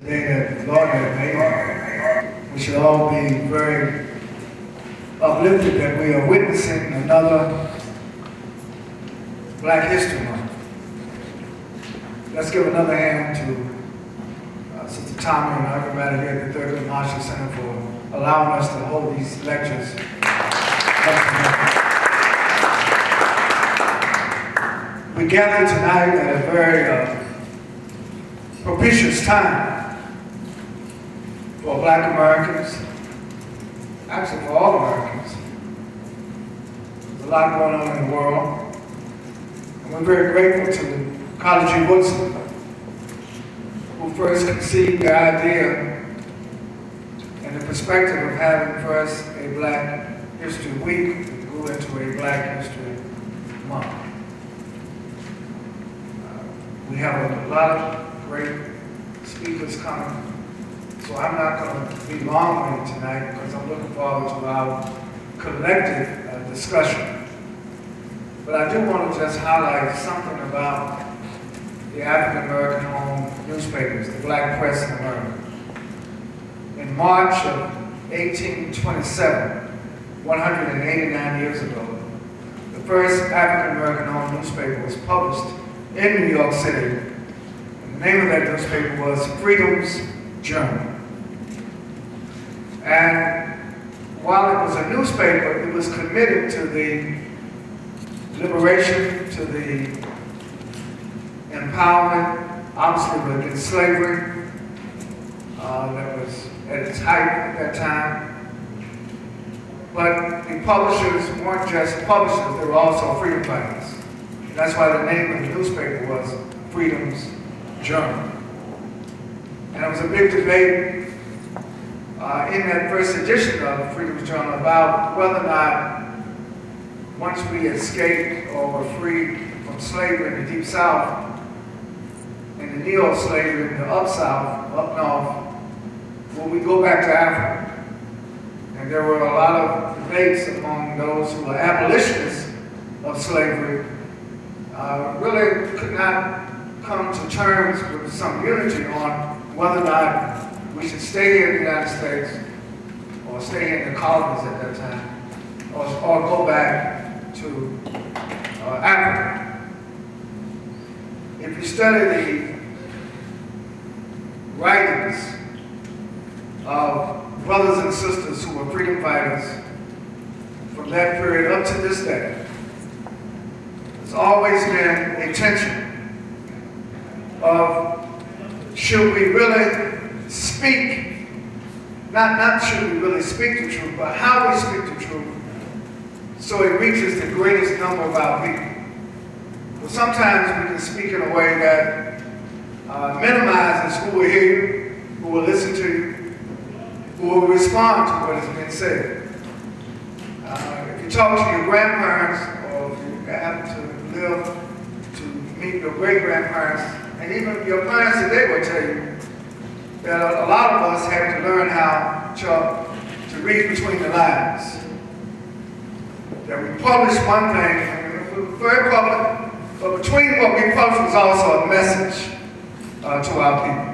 Day that the Lord has made. We should all be very uplifted that we are witnessing another Black History Month. Let's give another hand to Sister Tommy and everybody here at the Thurgood Marshall Center for allowing us to hold these lectures. We gather tonight at a very propitious time for Black Americans, actually for all Americans. There's a lot going on in the world. And we're very grateful to College of Woodson, who first conceived the idea and the perspective of having first a Black History Week that grew into a Black History Month. We have a lot of great speakers coming. So I'm not going to be long-winded tonight because I'm looking forward to our collective discussion. But I do want to just highlight something about the African-American owned newspapers, the Black press in America. In March of 1827, 189 years ago, the first African-American owned newspaper was published in New York City. And the name of that newspaper was Freedom's Journal. And while it was a newspaper, it was committed to the liberation, to the empowerment, obviously within slavery, that was at its height at that time. But the publishers weren't just publishers, they were also freedom fighters. And that's why the name of the newspaper was Freedom's Journal. And it was a big debate in that first edition of Freedom's Journal about whether or not once we escaped or were freed from slavery in the Deep South and the neo-slavery in the Up South, up north, will we go back to Africa? And there were a lot of debates among those who were abolitionists of slavery, really could not come to terms with some unity on whether or not we should stay here in the United States or stay here in the colonies at that time or go back to Africa. If you study the writings of brothers and sisters who were freedom fighters from that period up to this day, there's always been a tension of should we really speak, not should we really speak the truth, but how we speak the truth so it reaches the greatest number of our people. Well, sometimes we can speak in a way that minimizes who will hear you, who will listen to you, who will respond to what has been said. If you talk to your grandparents or if you happen to live to meet your great-grandparents, and even your parents today will tell you that a lot of us have to learn how to read between the lines. That we publish one thing, we're very public, but between what we publish was also a message to our people.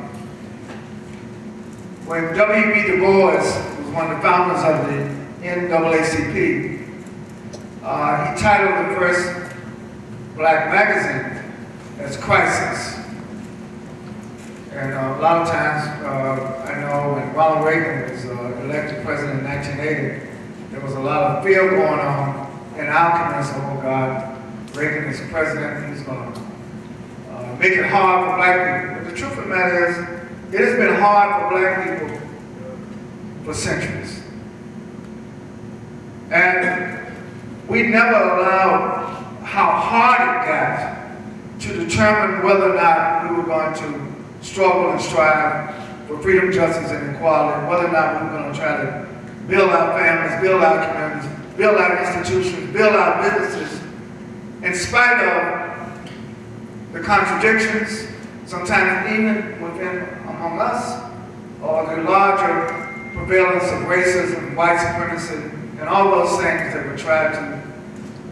When W.B. Du Bois was one of the founders of the NAACP, he titled the first Black magazine as Crisis. And a lot of times, I know when Ronald Reagan was elected president in 1980, there was a lot of fear going on in our community. Oh God, Reagan is president, he's going to make it hard for Black people. But the truth of the matter is, it has been hard for Black people for centuries. And we never allowed how hard it got to determine whether or not we were going to struggle and strive for freedom, justice, and equality, whether or not we were going to try to build our families, build our communities, build our institutions, build our businesses, in spite of the contradictions, sometimes even within among us, or the larger prevalence of racism, white supremacy, and all those things that we try to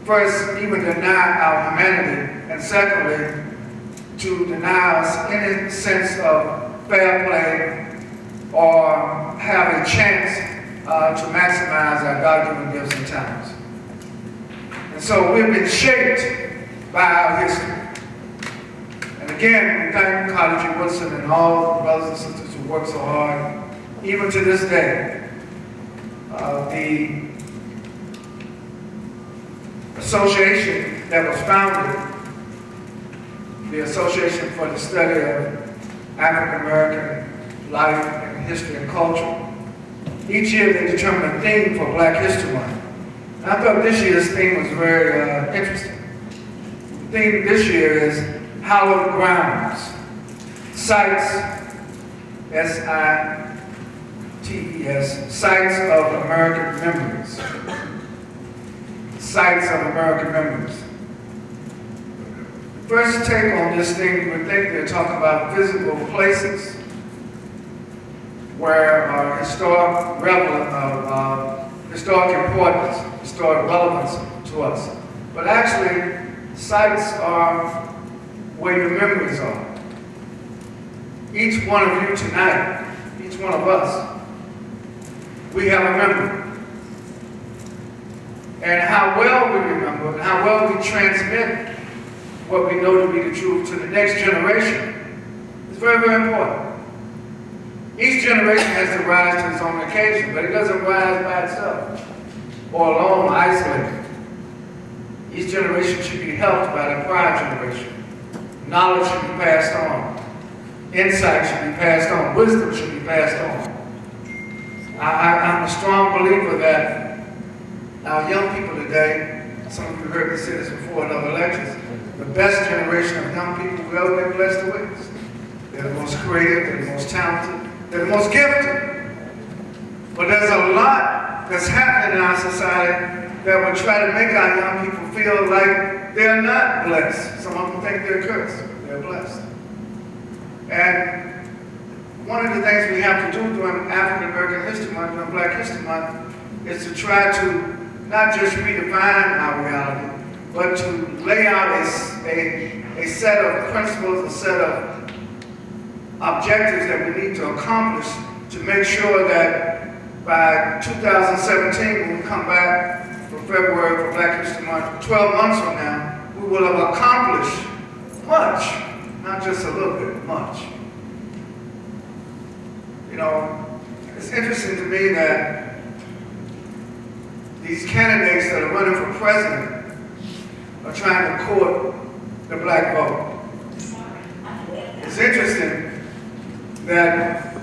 first even deny our humanity, and secondly, to deny us any sense of fair play or have a chance to maximize our God-given gifts and talents. And so we've been shaped by our history. And again, we thank Carter G. Woodson and all the brothers and sisters who work so hard, even to this day. The association that was founded, the Association for the Study of African American Life and History and Culture, each year they determine a theme for Black History Month. And I thought this year's theme was very interesting. The theme this year is Hallowed Grounds, Sites, S-I-T-E-S, Sites of American Memories. Sites of American Memories. The first take on this thing, you would think they're talking about visible places where historic importance, historic relevance to us. But actually, sites are where your memories are. Each one of you tonight, each one of us, we have a memory. And how well we remember, and how well we transmit what we know to be the truth to the next generation is very, very important. Each generation has to rise to its own occasion, but it doesn't rise by itself or alone, isolated. Each generation should be helped by the prior generation. Knowledge should be passed on. Insight should be passed on. Wisdom should be passed on. I'm a strong believer that our young people today, some of you heard me say this before in other lectures, the best generation of young people we've ever been blessed to witness. They're the most creative, they're the most talented, they're the most gifted. But there's a lot that's happening in our society that would try to make our young people feel like they're not blessed. Some of them think they're cursed, but they're blessed. And one of the things we have to do during African American History Month, during Black History Month, is to try to not just redefine our reality, but to lay out a set of principles, a set of objectives that we need to accomplish to make sure that by 2017, when we come back for February for Black History Month, 12 months from now, we will have accomplished much, not just a little bit, much. You know, it's interesting to me that these candidates that are running for president are trying to court the black vote. It's interesting that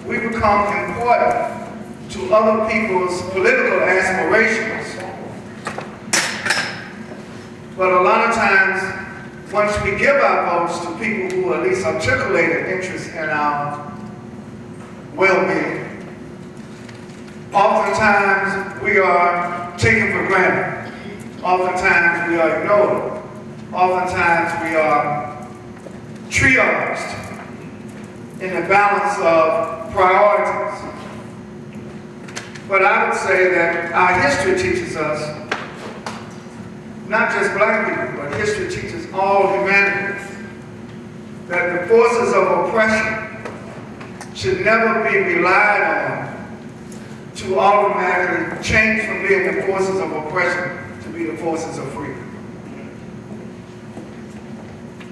we become important to other people's political aspirations. But a lot of times, once we give our votes to people who at least articulate an interest in our well-being, oftentimes we are taken for granted. Oftentimes we are ignored. Oftentimes we are triaged in the balance of priorities. But I would say that our history teaches us, not just black people, but history teaches all humanity, that the forces of oppression should never be relied on to automatically change from being the forces of oppression to be the forces of freedom.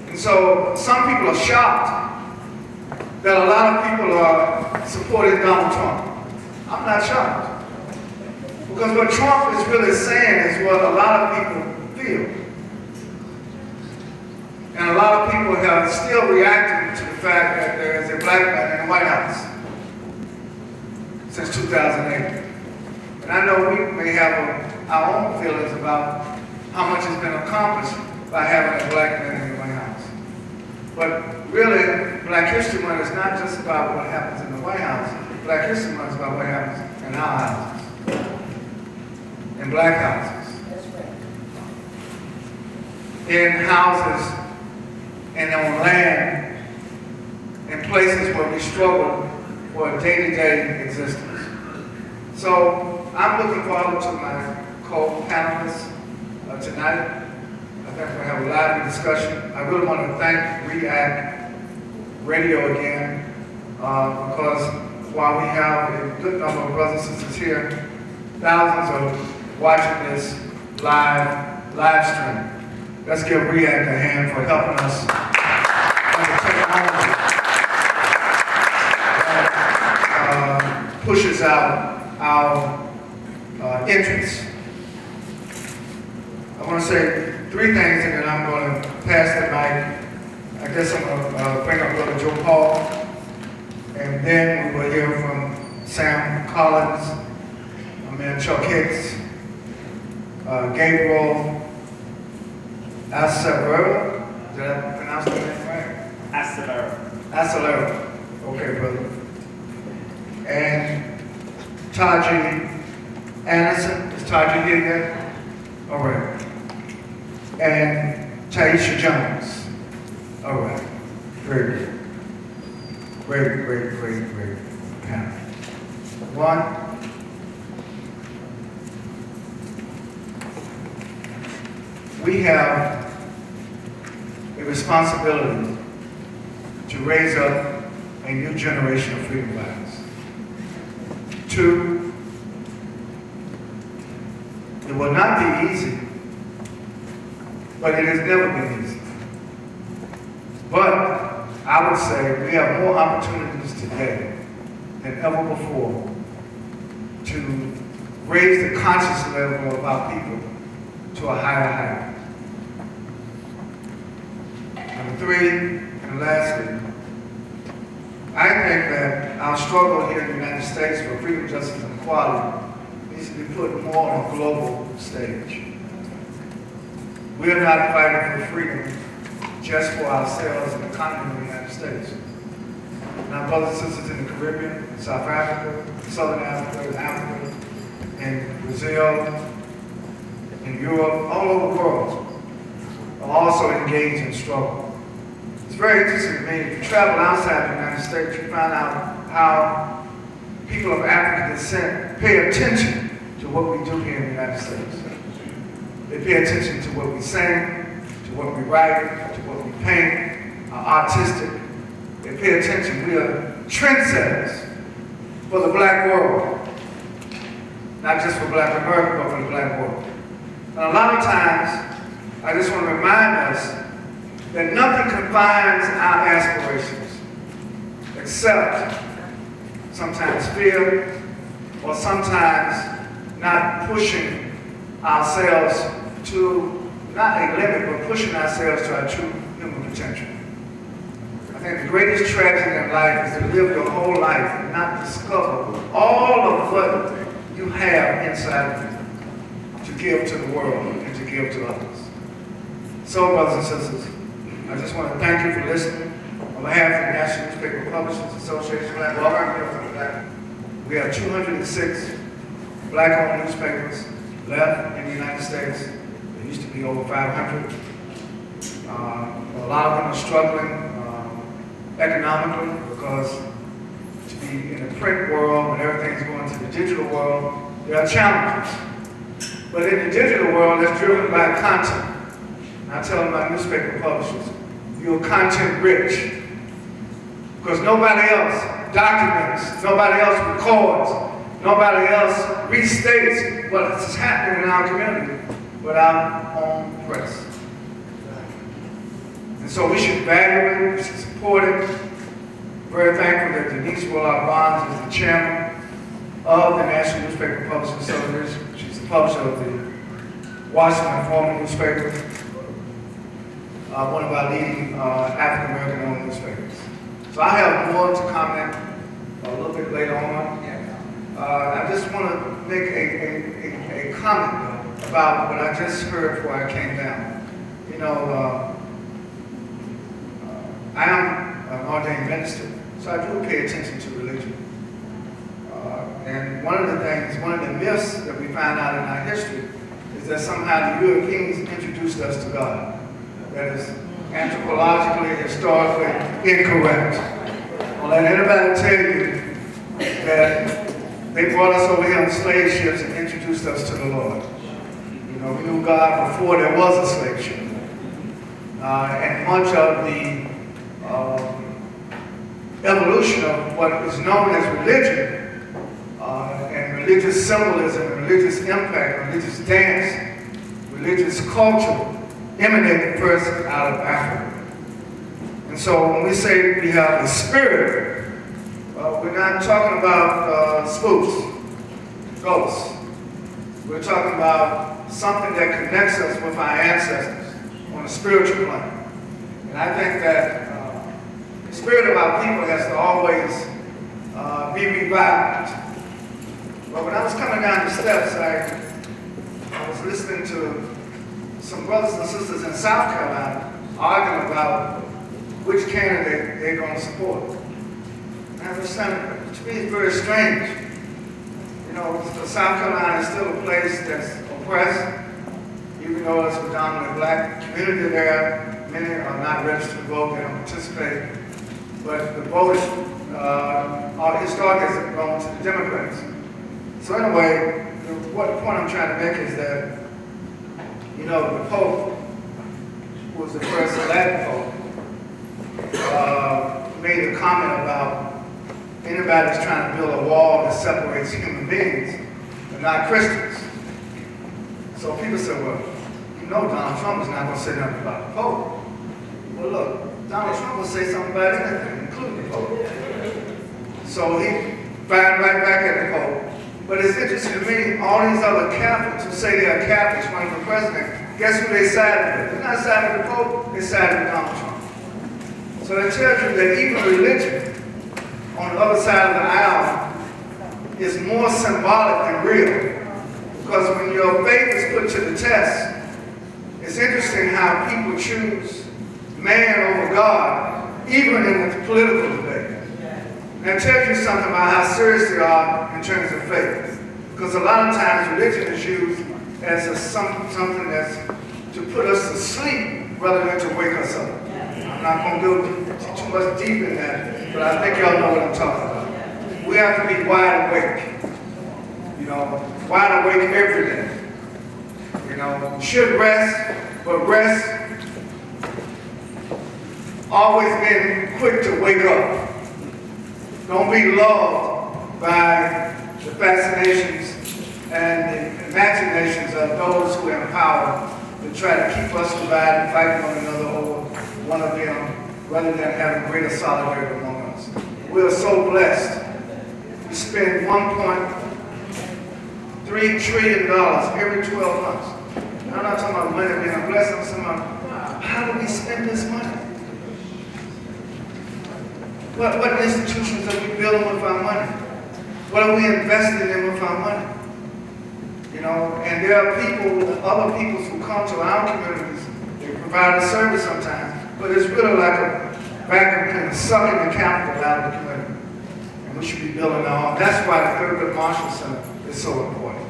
And so some people are shocked that a lot of people are supporting Donald Trump. I'm not shocked. Because what Trump is really saying is what a lot of people feel. And a lot of people have still reacted to the fact that there is a black man in the White House since 2008. And I know we may have our own feelings about how much has been accomplished by having a black man in the White House. But really, Black History Month is not just about what happens in the White House. Black History Month is about what happens in our houses, in black houses, in houses and on land, in places where we struggle for a day-to-day existence. So I'm looking forward to my co-panelists tonight. I think we'll have a lively discussion. I really want to thank REACT Radio again because while we have a good number of brothers and sisters here, thousands are watching this live stream. Let's give REACT a hand for helping us on the technology that pushes out our interests. I want to say three things, and then I'm going to pass the mic. I guess I'm going to bring up Brother Joe Paul, and then we will hear from Sam Collins, my man Chuck Hicks, Gabriel Acevero. Did I pronounce that name right? Acevero. Okay, brother. And Taji Anderson. Is Taji here yet? All right. And Taisha Jones. All right. Very good. Great panel. One. We have a responsibility to raise up a new generation of freedom fighters. Two, it will not be easy, but it has never been easy. But I would say we have more opportunities today than ever before to raise the conscious level of our people to a higher height. Number three, and lastly, I think that our struggle here in the United States for freedom, justice, and equality needs to be put more on a global stage. We are not fighting for freedom just for ourselves and the continent of the United States. And our brothers and sisters in the Caribbean, South Africa, Southern Africa, in Brazil, in Europe, all over the world, are also engaged in struggle. It's very interesting to me, if you travel outside the United States, you find out how people of African descent pay attention to what we do here in the United States. They pay attention to what we sing, to what we write, to what we paint, artistic. They pay attention. We are trendsetters for the black world. Not just for black America, but for the black world. And a lot of times, I just want to remind us that nothing confines our aspirations except sometimes fear or sometimes not pushing ourselves to, not a limit, but pushing ourselves to our true human potential. I think the greatest tragedy in life is to live your whole life and not discover all of what you have inside of you to give to the world and to give to others. So, brothers and sisters, I just want to thank you for listening. On behalf of the National Newspaper Publishers Association, we have 206 black-owned newspapers left in the United States. There used to be over 500. A lot of them are struggling economically because to be in the print world when everything's going to the digital world, there are challenges. But in the digital world, that's driven by content. And I tell my newspaper publishers, you're content rich because nobody else documents, nobody else records, nobody else restates what is happening in our community but our own press. And so we should value it, we should support it. Very thankful that Denise Willard Bonds is the chairman of the National Newspaper Publishers Association. She's the publisher of the Washington Informer newspaper, one of our leading African-American owned newspapers. So I have more to comment a little bit later on. I just want to make a comment about what I just heard before I came down. You know, I am an ordained minister, so I do pay attention to religion. And one of the myths that we find out in our history is that somehow the Europeans introduced us to God. That is anthropologically, historically incorrect. Don't let anybody tell you that they brought us over here on slave ships and introduced us to the Lord. You know, we knew God before there was a slave ship. And much of the evolution of what is known as religion, and religious symbolism, and religious impact, religious dance, religious culture emanated first out of Africa. And so when we say we have the spirit, we're not talking about spooks, ghosts. We're talking about something that connects us with our ancestors on a spiritual plane. And I think that the spirit of our people has to always be revived. But when I was coming down the steps, I was listening to some brothers and sisters in South Carolina arguing about which candidate they're going to support. And I was saying, to me, it's very strange. You know, South Carolina is still a place that's oppressed, even though it's a predominantly black community there. Many are not registered to vote, they don't participate. But the vote historically has gone to the Democrats. So anyway, what point I'm trying to make is that, you know, the Pope, who was the first Latin Pope, made a comment about anybody's trying to build a wall that separates human beings, but not Christians. So people say, well, you know Donald Trump is not going to say nothing about the Pope. Well, look, Donald Trump will say something about anything, including the Pope. So he fired right back at the Pope. But it's interesting to me, all these other Catholics who say they are Catholics running for president, guess who they sided with? They're not siding with the Pope, they sided with Donald Trump. So that tells you that even religion on the other side of the aisle is more symbolic than real. Because when your faith is put to the test, it's interesting how people choose man over God, even in the political debate. And it tells you something about how serious they are in terms of faith. Because a lot of times religion is used as something that's to put us to sleep rather than to wake us up. I'm not going to go too much deep in that, but I think y'all know what I'm talking about. We have to be wide awake. You know, wide awake every day. You know, should rest, but rest always been quick to wake up. Don't be lulled by the fascinations and the imaginations of those who have power to try to keep us divided, fighting one another over one of them, rather than having greater solidarity among us. We are so blessed. We spend $1.3 trillion every 12 months. I'm not talking about money being a blessing, I'm talking about how do we spend this money? What institutions are we building with our money? What are we investing in with our money? You know, and there are people, other people who come to our communities, they provide a service sometimes, but it's really like a vacuum cleaner sucking the capital out of the community. And we should be building our own. That's why the Thurgood Marshall Center is so important.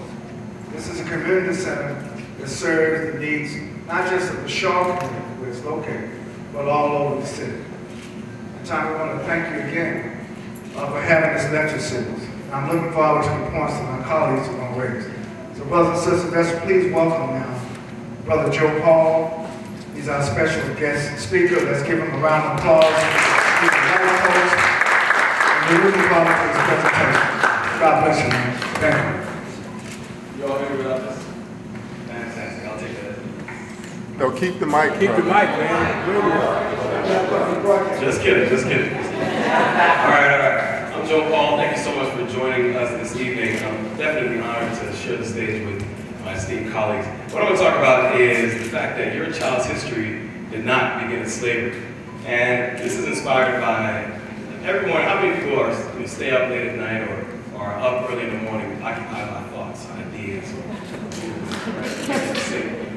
This is a community center that serves the needs, not just of the Shaw community where it's located, but all over the city. Tom, I want to thank you again for having this lecture series. I'm looking forward to the points that my colleagues are going to raise. So brothers and sisters, let's please welcome now Brother Joe Paul. He's our special guest speaker. Let's give him a round of applause. He's a life coach. And we're looking forward to his presentation. God bless you, man. Thank you. You all hear without this? Fantastic. I'll take that. No, keep the mic. Keep the mic, man. Just kidding. All right. I'm Joe Paul. Thank you so much for joining us this evening. I'm definitely honored to share the stage with my esteemed colleagues. What I want to talk about is the fact that your child's history did not begin in slavery. And this is inspired by everyone. How many people are stay up late at night or are up early in the morning, occupy my thoughts, ideas?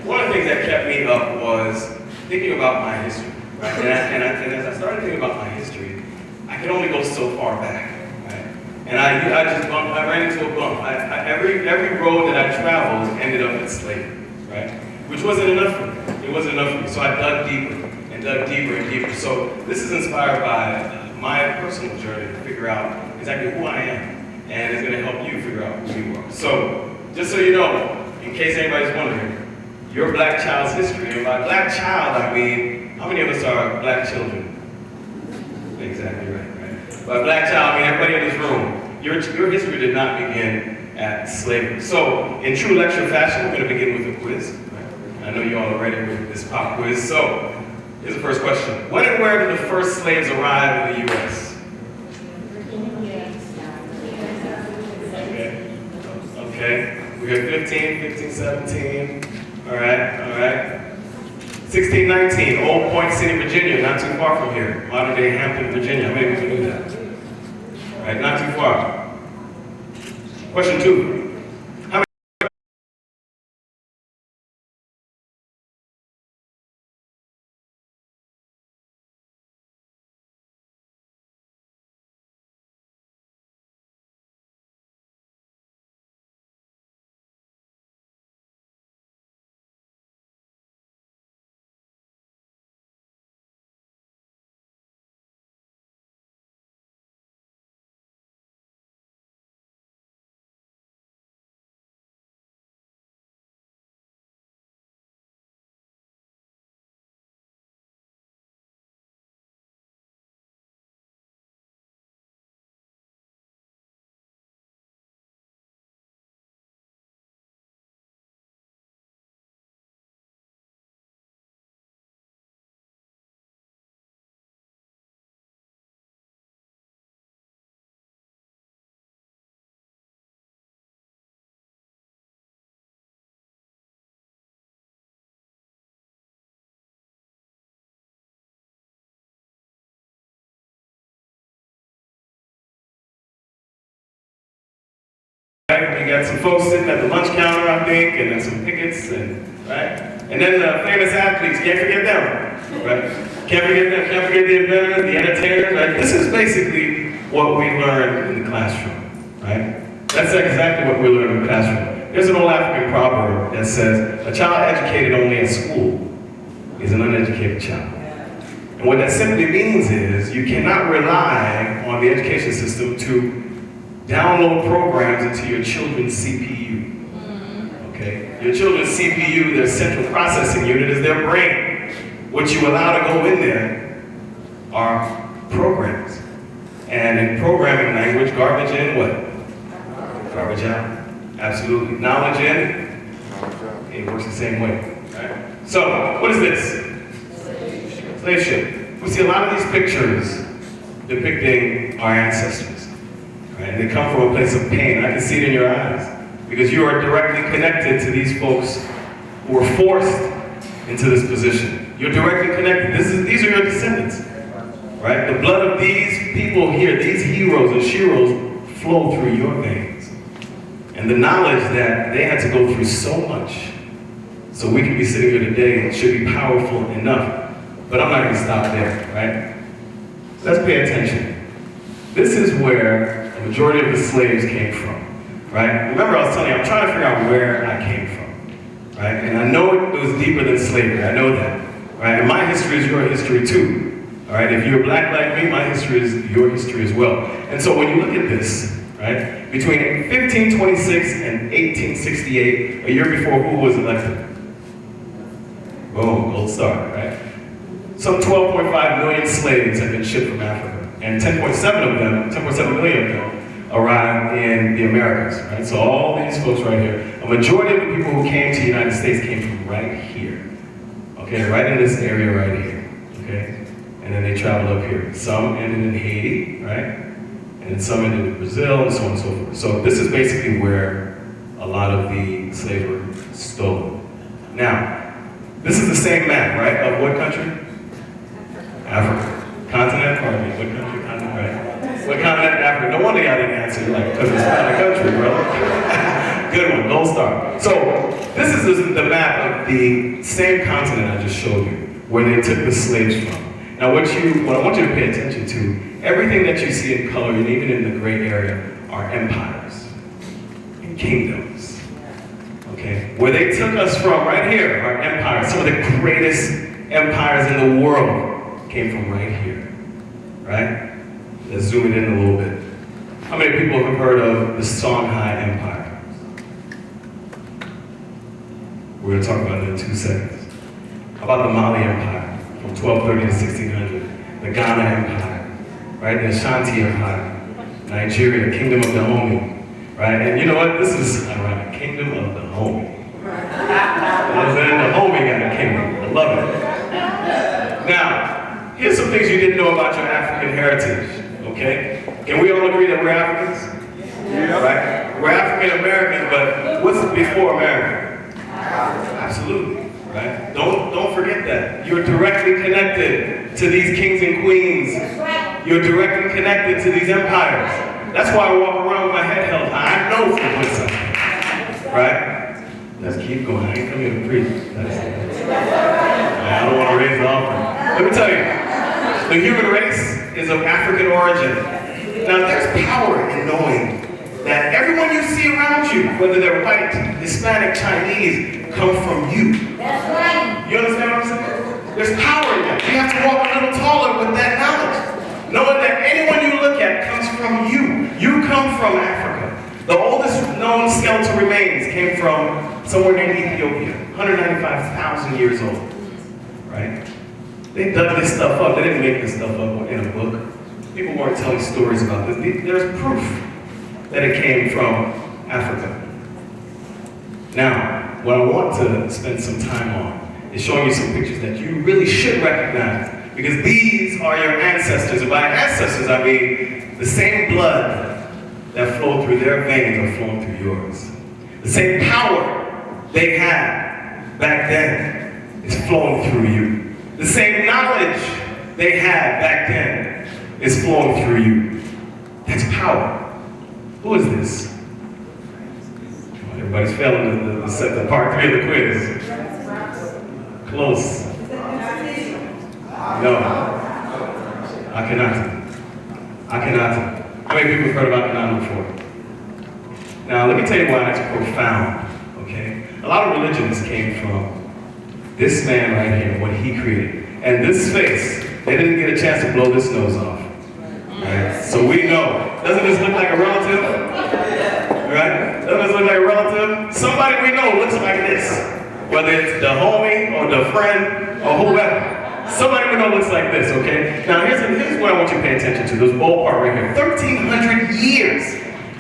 One of the things that kept me up was thinking about my history. Right? And as I started thinking about my history, I could only go so far back. Right? And I ran into a bump. Every road that I traveled ended up in slavery, right? Which wasn't enough for me. It wasn't enough for me. So I dug deeper and dug deeper and deeper. So this is inspired by my personal journey to figure out exactly who I am. And it's going to help you figure out who you are. So just so you know, in case anybody's wondering, your black child's history. And by black child, I mean, how many of us are black children? Exactly right, right? By black child, I mean everybody in this room. Your history did not begin at slavery. So, in true lecture fashion, we're going to begin with a quiz. I know you all are ready with this pop quiz. So, here's the first question. When and where did the first slaves arrive in the U.S.? Okay. We got 15, 17. All right. 1619, Old Point City, Virginia, not too far from here. Modern day Hampton, Virginia. How many people knew that? All right, not too far. Question 2. How We got some folks sitting at the lunch counter, I think, and then some pickets, and then the famous athletes, can't forget them, right? Can't forget the inventors, the entertainers, right? This is basically what we learn in the classroom, right? That's exactly what we learn in the classroom. There's an old African proverb that says, a child educated only at school is an uneducated child. And what that simply means is you cannot rely on the education system to download programs into your children's CPU. Okay? Your children's CPU, their central processing unit, is their brain. What you allow to go in there are programs. And in programming language, garbage in, what? Garbage out. Absolutely. Knowledge in, it works the same way. Right? So, what is this? Slave ship. We see a lot of these pictures depicting our ancestors. Right? And they come from a place of pain. I can see it in your eyes. Because you are directly connected to these folks who were forced into this position. You're directly connected. These are your descendants. Right? The blood of these people here, these heroes and sheroes, flow through your veins. And the knowledge that they had to go through so much so we can be sitting here today should be powerful enough. But I'm not going to stop there, right? Let's pay attention. This is where the majority of the slaves came from, right? Remember I was telling you, I'm trying to figure out where I came from, right? And I know it was deeper than slavery, I know that, right? And my history is your history too, all right? If you're black like me, my history is your history as well. And so when you look at this, right, between 1526 and 1868, a year before who was elected? Boom, gold star, right? Some 12.5 million slaves have been shipped from Africa. And 10.7 million of them arrived in the Americas, right? So all these folks right here, a majority of the people who came to the United States came from right here, okay? Right in this area right here, okay? And then they traveled up here. Some ended in Haiti, right? And some ended in Brazil, and so on and so forth. So this is basically where a lot of the slaves were stolen. Now, this is the same map, right? Of what country? Africa. Continent? Pardon me. What country? Continent, right? What continent? Africa. No wonder y'all didn't answer. You're like, because it's not a country, bro. Good one. Gold star. So, this is the map of the same continent I just showed you, where they took the slaves from. Now, what I want you to pay attention to, everything that you see in color, and even in the gray area, are empires and kingdoms. Okay? Where they took us from, right here, are empires. Some of the greatest empires in the world came from right here, right? Let's zoom it in a little bit. How many people have heard of the Songhai Empire? We're going to talk about it in 2 seconds. How about the Mali Empire from 1230 to 1600? The Ghana Empire, right? The Ashanti Empire, Nigeria, Kingdom of Dahomey, right? And you know what? This is ironic. Kingdom of Dahomey. Dahomey got a kingdom. I love it. Now, here's some things you didn't know about your African heritage, okay? Can we all agree that we're Africans? Yeah. Right? We're African Americans, but what's before America? Absolutely, right? Don't forget that. You're directly connected to these kings and queens. You're directly connected to these empires. That's why I walk around with my head held high. I know from something, right? Let's keep going. I ain't coming here to preach. I don't want to raise the offering. Let me tell you, the human race is of African origin. Now, there's power in knowing that everyone you see around you, whether they're white, Hispanic, Chinese, come from you. That's right. You understand what I'm saying? There's power in that. You have to walk a little taller with that knowledge. Knowing that anyone you look at comes from you. You come from Africa. The oldest known skeletal remains came from somewhere in Ethiopia, 195,000 years old, right? They dug this stuff up. They didn't make this stuff up in a book. People weren't telling stories about this. There's proof that it came from Africa. Now, what I want to spend some time on is showing you some pictures that you really should recognize, because these are your ancestors. And by ancestors, I mean the same blood that flowed through their veins are flowing through yours. The same power they had back then is flowing through you. The same knowledge they had back then is flowing through you. That's power. Who is this? Well, everybody's failing the part 3 of the quiz. Close. No. Akhenaten. How many people have heard about Akhenaten before? Now, let me tell you why that's profound, okay? A lot of religions came from this man right here, what he created. And this face, they didn't get a chance to blow this nose off. Right? So we know. Doesn't this look like a relative? Right? Doesn't this look like a relative? Somebody we know looks like this. Whether it's the homie or the friend or whoever. Somebody we know looks like this, okay? Now here's what I want you to pay attention to. This bold part right here. 1,300 years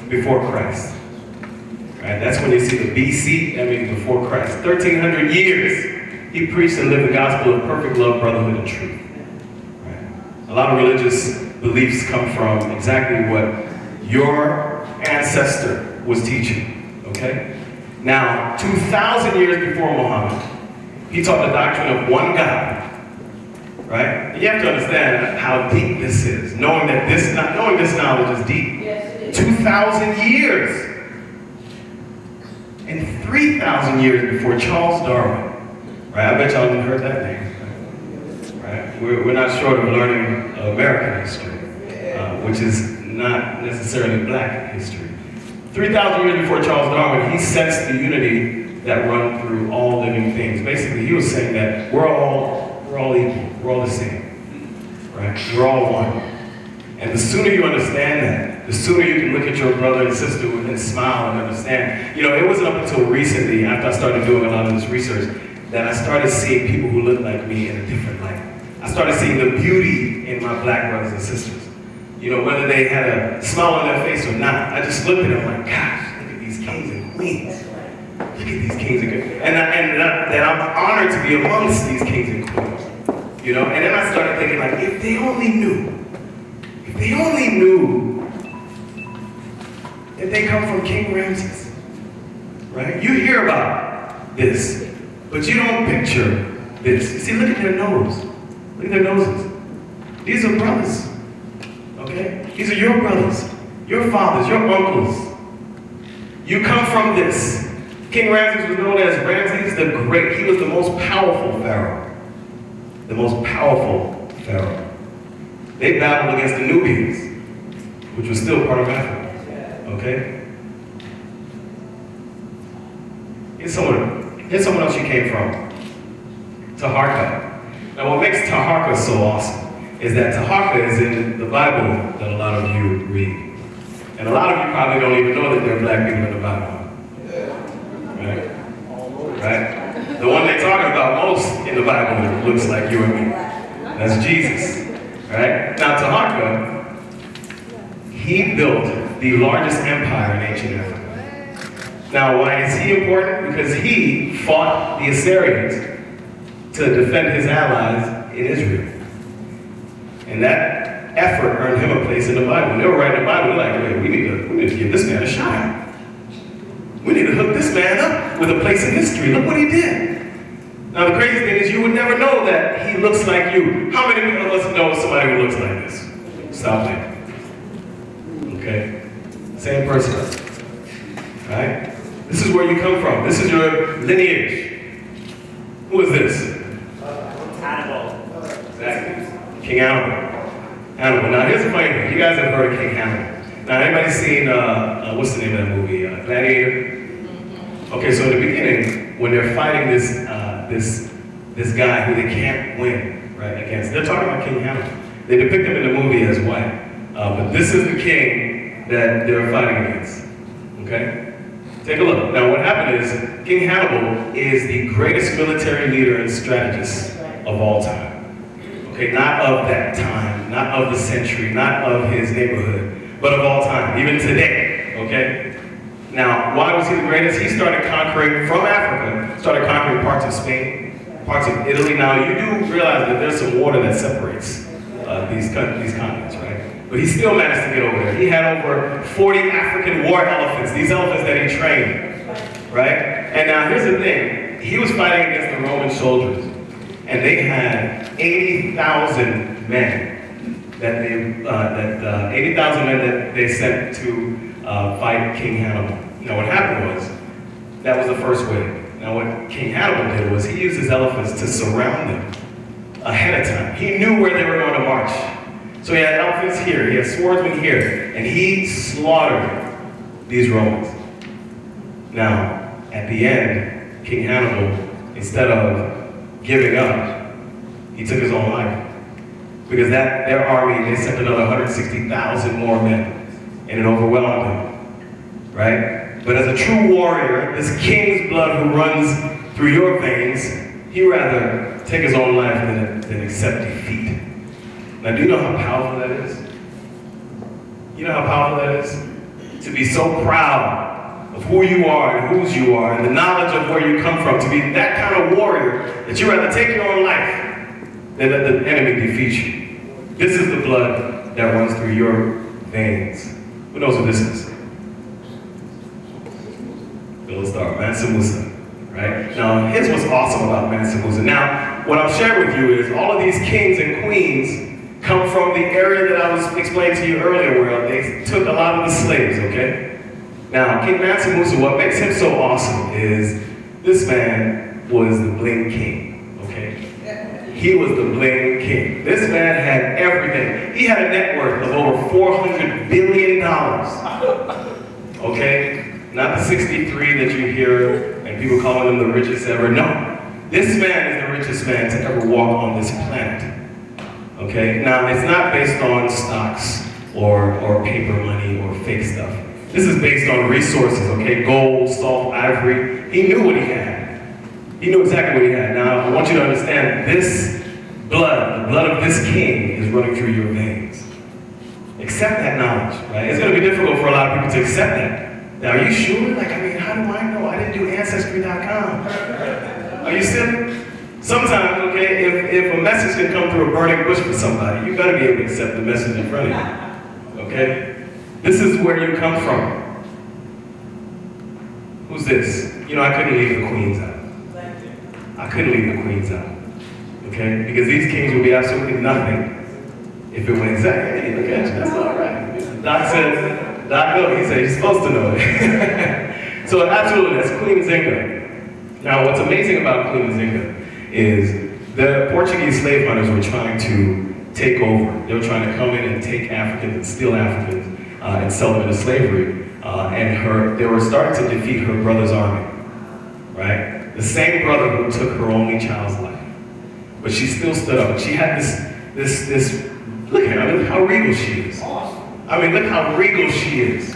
before Christ. Right? That's when you see the BC, that means before Christ. 1,300 years. He preached and lived the gospel of perfect love, brotherhood, and truth. Right? A lot of religious beliefs come from exactly what your ancestor was teaching, okay? Now, 2,000 years before Muhammad, he taught the doctrine of one God, right? And you have to understand how deep this is, knowing this knowledge is deep. Yes, it is. 2,000 years. And 3,000 years before Charles Darwin, right? I bet y'all haven't heard that name, right? We're not short of learning American history, which is not necessarily black history. 3,000 years before Charles Darwin, he sensed the unity that run through all living things. Basically, he was saying that we're all equal, we're all the same, right? We're all one. And the sooner you understand that, the sooner you can look at your brother and sister and smile and understand. You know, it wasn't up until recently, after I started doing a lot of this research, that I started seeing people who look like me in a different light. I started seeing the beauty in my black brothers and sisters. You know, whether they had a smile on their face or not. I just looked at them like, gosh, look at these kings and queens. Look at these kings and queens. And that I'm honored to be amongst these kings and queens. You know, and then I started thinking like, if they only knew that they come from King Ramses, right? You hear about this, but you don't picture this. You see, look at their nose. Look at their noses. These are brothers, okay? These are your brothers, your fathers, your uncles. You come from this. King Ramses was known as Ramses the Great. He was the most powerful pharaoh. The most powerful pharaoh. They battled against the Nubians, which was still part of Africa, okay? Here's someone else you came from. Taharka. Now what makes Taharka so awesome is that Taharka is in the Bible that a lot of you read. And a lot of you probably don't even know that there are black people in the Bible. Right? Right? The one they're talking about most in the Bible looks like you and me. That's Jesus. Right? Now Taharka he built the largest empire in ancient Africa. Now, why is he important? Because he fought the Assyrians to defend his allies in Israel. And that effort earned him a place in the Bible. When they were writing the Bible, they're like, wait, we need to give this man a shot. We need to hook this man up with a place in history. Look what he did. Now the crazy thing is you would never know that he looks like you. How many of us know somebody who looks like this? Stop there. Okay? Same person. Right? This is where you come from. This is your lineage. Who is this? Hannibal. Exactly. King Hannibal. Hannibal. Now here's the funny thing. You guys have heard of King Hannibal. Now anybody seen, what's the name of that movie? Gladiator? Okay, so in the beginning, when they're fighting this guy who they can't win, right, against, they're talking about King Hannibal. They depict him in the movie as white. But this is the king that they're fighting against. Okay? Take a look. Now what happened is, King Hannibal is the greatest military leader and strategist of all time. Okay, not of that time, not of the century, not of his neighborhood, but of all time, even today, okay? Now, why was he the greatest? He started conquering, from Africa, started conquering parts of Spain, parts of Italy. Now, you do realize that there's some water that separates these continents, right? But he still managed to get over there. He had over 40 African war elephants, these elephants that he trained, right? And now, here's the thing. He was fighting against the Roman soldiers, and they had 80,000 men that 80,000 men that they sent to fight King Hannibal. Now what happened was, that was the first wave. Now what King Hannibal did was he used his elephants to surround them ahead of time. He knew where they were going to march. So he had elephants here, he had swordsmen here, and he slaughtered these Romans. Now, at the end, King Hannibal, instead of giving up, he took his own life. Because their army, they sent another 160,000 more men, and it overwhelmed them, right? But as a true warrior, this king's blood who runs through your veins, he'd rather take his own life than accept defeat. Now, do you know how powerful that is? You know how powerful that is? To be so proud of who you are and whose you are, and the knowledge of where you come from, to be that kind of warrior that you'd rather take your own life than let the enemy defeat you. This is the blood that runs through your veins. Who knows what this is? Gold Star, Mansa Musa, right? Now, here's what's awesome about Mansa Musa. Now, what I'm sharing with you is all of these kings and queens come from the area that I was explaining to you earlier, where they took a lot of the slaves, okay? Now, King Mansa Musa, what makes him so awesome is this man was the bling king, okay? He was the bling king. This man had everything. He had a net worth of over $400 billion. Okay? Not the 63 that you hear and people calling him the richest ever. No. This man is the richest man to ever walk on this planet. Okay? Now, it's not based on stocks or paper money or fake stuff. This is based on resources, okay? Gold, salt, ivory. He knew what he had. He knew exactly what he had. Now, I want you to understand, this blood, the blood of this king, is running through your veins. Accept that knowledge, right? It's going to be difficult for a lot of people to accept that. Now, are you sure? Like, I mean, how do I know? I didn't do Ancestry.com. Are you still? Sometimes, okay, if a message can come through a burning bush for somebody, you got to be able to accept the message in front of you, okay? This is where you come from. Who's this? You know, I couldn't leave the queens out. I couldn't leave the queens out, okay? Because these kings would be absolutely nothing if it went exactly. Hey, look at you, that's all right. Doc says, Doc knows, he said he's supposed to know it. So absolutely, that's Queen Zinga. Now, what's amazing about Queen Zinga is the Portuguese slave hunters were trying to take over. They were trying to come in and take Africans and steal Africans and sell them into slavery. They were starting to defeat her brother's army, right? The same brother who took her only child's life. But she still stood up. She had this, look at her, I mean, look how regal she is. I mean, look how regal she is.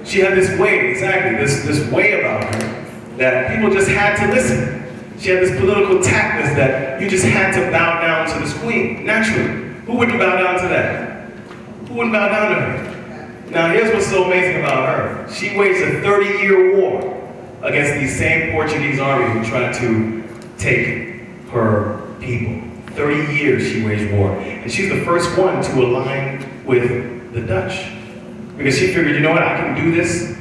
She had this way, exactly, this way about her that people just had to listen. She had this political tactness that you just had to bow down to this queen, naturally. Who wouldn't bow down to that? Who wouldn't bow down to her? Now here's what's so amazing about her. She waged a 30-year war against the same Portuguese army who tried to take her people. 30 years she waged war. And she's the first one to align with the Dutch. Because she figured, you know what, I can do this,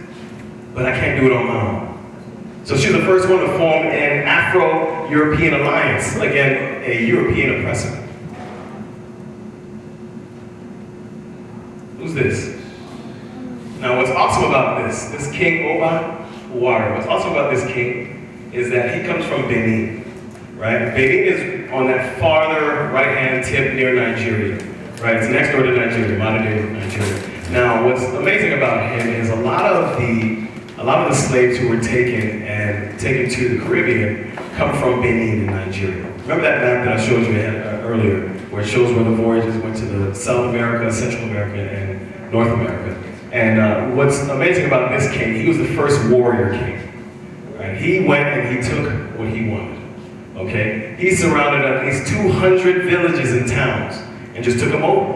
but I can't do it on my own. So she's the first one to form an Afro-European alliance against a European oppressor. Who's this? Now what's awesome about this king Oba Uwari, what's awesome about this king is that he comes from Benin, right? Benin is on that farther right-hand tip near Nigeria, right? It's next door to Nigeria, modern-day Nigeria. Now, what's amazing about him is a lot of the slaves who were taken to the Caribbean come from Benin in Nigeria. Remember that map that I showed you earlier, where it shows where the voyages went to the South America, Central America, and North America. And what's amazing about this king, he was the first warrior king. Right? He went and he took what he wanted. Okay? He surrounded at least 200 villages and towns and just took them over.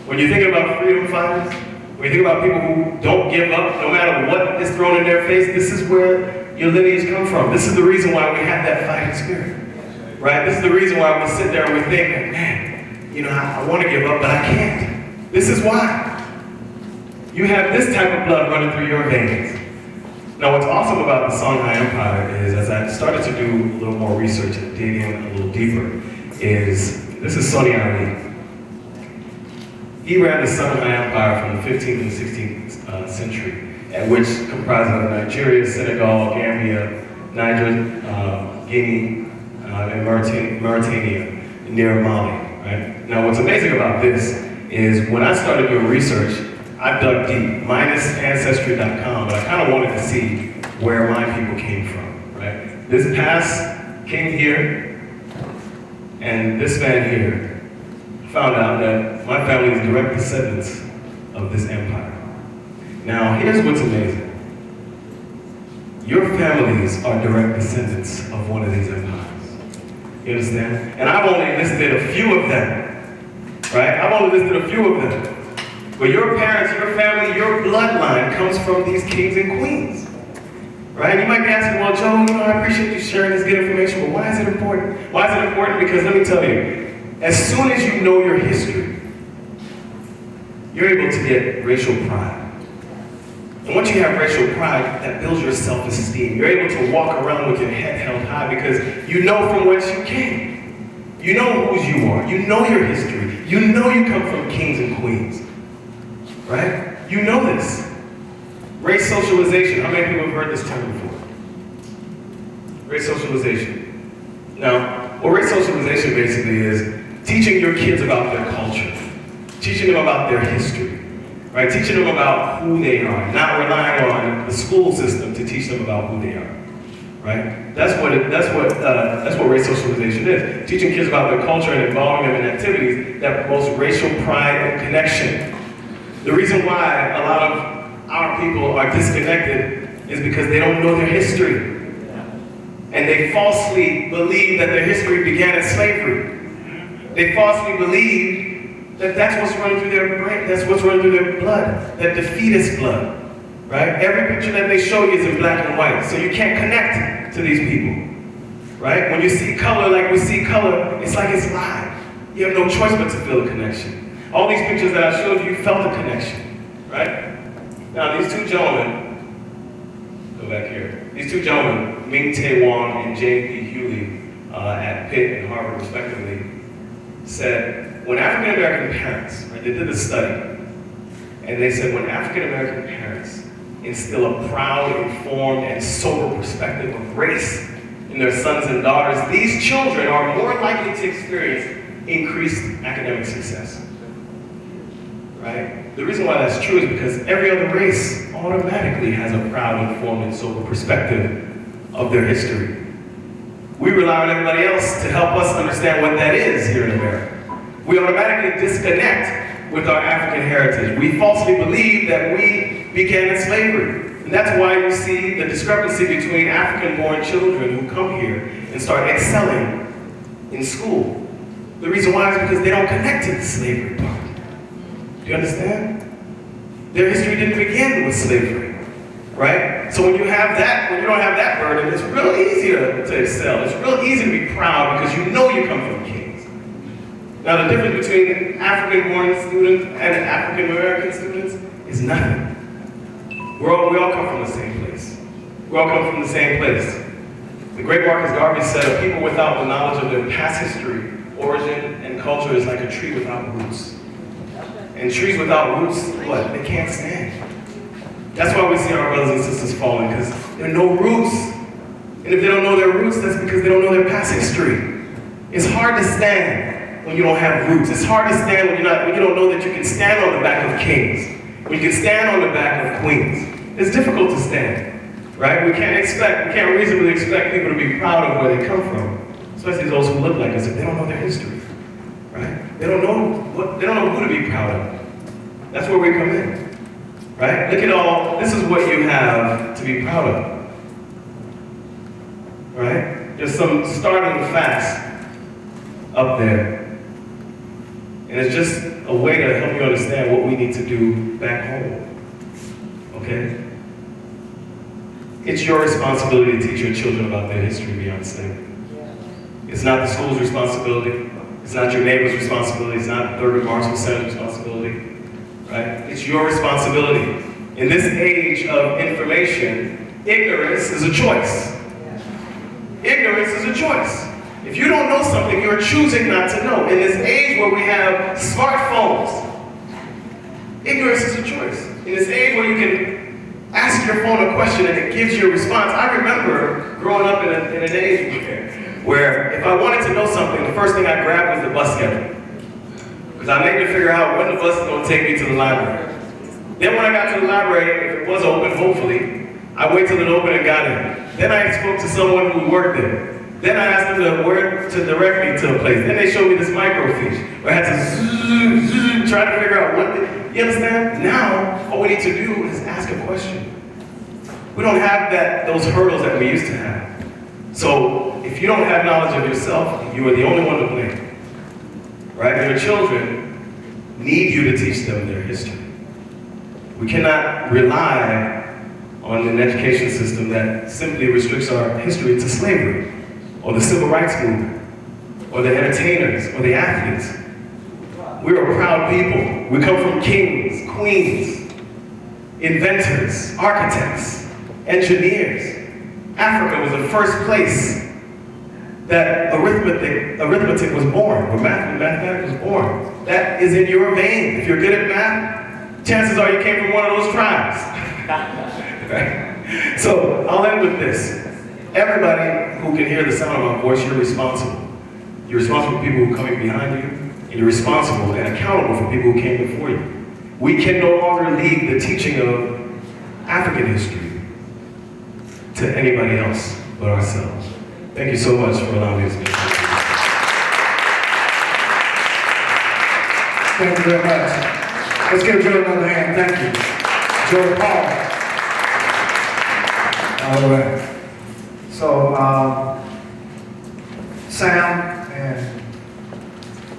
When you think about freedom fighters, when you think about people who don't give up no matter what is thrown in their face, this is where your lineage comes from. This is the reason why we have that fighting spirit. Right? This is the reason why we sit there and we think, man, you know, I want to give up, but I can't. This is why. You have this type of blood running through your veins. Now what's awesome about the Songhai Empire is, as I started to do a little more research and dig in a little deeper, is this is Sonny Ali. He ran the Songhai Empire from the 15th and 16th century, at which comprised of Nigeria, Senegal, Gambia, Niger, Guinea, and Mauritania, near Mali. Right? Now what's amazing about this is when I started doing research, I dug deep, minus Ancestry.com, but I kind of wanted to see where my people came from, right? This past came here, and this man here found out that my family is direct descendants of this empire. Now, here's what's amazing. Your families are direct descendants of one of these empires. You understand? And I've only listed a few of them, right? I've only listed a few of them. But your parents, your family, your bloodline comes from these kings and queens. Right? You might be asking, well, Joe, you know, I appreciate you sharing this good information, but why is it important? Why is it important? Because let me tell you, as soon as you know your history, you're able to get racial pride. And once you have racial pride, that builds your self-esteem. You're able to walk around with your head held high because you know from whence you came. You know whose you are. You know your history. You know you come from kings and queens. Right? You know this. Race socialization. How many people have heard this term before? Race socialization. Now, what race socialization basically is teaching your kids about their culture, teaching them about their history, right? Teaching them about who they are, not relying on the school system to teach them about who they are, right? That's what race socialization is. Teaching kids about their culture and involving them in activities that promotes racial pride and connection. The reason why a lot of our people are disconnected is because they don't know their history. And they falsely believe that their history began in slavery. They falsely believe that that's what's running through their brain, that's what's running through their blood, that defeatist blood, right? Every picture that they show you is in black and white, so you can't connect to these people, right? When you see color like we see color, it's like it's live. You have no choice but to feel a connection. All these pictures that I showed you felt a connection, right? Now these two gentlemen, go back here. These two gentlemen, Ming Tae Wong and Jane P. Hewley at Pitt and Harvard respectively, said when African American parents, right, they did a study, and they said when African American parents instill a proud, informed, and sober perspective of race in their sons and daughters, these children are more likely to experience increased academic success. Right? The reason why that's true is because every other race automatically has a proud, informed, and sober perspective of their history. We rely on everybody else to help us understand what that is here in America. We automatically disconnect with our African heritage. We falsely believe that we began in slavery. And that's why you see the discrepancy between African-born children who come here and start excelling in school. The reason why is because they don't connect to the slavery part. Do you understand? Their history didn't begin with slavery, right? So when you have that, when you don't have that burden, it's real easy to excel. It's real easy to be proud because you know you come from kings. Now the difference between African-born students and African-American students is nothing. We all come from the same place. We all come from the same place. The great Marcus Garvey said, a people without the knowledge of their past history, origin, and culture is like a tree without roots. And trees without roots, what? They can't stand. That's why we see our brothers and sisters falling, because there are no roots. And if they don't know their roots, that's because they don't know their past history. It's hard to stand when you don't have roots. It's hard to stand when you don't know that you can stand on the back of kings. When you can stand on the back of queens. It's difficult to stand, right? We can't reasonably expect people to be proud of where they come from, especially those who look like us, if they don't know their history, right? They don't know who to be proud of. That's where we come in, right? Look at all, this is what you have to be proud of, right? There's some startling facts up there. And it's just a way to help you understand what we need to do back home. Okay? It's your responsibility to teach your children about their history beyond slavery. It's not the school's responsibility. It's not your neighbor's responsibility. It's not Thurgood Marshall Center's responsibility. Right? It's your responsibility. In this age of information, ignorance is a choice. Ignorance is a choice. If you don't know something, you're choosing not to know. In this age where we have smartphones, ignorance is a choice. In this age where you can ask your phone a question and it gives you a response. I remember growing up in an age where if I wanted to know something, the first thing I grabbed was the bus schedule. Because I needed to figure out when the bus is going to take me to the library. Then when I got to the library, if it was open, hopefully, I waited till it opened and got in. Then I spoke to someone who worked there. Then I asked them to direct me to a place. Then they showed me this microfiche where I had to try to figure out what. You understand? Now, all we need to do is ask a question. We don't have those hurdles that we used to have. So if you don't have knowledge of yourself, you are the only one to blame. Right? And your children need you to teach them their history. We cannot rely on an education system that simply restricts our history to slavery, or the civil rights movement, or the entertainers, or the athletes. We're a proud people. We come from kings, queens, inventors, architects, engineers. Africa was the first place that arithmetic was born, where mathematics was born. That is in your vein. If you're good at math, chances are you came from one of those tribes. Right? So I'll end with this. Everybody who can hear the sound of my voice, you're responsible. You're responsible for people who are coming behind you, and you're responsible and accountable for people who came before you. We can no longer leave the teaching of African history to anybody else but ourselves. Thank you so much for allowing me to speak. Thank you very much. Let's give Joe another hand. Thank you. Joe Paul. All right. So, Sam and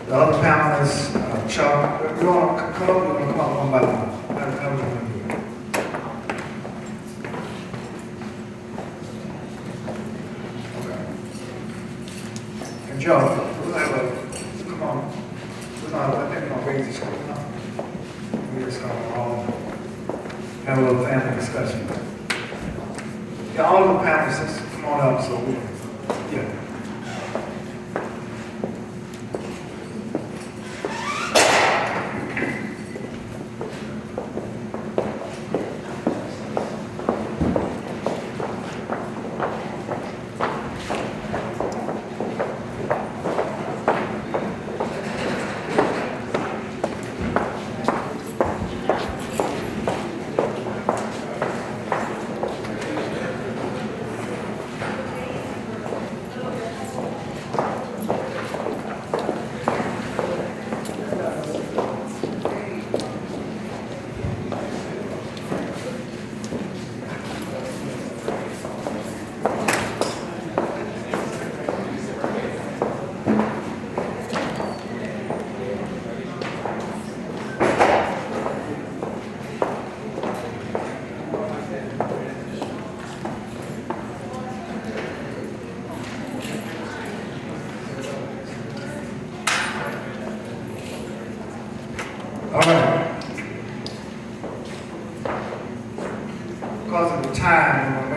the other panelists, Chuck, you want to come up? You want to come up one by one? How would you want to do it? Okay. And Joe, we'll have come on. I think I'll raise this one up. We're just going to all have a little family discussion. Yeah, all the panelists, come on up so we can, yeah.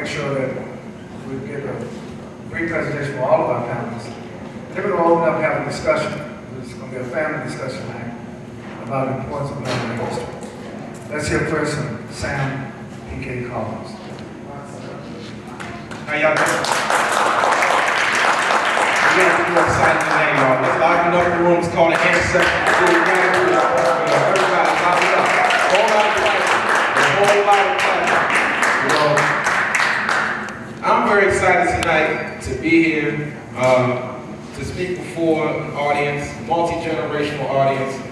make sure that we get a brief presentation for all of our panelists. Then we're going to open up and have a discussion. It's going to be a family discussion tonight about the importance of Black history. Let's hear first from Sam P.K. Collins. How y'all doing? We're excited today, y'all. Let's lock up the room. It's called an intersection. Everybody lock it up. A whole lot of clapping. I'm very excited tonight to be here, to speak before an audience, multi-generational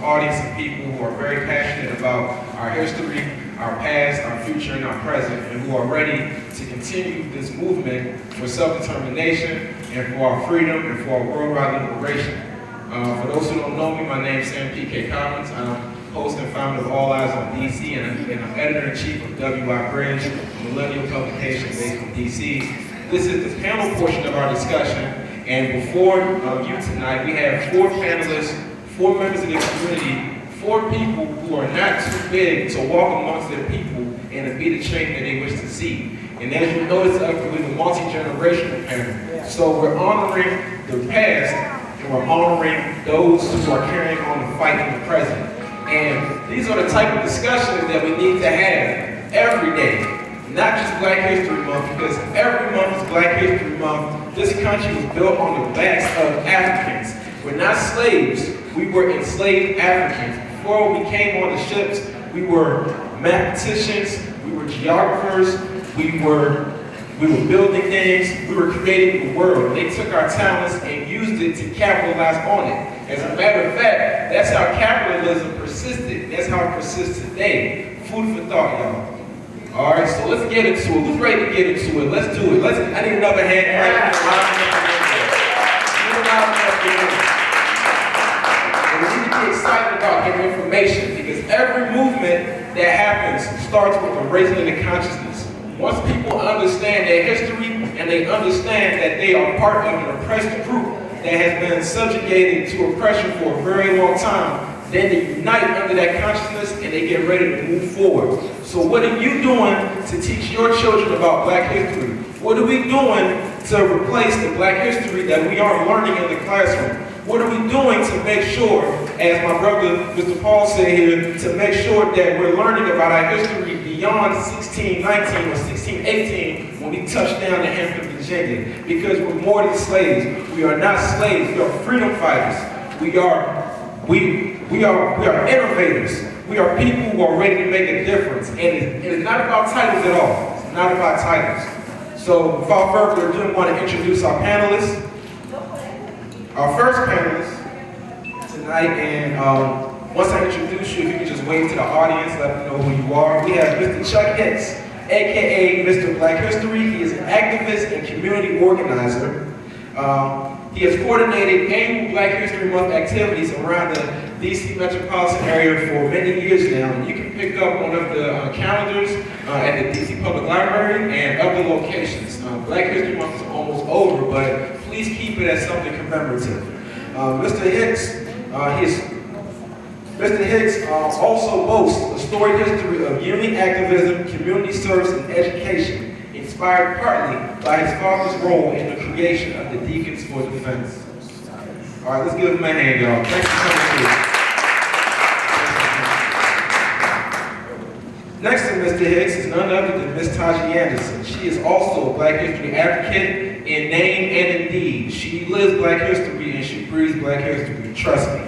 audience of people who are very passionate about our history, our past, our future, and our present, and who are ready to continue this movement for self-determination and for our freedom and for our worldwide liberation. For those who don't know me, my name is Sam P.K. Collins. I'm host and founder of All Eyes on DC, and I'm editor-in-chief of WI Bridge, a millennial publication based in DC. This is the panel portion of our discussion, and before you tonight, we have 4 panelists, 4 members of the community, 4 people who are not too big to walk amongst their people and to be the change that they wish to see. And as you notice, we're a multi-generational panel. So we're honoring the past, and we're honoring those who are carrying on the fight in the present. And these are the type of discussions that we need to have every day. Not just Black History Month, because every month is Black History Month. This country was built on the backs of Africans. We're not slaves, we were enslaved Africans. Before we came on the ships, we were mathematicians, we were geographers, we were building things, we were creating the world. They took our talents and used it to capitalize on it. As a matter of fact, that's how capitalism persisted. That's how it persists today. Food for thought, y'all. All right, so let's get into it. Who's ready to get into it? Let's do it. I need another hand. And we need to be excited about getting information, because every movement that happens starts with a raising of the consciousness. Once people understand their history and they understand that they are part of an oppressed group that has been subjugated to oppression for a very long time, then they unite under that consciousness and they get ready to move forward. So what are you doing to teach your children about Black history? What are we doing to replace the Black history that we aren't learning in the classroom? What are we doing to make sure, as my brother Mr. Paul said here, to make sure that we're learning about our history beyond 1619 or 1618 when we touch down to Hampton, Virginia? Because we're more than slaves. We are not slaves. We are freedom fighters. We are innovators. We are people who are ready to make a difference. And it's not about titles at all. It's not about titles. So without further ado, I want to introduce our panelists. Our first panelist tonight, and once I introduce you, if you could just wave to the audience, let them know who you are. We have Mr. Chuck Hicks, aka Mr. Black History. He is an activist and community organizer. He has coordinated annual Black History Month activities around the DC metropolitan area for many years now. And you can pick up one of the calendars at the DC Public Library and other locations. Black History Month is almost over, but please keep it as something commemorative. Mr. Hicks also boasts a storied history of union activism, community service, and education, inspired partly by his father's role in the creation of the Deacons for Defense. All right, let's give him a hand, y'all. Thanks for coming through. Next to Mr. Hicks is none other than Ms. Taji Anderson. She is also a Black history advocate in name and in deed. She lives Black history and she breathes Black history, trust me.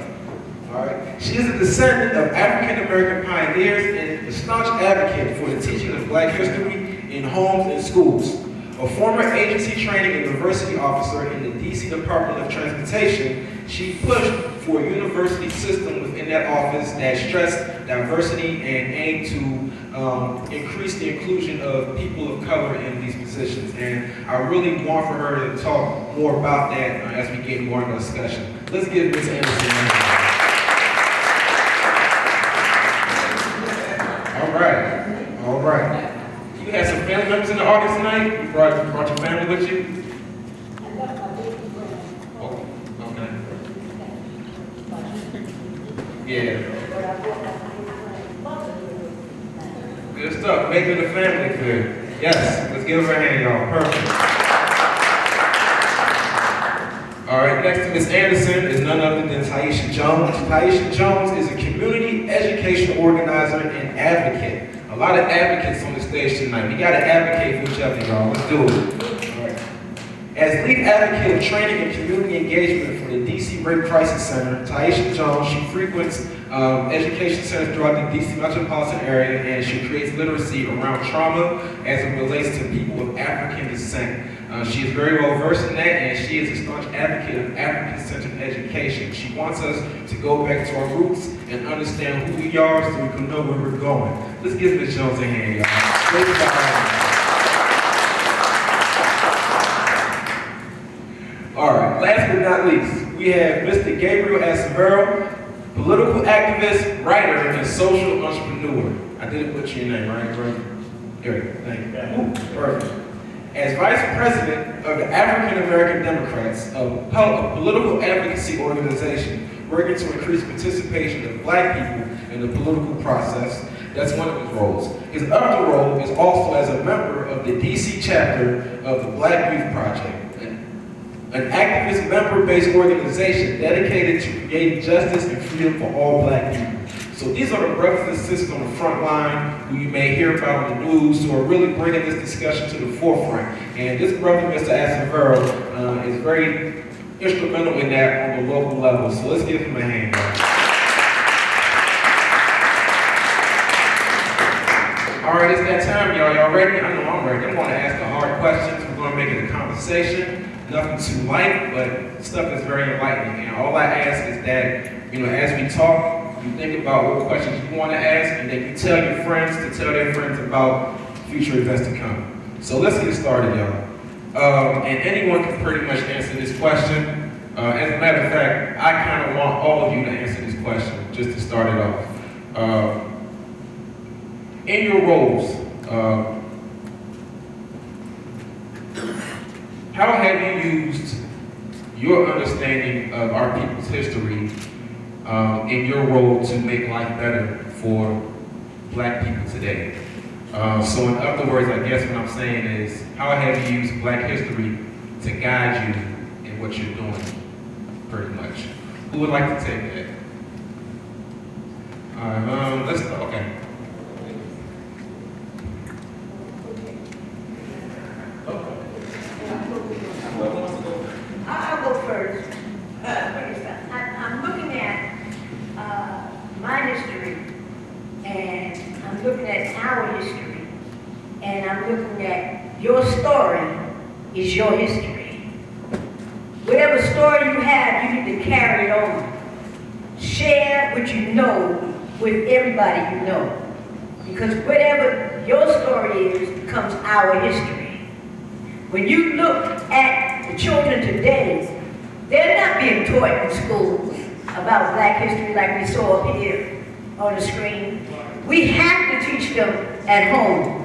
All right. She is a descendant of African American pioneers and a staunch advocate for the teaching of Black history in homes and schools. A former agency training and diversity officer in the DC Department of Transportation, she pushed for a university system within that office that stressed diversity and aimed to increase the inclusion of people of color in these positions. And I really want for her to talk more about that as we get more into the discussion. Let's give Ms. Anderson a hand. All right. You had some family members in the audience tonight? You brought your family with you? Oh, okay. Yeah. Good stuff. Making the family good. Yes, let's give her a hand, y'all. Perfect. All right, next to Ms. Anderson is none other than Taisha Jones. Taisha Jones is a community education organizer and advocate. A lot of advocates on the stage tonight. We got to advocate for each other, y'all. Let's do it. All right. As lead advocate of training and community engagement for the DC Rape Crisis Center, Taisha Jones, she frequents education centers throughout the DC metropolitan area, and she creates literacy around trauma as it relates to people of African descent. She is very well versed in that, and she is a staunch advocate of African-centered education. She wants us to go back to our roots and understand who we are so we can know where we're going. Let's give Ms. Jones a hand, y'all. Straight behind. All right, last but not least, we have Mr. Gabriel Acevedo, political activist, writer, and social entrepreneur. I didn't butcher your name, right? Good, thank you. Ooh, perfect. As Vice President of the African American Democrats, a political advocacy organization working to increase participation of Black people in the political process, that's one of his roles. His other role is also as a member of the DC chapter of the Black Youth Project, an activist member-based organization dedicated to creating justice and freedom for all Black people. So these are the brothers and sisters on the front line who you may hear about in the news who are really bringing this discussion to the forefront. And this brother, Mr. Acevedo, is very instrumental in that on the local level. So let's give him a hand, guys. All right, it's that time, y'all. Y'all ready? I know I'm ready. I'm going to ask the hard questions. We're going to make it a conversation. Nothing too light, but stuff that's very enlightening. And all I ask is that, as we talk, you think about what questions you want to ask, and then you tell your friends to tell their friends about future events to come. So let's get started, y'all. And anyone can pretty much answer this question. As a matter of fact, I kind of want all of you to answer this question, just to start it off. In your roles, how have you used your understanding of our people's history in your role to make life better for Black people today? So in other words, I guess what I'm saying is, how have you used Black history to guide you in what you're doing, pretty much? Who would like to take that? Let's go, okay. I'll go first. I'm looking at my history, and I'm looking at our history, and I'm looking at your story is your history. Whatever story you have, you need to carry it on. Share what you know with everybody you know. Because whatever your story is becomes our history. When you look at the children today, they're not being taught in schools about Black history like we saw up here on the screen. We have to teach them at home,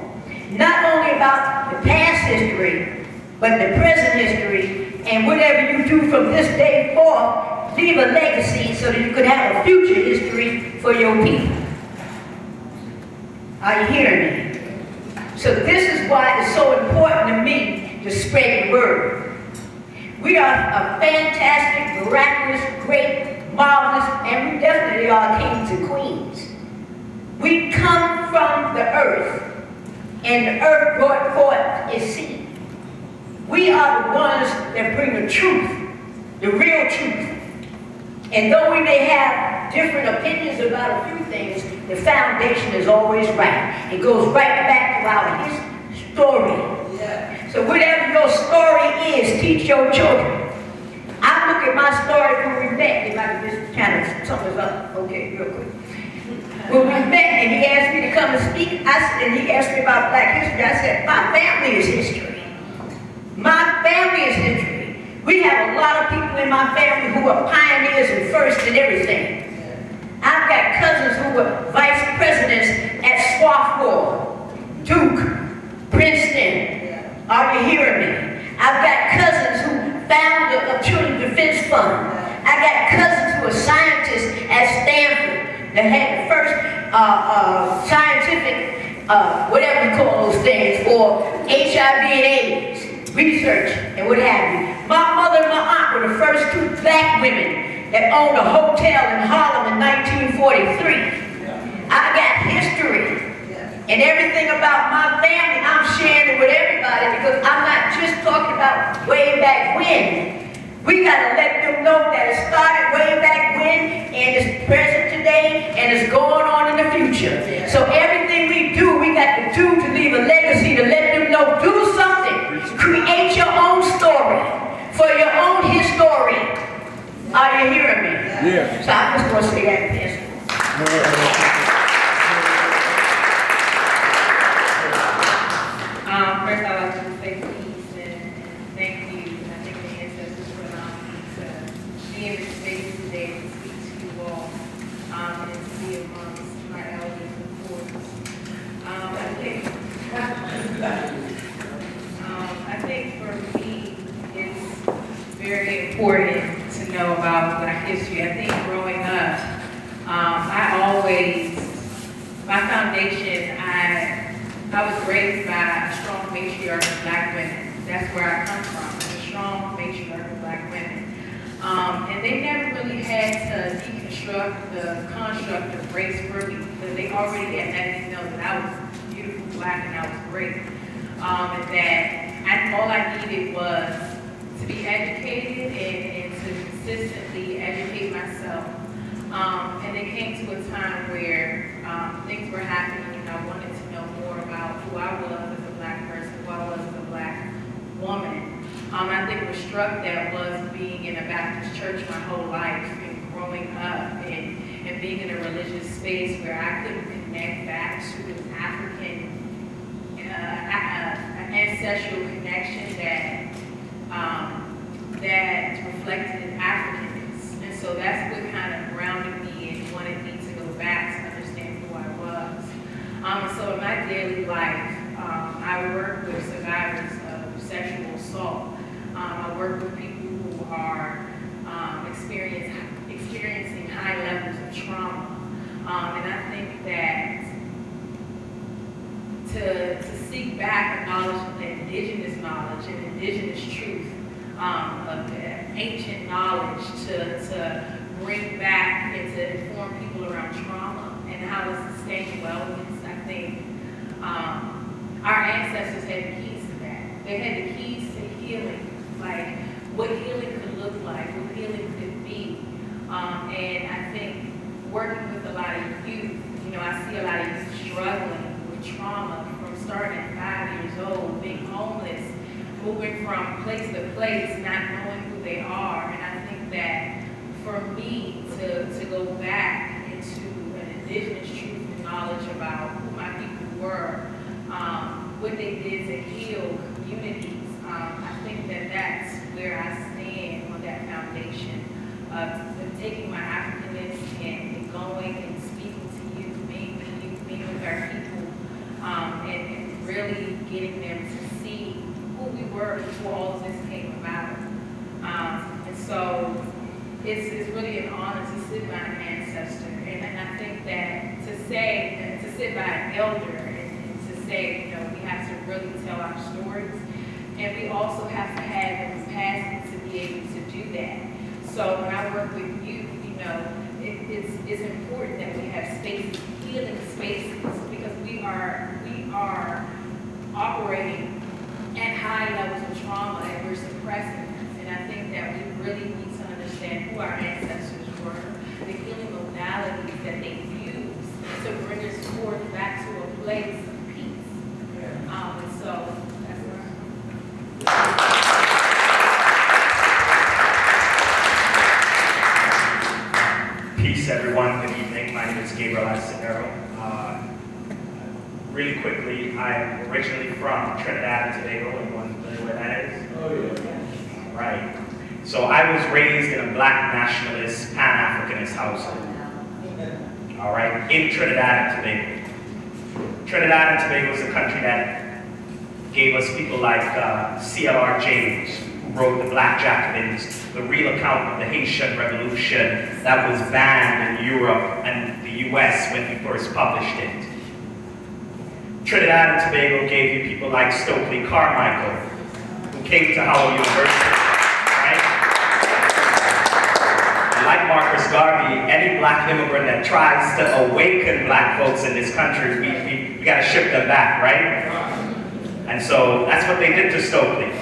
not only about the past history, but the present history, and whatever you do from this day forth, leave a legacy so that you could have a future history for your people. Are you hearing me? So this is why it's so important to me to spread the word. We are a fantastic, miraculous, great, marvelous, and we definitely are kings and queens. We come from the earth, and the earth brought forth its seed. We are the ones that bring the truth, the real truth. And though we may have different opinions about a few things, the foundation is always right. It goes right back to our story. So whatever your story is, teach your children. I look at my story when we met, if I can just kind of sum this up, okay, real quick. When we met and he asked me to come and speak, and he asked me about Black history, I said, my family is history. My family is history. We have a lot of people in my family who are pioneers and first in everything. I've got cousins who were vice presidents at Swarthmore, Duke, Princeton. Are you hearing me? I've got cousins who founded a Children's Defense Fund. I got cousins who are scientists at Stanford that had the first scientific whatever we call those things, or HIV and AIDS research and what have you. My mother and my aunt were the first two black women that owned a hotel in Harlem in 1943. I got history and everything about my family. I'm sharing it with everybody because I'm not just talking about way back when. We gotta let them know that it started way back when and it's present today and it's going on in the future. So everything we do, we got to do to leave a legacy to let them know, do something. Create your own story for your own history. Are you hearing me? Yeah. So I'm just gonna say that, Pastor. First, I'd like to say peace and thank you. I think the ancestors for allowing me to be in this space today to speak to you all and to be amongst my elders and forests. I think for me, it's very important to know about Black history. I think growing up, my foundation, I was raised by a strong matriarch of Black women. That's where I come from, a strong matriarch of Black women. And they never really had to deconstruct the construct of race for me, because they already had let me know that I was beautiful Black and I was great. And that all I needed was to be educated and to consistently educate myself. And it came to a time where things were happening and I wanted to know more about who I was as a Black person, who I was as a Black woman. I think what struck that was being in a Baptist church my whole life and growing up and being in a religious space where I couldn't connect back to an African ancestral connection that reflected in Africanness. And so that's what kind of grounded me and wanted me to go back to understand who I was. So in my daily life, I work with survivors of sexual assault. I work with people who are experiencing high levels of trauma. And I think that to seek back a knowledge of indigenous knowledge and indigenous truth, of the ancient knowledge to bring back and to inform people around trauma and how to sustain wellness. I think our ancestors had the keys to that. They had the keys to healing, like what healing could look like, what healing could be. And I think working with a lot of youth, I see a lot of youth struggling with trauma from starting at 5 years old, being homeless, moving from place to place, not knowing who they are. And I think that for me to go back into an indigenous truth and knowledge about who my people were, what they did to heal communities, I think that that's where I stand on that foundation of taking my Africanness and going and speaking to you, being with our people, and really getting them to see who we were before all of this came about. And so it's really an honor to sit by an ancestor. And I think that to sit by an elder and to say, we have to really tell our stories. And we also have to have the capacity to be able to do that. So when I work with youth, it's important that we have spaces, healing spaces, because we are operating at high levels of trauma and we're suppressing them. And I think that we really need to understand who our ancestors were, the healing modalities that they used to bring us forth back to a place of peace. And so that's where Peace, everyone. Good evening. My name is Gabriel Asadero. Really quickly, I'm originally from Trinidad and Tobago. Anyone familiar where that is? Oh, yeah. Right. So I was raised in a Black nationalist, Pan-Africanist household. All right, in Trinidad and Tobago. Trinidad and Tobago is a country that gave us people like C.L.R. James, who wrote The Black Jacobins, the real account of the Haitian Revolution that was banned in Europe and the US when he first published it. Trinidad and Tobago gave you people like Stokely Carmichael, who came to Howard University, right? And like Marcus Garvey, any black immigrant that tries to awaken black folks in this country, we gotta ship them back, right? And so that's what they did to Stokely.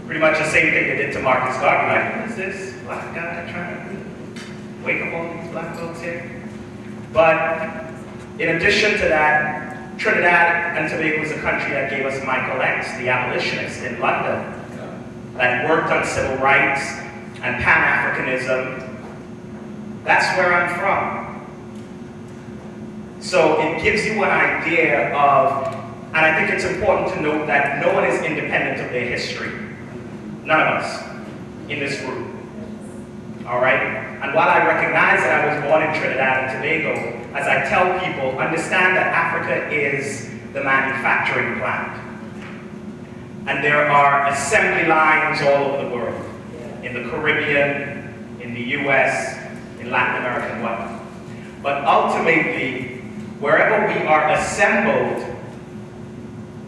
Pretty much the same thing they did to Marcus Garvey. Like, what is this black guy trying to wake up all these black folks here? But in addition to that, Trinidad and Tobago was a country that gave us Michael X, the abolitionist in London, that worked on civil rights and Pan-Africanism. That's where I'm from. So it gives you an idea of, and I think it's important to note that no one is independent of their history. None of us in this room. All right? And while I recognize that I was born in Trinidad and Tobago, as I tell people, understand that Africa is the manufacturing plant. And there are assembly lines all over the world, in the Caribbean, in the US, in Latin America and whatnot. But ultimately, wherever we are assembled,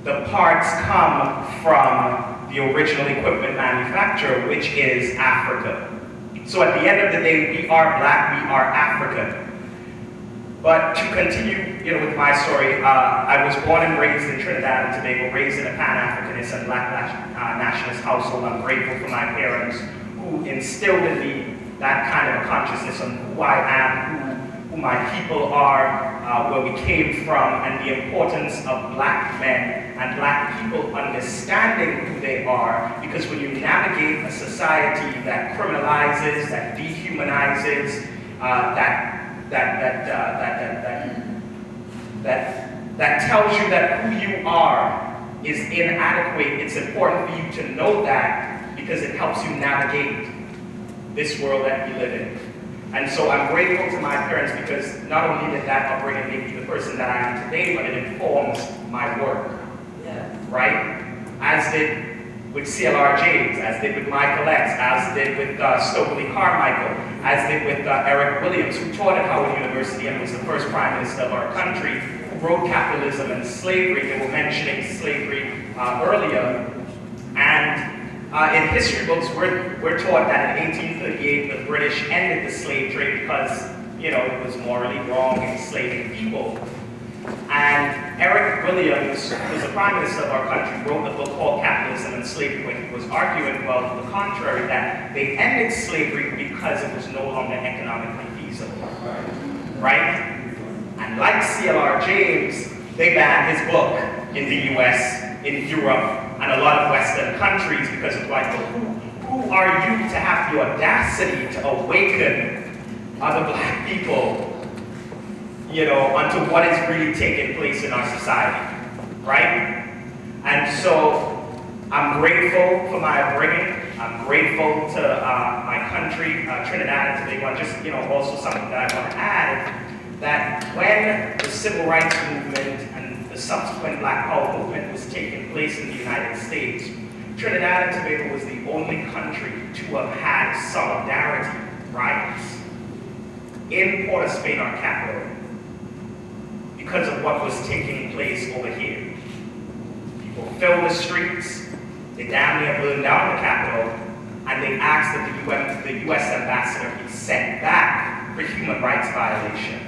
the parts come from the original equipment manufacturer, which is Africa. So at the end of the day, we are black, we are African. But to continue, with my story, I was born and raised in Trinidad and Tobago, raised in a Pan-Africanist and black nationalist household. I'm grateful for my parents who instilled in me that kind of a consciousness on who I am, who my people are, where we came from, and the importance of black men and black people understanding who they are, because when you navigate a society that criminalizes, that dehumanizes, that tells you that who you are is inadequate, it's important for you to know that, because it helps you navigate this world that we live in. And so I'm grateful to my parents, because not only did that upbringing make me the person that I am today, but it informs my work. Right? As did with CLR James, as did with Michael X, as did with Stokely Carmichael, as did with Eric Williams, who taught at Howard University and was the first prime minister of our country, who wrote Capitalism and Slavery. They were mentioning slavery earlier. And in history books, we're taught that in 1838, the British ended the slave trade because, it was morally wrong enslaving people. And Eric Williams, who was the prime minister of our country, wrote a book called Capitalism and Slavery, when he was arguing, well, to the contrary, that they ended slavery because it was no longer economically feasible. Right? And like CLR James, they banned his book in the US, in Europe, and a lot of Western countries, because it's like, well, who are you to have the audacity to awaken other black people, onto what is really taking place in our society, right? And so I'm grateful for my upbringing. I'm grateful to my country, Trinidad and Tobago. And just, also something that I want to add, that when the civil rights movement and the subsequent Black Power movement was taking place in the United States, Trinidad and Tobago was the only country to have had solidarity riots in Port of Spain, our capital, because of what was taking place over here. People filled the streets, they damn near burned down the Capitol, and they asked that the US ambassador be sent back for human rights violations.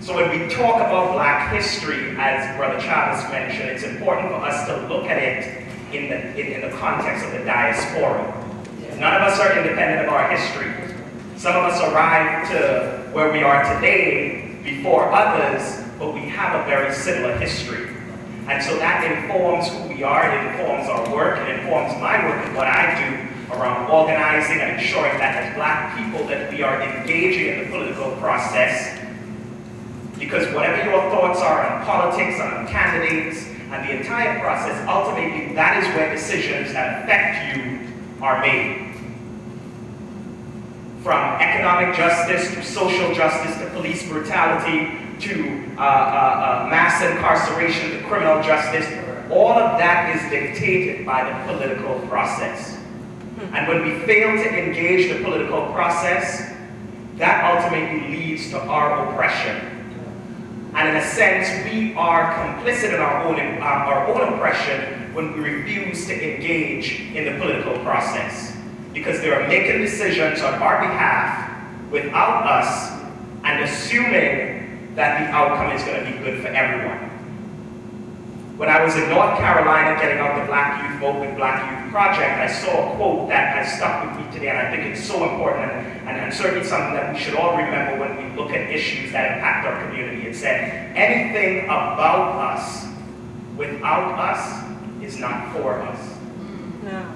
So when we talk about black history, as Brother Chavez mentioned, it's important for us to look at it in the context of the diaspora. None of us are independent of our history. Some of us arrived to where we are today before others, but we have a very similar history. And so that informs who we are, it informs our work, it informs my work and what I do around organizing and ensuring that as black people that we are engaging in the political process. Because whatever your thoughts are on politics, on candidates, and the entire process, ultimately that is where decisions that affect you are made. From economic justice to social justice to police brutality to mass incarceration to criminal justice, all of that is dictated by the political process. And when we fail to engage the political process, that ultimately leads to our oppression. And in a sense, we are complicit in our own oppression when we refuse to engage in the political process. Because they are making decisions on our behalf without us and assuming that the outcome is going to be good for everyone. When I was in North Carolina getting out the Black Youth Vote with Black Youth Project, I saw a quote that has stuck with me today, and I think it's so important and certainly something that we should all remember when we look at issues that impact our community. It said, anything about us without us is not for us. No.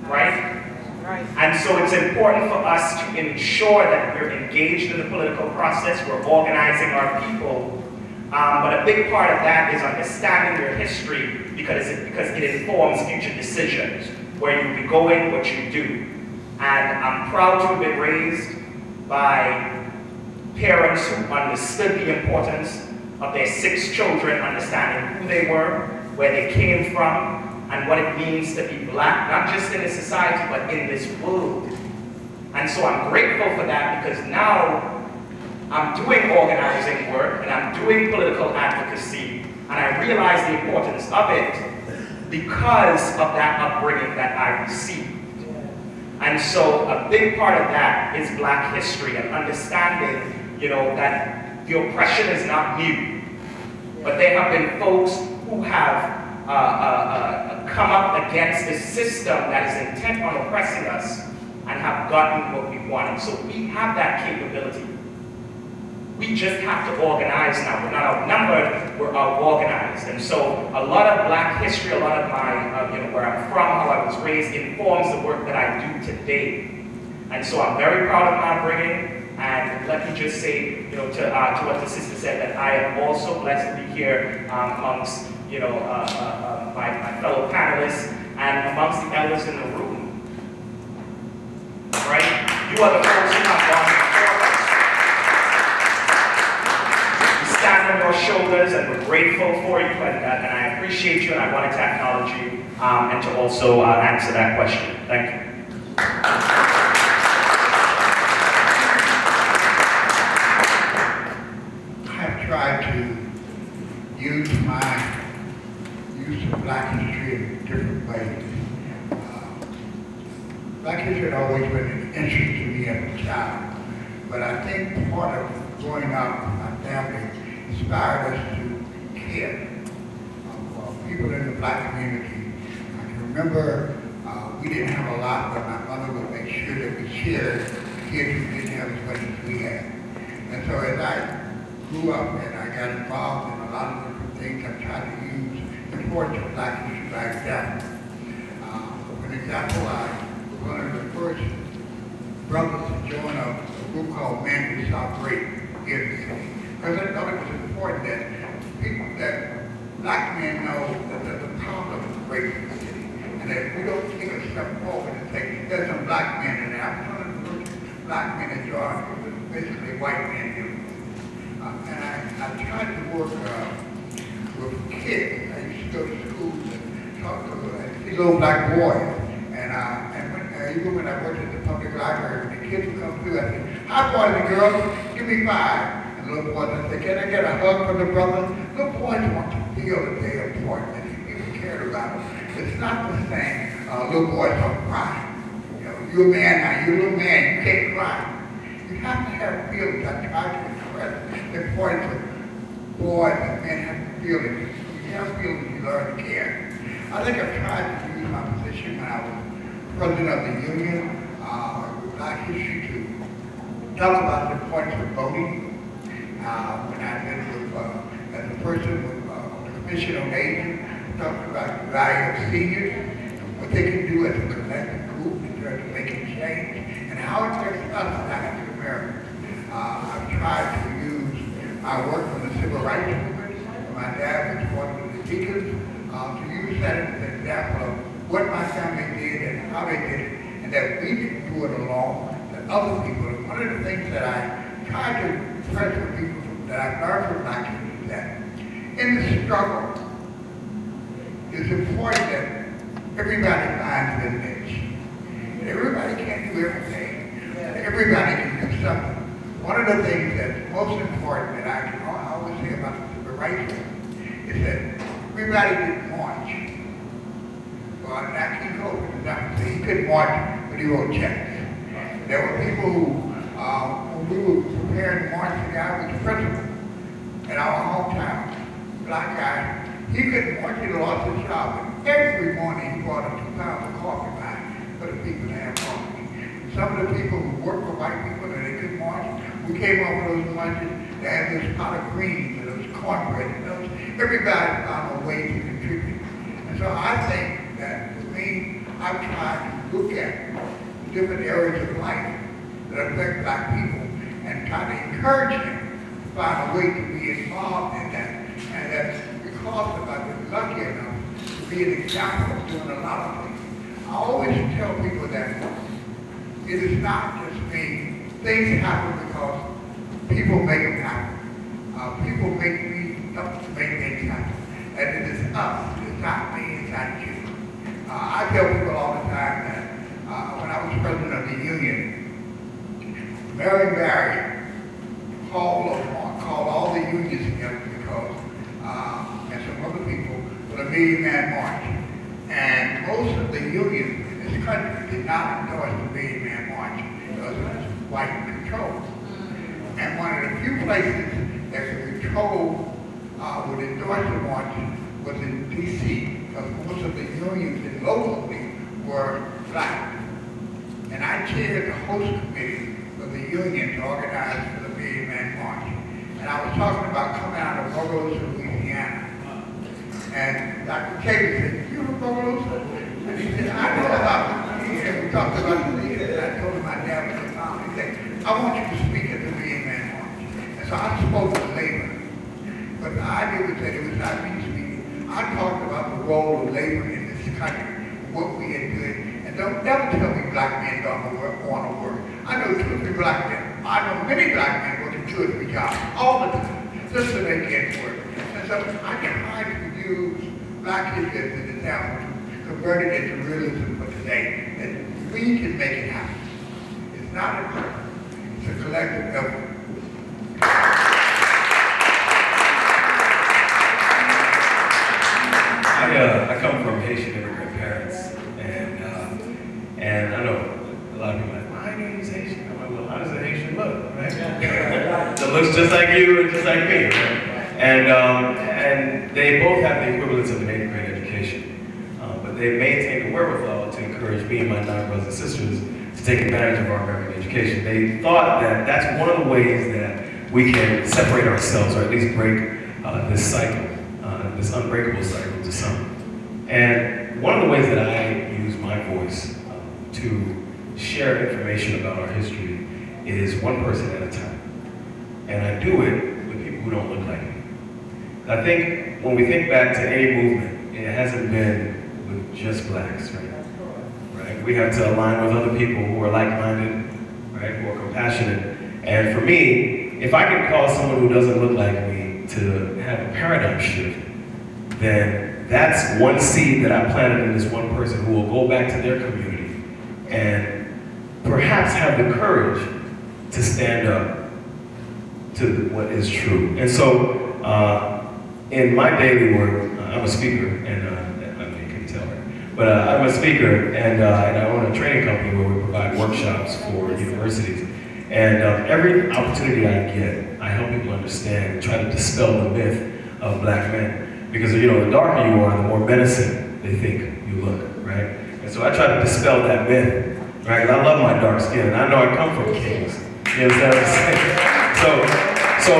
Right? Right. And so it's important for us to ensure that we're engaged in the political process, we're organizing our people. But a big part of that is understanding your history because it informs future decisions, where you'll be going, what you do. And I'm proud to have been raised by parents who understood the importance of their 6 children, understanding who they were, where they came from, and what it means to be Black, not just in this society, but in this world. And so I'm grateful for that because now I'm doing organizing work and I'm doing political advocacy, and I realize the importance of it because of that upbringing that I received. And so a big part of that is Black history and understanding, that the oppression is not new, but there have been folks who have come up against the system that is intent on oppressing us and have gotten what we wanted. So we have that capability. We just have to organize now. We're not outnumbered, we're out-organized. And so a lot of Black history, a lot of my, where I'm from, how I was raised, informs the work that I do today. And so I'm very proud of my upbringing. And let me just say, to what the sister said, that I am also blessed to be here amongst, my fellow panelists and amongst the elders in the room. Right? You are the folks who have gone before us. We stand on your shoulders and we're grateful for you, and I appreciate you, and I wanted to acknowledge you and to also answer that question. Thank you. Tried to use my use of Black history in different ways. Black history had always been an interest to me as a child, but I think part of growing up, my family inspired us to care for people in the Black community. I can remember we didn't have a lot, but my mother would make sure that we shared kids who didn't have as much as we had. And so as I grew up and I got involved in a lot of different things, I tried to use the importance of Black history by example. For example, I was one of the first brothers to join a group called Men Who Saw Great here in the city. Because I thought it was important that Black men know that there's a problem with great in the city. And that we don't take a step forward and say, there's some Black men in there. I was one of the first Black men that joined. It was basically white men doing. And I tried to work with kids. I used to go to schools and talk to these little Black boys. And even when I worked at the public library, when the kids would come through, I said, hi boys and girls, give me 5. And little boys would say, can I get a hug from the brother? Little boys want to feel that they're important, that people care about them. It's not the same, little boys don't cry. You're a man now, you're a little man, you can't cry. You have to have feelings. I try to express the importance of boys and men have feelings. When you have feelings, you learn to care. I think I've tried to use my position when I was president of the union with Black history to talk about the importance of voting. When I've been with, as a person with the Commission on Aging, talking about the value of seniors, and what they can do as a collective group in terms of making change, and how it affects us as African Americans. I've tried to use my work from the Civil Rights Movement, my dad was one of the deacons, to use that as an example of what my family did and how they did it, and that we didn't do it alone, that other people, one of the things that I try to express with people that I've learned from Black history is that in the struggle, it's important that everybody finds their niche. Everybody can't do everything. Everybody can do something. One of the things that's most important that I can always say about racism is that everybody didn't march. Well, Nat King Cole, for example, said he couldn't march, but he wrote checks. There were people who, when we were preparing to march, the guy was the principal in our hometown, black guy. He couldn't march, he lost his job. But every morning he brought a 2 pounds of coffee back for the people to have coffee. Some of the people who worked for white people and they couldn't march, we came up with those lunches. They had those pot of greens and those cornbread and those. Everybody found a way to contribute. And so I think that for me, I've tried to look at the different areas of life that affect black people and try to encourage them to find a way to be involved in that. And that's because of I've been lucky enough to be an example of doing a lot of things. I always tell people that it is not just me. Things happen because people make them happen. People make me help to make things happen. And it is us. It's not me. It's not you. I tell people all the time that when I was president of the union, Mary Barry called all the unions together because, and some other people, for the Million Man March. And most of the unions in this country did not endorse the Million Man March because it was white control. And one of the few places that could control would endorse the march was in D.C. because most of the unions in locally were black. And I chaired the host committee of the union to organize for the Million Man March. And I was talking about coming out of Bogalusa, Louisiana. And Dr. Katie said, "You from Bogalusa?" And he said, "I know about it." And we talked about the leader. And I told him my dad was a mom. He said, "I want you to speak at the Million Man March." And so I spoke to labor. But the idea was that it was not me speaking. I talked about the role of labor in this country, what we had done. And don't never tell me black men don't want to work. I know 2 or 3 black men. I know many black men working 2 or 3 jobs all the time, just so they get work. And so I try to use black history as an example to convert it into realism for today. And we can make it happen. It's not a group. It's a collective effort. I come from Haitian immigrant parents, and I know a lot of people are like, "Why do you use Haitian?" I'm like, "Well, how does a Haitian look, right?" It looks just like you and just like me, right? And they both have the equivalence of an 8th grade education, but they maintain the wherewithal to encourage me and my 9 brothers and sisters to take advantage of our American education. They thought that that's one of the ways that we can separate ourselves, or at least break this cycle, this unbreakable cycle to some. And one of the ways that I use my voice to share information about our history is one person at a time. And I do it with people who don't look like me. I think when we think back to any movement, it hasn't been with just blacks, right? We have to align with other people who are like-minded, right, who are compassionate. And for me, if I can cause someone who doesn't look like me to have a paradigm shift, then that's one seed that I planted in this one person who will go back to their community and perhaps have the courage to stand up to what is true. And so, in my daily work, I'm a speaker, and I know you can tell, right? But I'm a speaker, and I own a training company where we provide workshops for universities. And every opportunity I get, I help people understand and try to dispel the myth of black men. Because, you know, the darker you are, the more menacing they think you look, right? And so I try to dispel that myth, right? I love my dark skin, and I know I come from kings. You understand what I'm saying? So,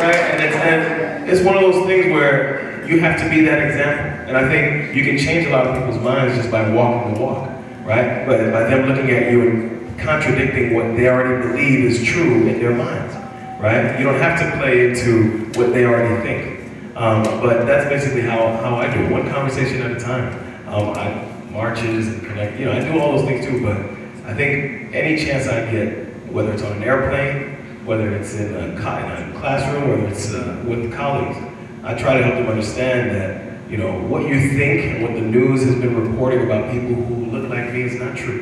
right? And it's one of those things where you have to be that example. And I think you can change a lot of people's minds just by walking the walk, right? But by them looking at you and contradicting what they already believe is true in their minds, right? You don't have to play into what they already think. But that's basically how I do it, one conversation at a time. I marches and connect, you know, I do all those things too, but I think any chance I get, whether it's on an airplane, whether it's in a classroom, whether it's with colleagues, I try to help them understand that, you know, what you think and what the news has been reporting about people who look like me is not true,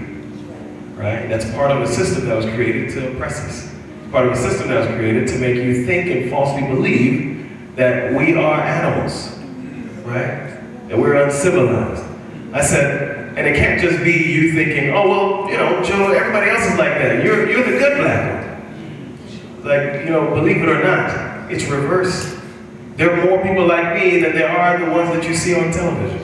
right? That's part of a system that was created to oppress us. Part of a system that was created to make you think and falsely believe that we are animals, right? That we're uncivilized. I said, and it can't just be you thinking, oh, well, you know, Joe, everybody else is like that. You're the good black one. Like, you know, believe it or not, it's reversed. There are more people like me than there are the ones that you see on television.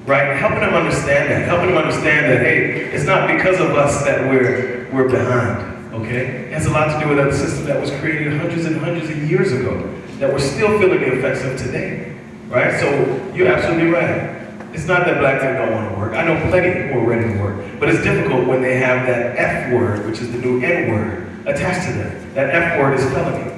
Right? Helping them understand that. Helping them understand that, hey, it's not because of us that we're behind. Okay? It has a lot to do with a system that was created hundreds and hundreds of years ago that we're still feeling the effects of today. Right? So you're absolutely right. It's not that black men don't want to work. I know plenty who are ready to work. But it's difficult when they have that F word, which is the new N word, attached to them. That F word is felony.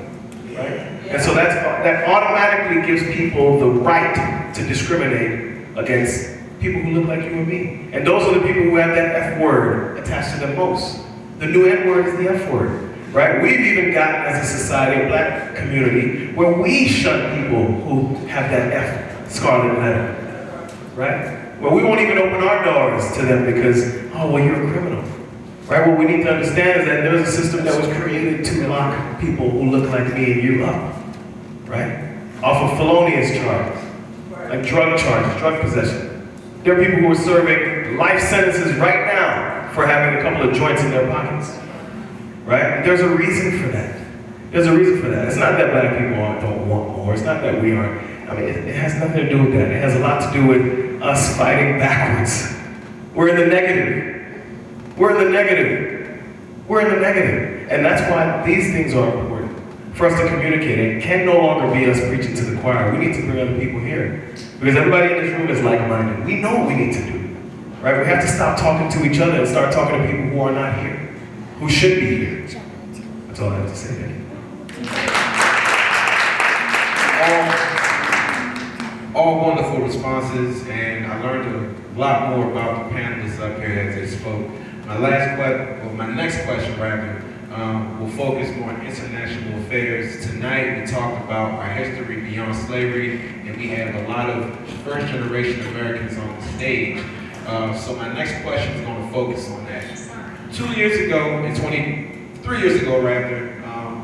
Right? And so that automatically gives people the right to discriminate against people who look like you and me. And those are the people who have that F word attached to them most. The new N word is the F word. Right? We've even gotten, as a society, a black community, where we shun people who have that F scarlet letter. Right? Where we won't even open our doors to them because, oh, well, you're a criminal. Right? What we need to understand is that there's a system that was created to lock people who look like me and you up. Right? Off of felonious charges, like drug charges, drug possession. There are people who are serving life sentences right now for having a couple of joints in their pockets. Right? There's a reason for that. There's a reason for that. It's not that black people don't want more. It's not that we aren't. I mean, it has nothing to do with that. It has a lot to do with us fighting backwards. We're in the negative. We're in the negative. We're in the negative. And that's why these things are important for us to communicate. It can no longer be us preaching to the choir. We need to bring other people here. Because everybody in this room is like-minded. We know what we need to do. Right? We have to stop talking to each other and start talking to people who are not here, who should be here. That's all I have to say. Thank you. All wonderful responses, and I learned a lot more about the panelists up here as they spoke. My next question, will focus more on international affairs. Tonight, we talked about our history beyond slavery, and we have a lot of first-generation Americans on the stage. So my next question is going to focus on that. 3 years ago, on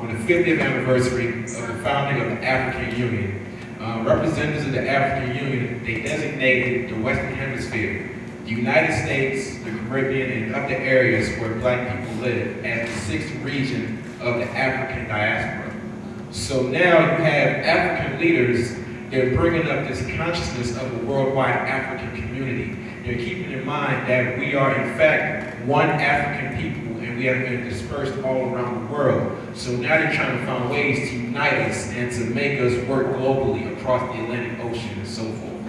the 50th anniversary of the founding of the African Union, representatives of the African Union, they designated the Western Hemisphere, the United States, the Caribbean, and other areas where black people live as the sixth region of the African diaspora. So now you have African leaders, they're bringing up this consciousness of the worldwide African community. They're keeping in mind that we are in fact one African people, and we have been dispersed all around the world. So now they're trying to find ways to unite us and to make us work globally across the Atlantic Ocean and so forth.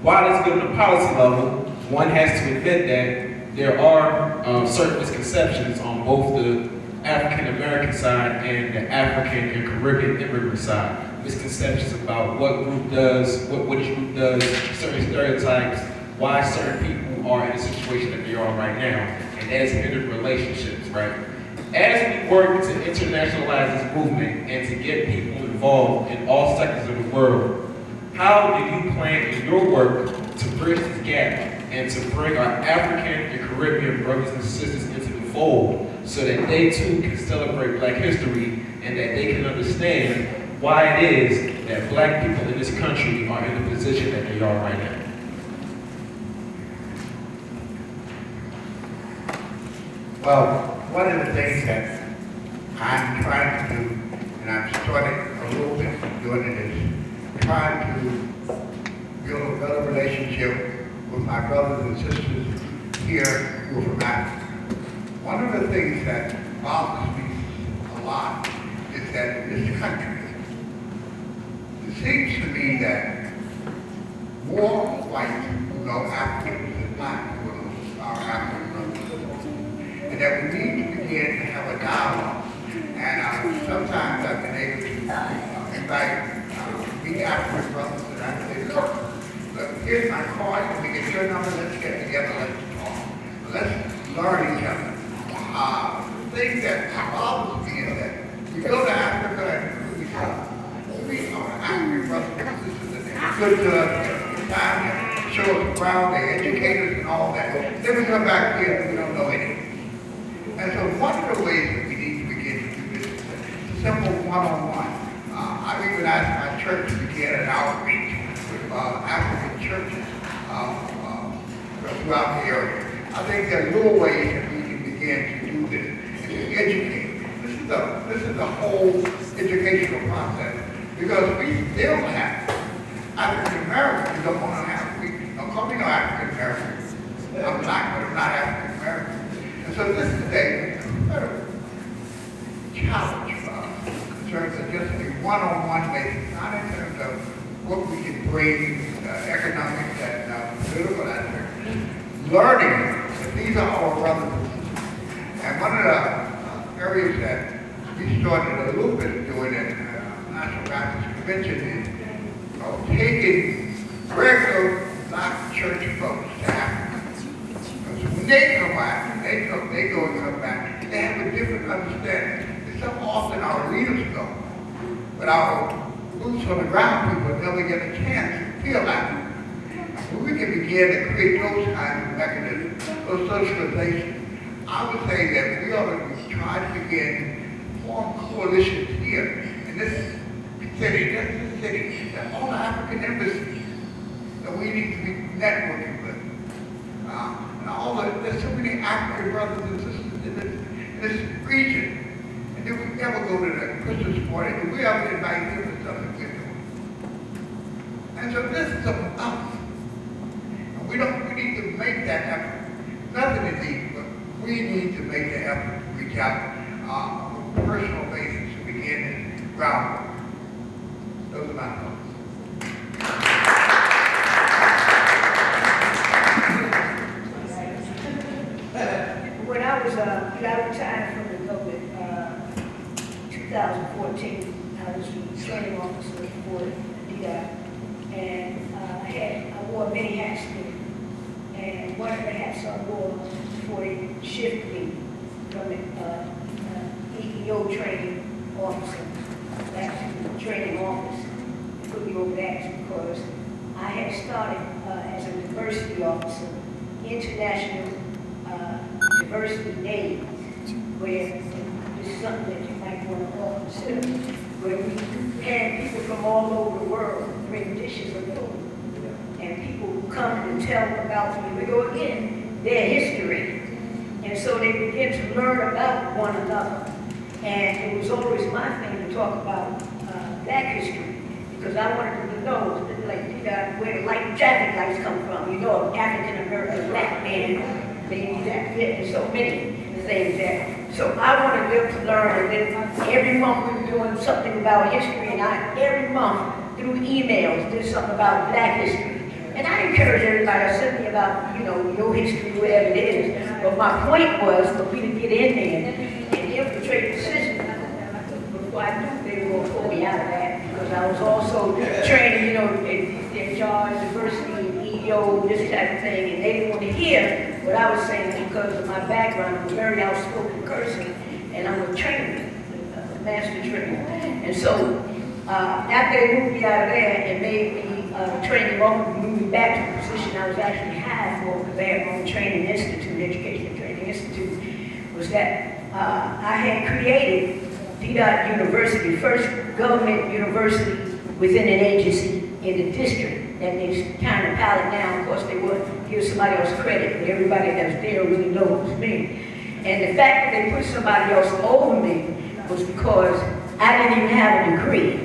While it's good on the policy level, one has to admit that there are certain misconceptions on both the African American side and the African and Caribbean immigrant side. Misconceptions about what group does, which group does, certain stereotypes, why certain people are in the situation that they are right now, and that has hindered relationships, right? As we work to internationalize this movement and to get people involved in all sectors of the world, how do you plan in your work to bridge this gap and to bring our African and Caribbean brothers and sisters into the fold so that they too can celebrate Black history and that they can understand why it is that black people in this country are in the position that they are right now? Well, one of the things that I'm trying to do, and I've started a little bit doing it, is trying to build a better relationship with my brothers and sisters here who are from Africa. One of the things that bothers me a lot is that in this country, it seems to me that more whites who know Africans than black who know our African brothers, and that we need to begin to have a dialogue. And sometimes I've been able to invite the African brothers and I say, look, here's my card, and we get your number, let's get together, let's talk. Let's learn each other. The thing that bothers me is that we go to Africa and we our African brothers and sisters, and they're good to us, time to show us around, they're educators and all that. Then we come back here and we don't know anything. And so one of the ways that we need to begin to do this is a simple one-on-one. church began an outreach with African churches throughout the area. I think there are little ways that we can begin to do this and to educate. This is the whole educational process, because we still have African Americans don't want to have, don't call me no African American. I'm black, but I'm not African American. And so this is an incredible challenge for us in terms of just a one-on-one basis, not in terms of what we can bring, economic and political aspects. Learning that these are our brothers and sisters. And one of the areas that we started a little bit of doing at National Baptist Convention is taking regular black church folks to Africa. Because when they come back, they go and come back, they have a different understanding. And so often our leaders go, but our boots on the ground people never get a chance to feel Africa. When we can begin to create those kinds of mechanisms, those socializations, I would say that we ought to try to begin to form coalitions here in this city, that all the African embassies that we need to be networking with. And there's so many African brothers and sisters in this region. And then we never go to the Christmas party, and we ever invite them to something we're doing. And so this is about us. We need to make that effort. Nothing is easy, but we need to make the effort to reach out on a personal basis to begin this groundwork. Those are my thoughts. When I was, I retired from the government, 2014, I was the training officer for DI, and I wore many hats there. And one of the hats I wore before they shifted me from the EEO training officer back to the training office. They put me over that because I had started as a diversity officer, international diversity days, where this is something that you might want to all consider, where we had people from all over the world bring dishes of food. And people who come and tell about, here we go again, their history. And so they begin to learn about one another. And it was always my thing to talk about black history, because I wanted them to know, like, where the traffic lights come from. You know, an African-American black man, maybe that fit, and so many things there. So I wanted them to learn, and then every month we were doing something about history, and every month through emails did something about black history. And I encourage everybody to send me about, your history, whatever it is. But my point was for me to get in there and infiltrate the system. Before I knew they were going to pull me out of that, because I was also training, their charge, diversity, EEO, this type of thing, and they didn't want to hear what I was saying because of my background. I'm a very outspoken person, and I'm a trainer, a master trainer. And so after they moved me out of there and made me training officer, moved me back to the position I was actually hired for, because they had my own training institute, Education Training Institute, was that I had created DDOT University, first government university within an agency in the district. And they kind of piled down. Of course, they would give somebody else credit, but everybody that was there really knew it was me. And the fact that they put somebody else over me was because I didn't even have a degree.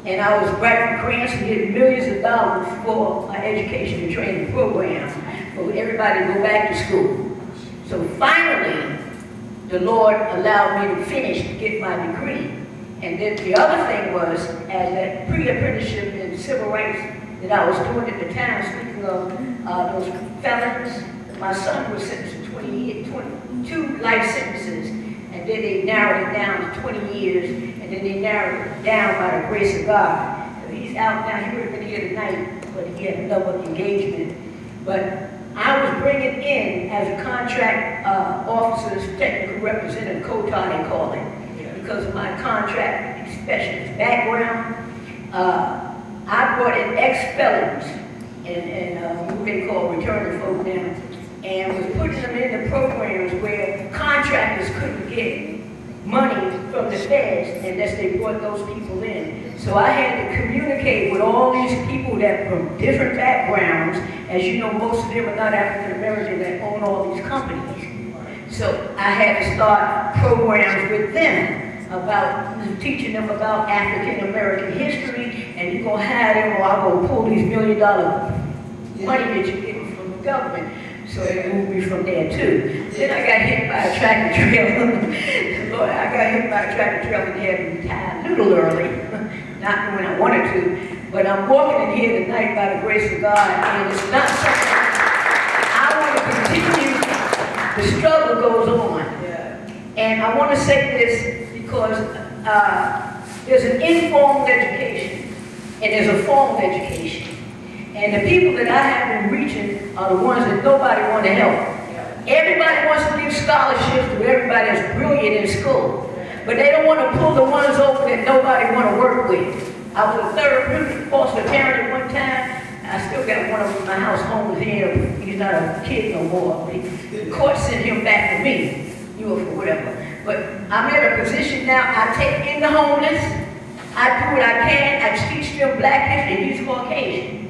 And I was writing grants and getting millions of dollars for my education and training program for everybody to go back to school. So finally, the Lord allowed me to finish to get my degree. And then the other thing was, as that pre-apprenticeship in civil rights that I was doing at the time, speaking of those felons, my son was sentenced to 22 life sentences, and then they narrowed it down to 20 years, and then they narrowed it down by the grace of God. So he's out now. He would have been here tonight, but he had another engagement. But I was bringing in, as a contract officer's technical representative, COTA they call it, because of my contract specialist background. I brought in ex-felons and what they call returning folk now, and was putting them in the programs where contractors couldn't get money from the feds unless they brought those people in. So I had to communicate with all these people that from different backgrounds. As you know, most of them are not African American that own all these companies. So I had to start programs with them about teaching them about African American history, and you're gonna have them, or I'm gonna pull these $1 million money that you're getting from the government. So they moved me from there too. Then I got hit by a tractor trailer. Lord, I got hit by a tractor trailer and had to retire a little early, not when I wanted to. But I'm walking in here tonight by the grace of God, and it's not something I want to continue. The struggle goes on. And I want to say this because there's an informal education and there's a formal education. And the people that I have been reaching are the ones that nobody wants to help. Everybody wants to give scholarships to everybody that's brilliant in school. But they don't want to pull the ones over that nobody want to work with. I was a third foster parent at one time. I still got one of them in my house home here. He's not a kid no more. The court sent him back to me. You know, for whatever. But I'm in a position now, I take in the homeless, I do what I can, I teach them black history, he's Caucasian.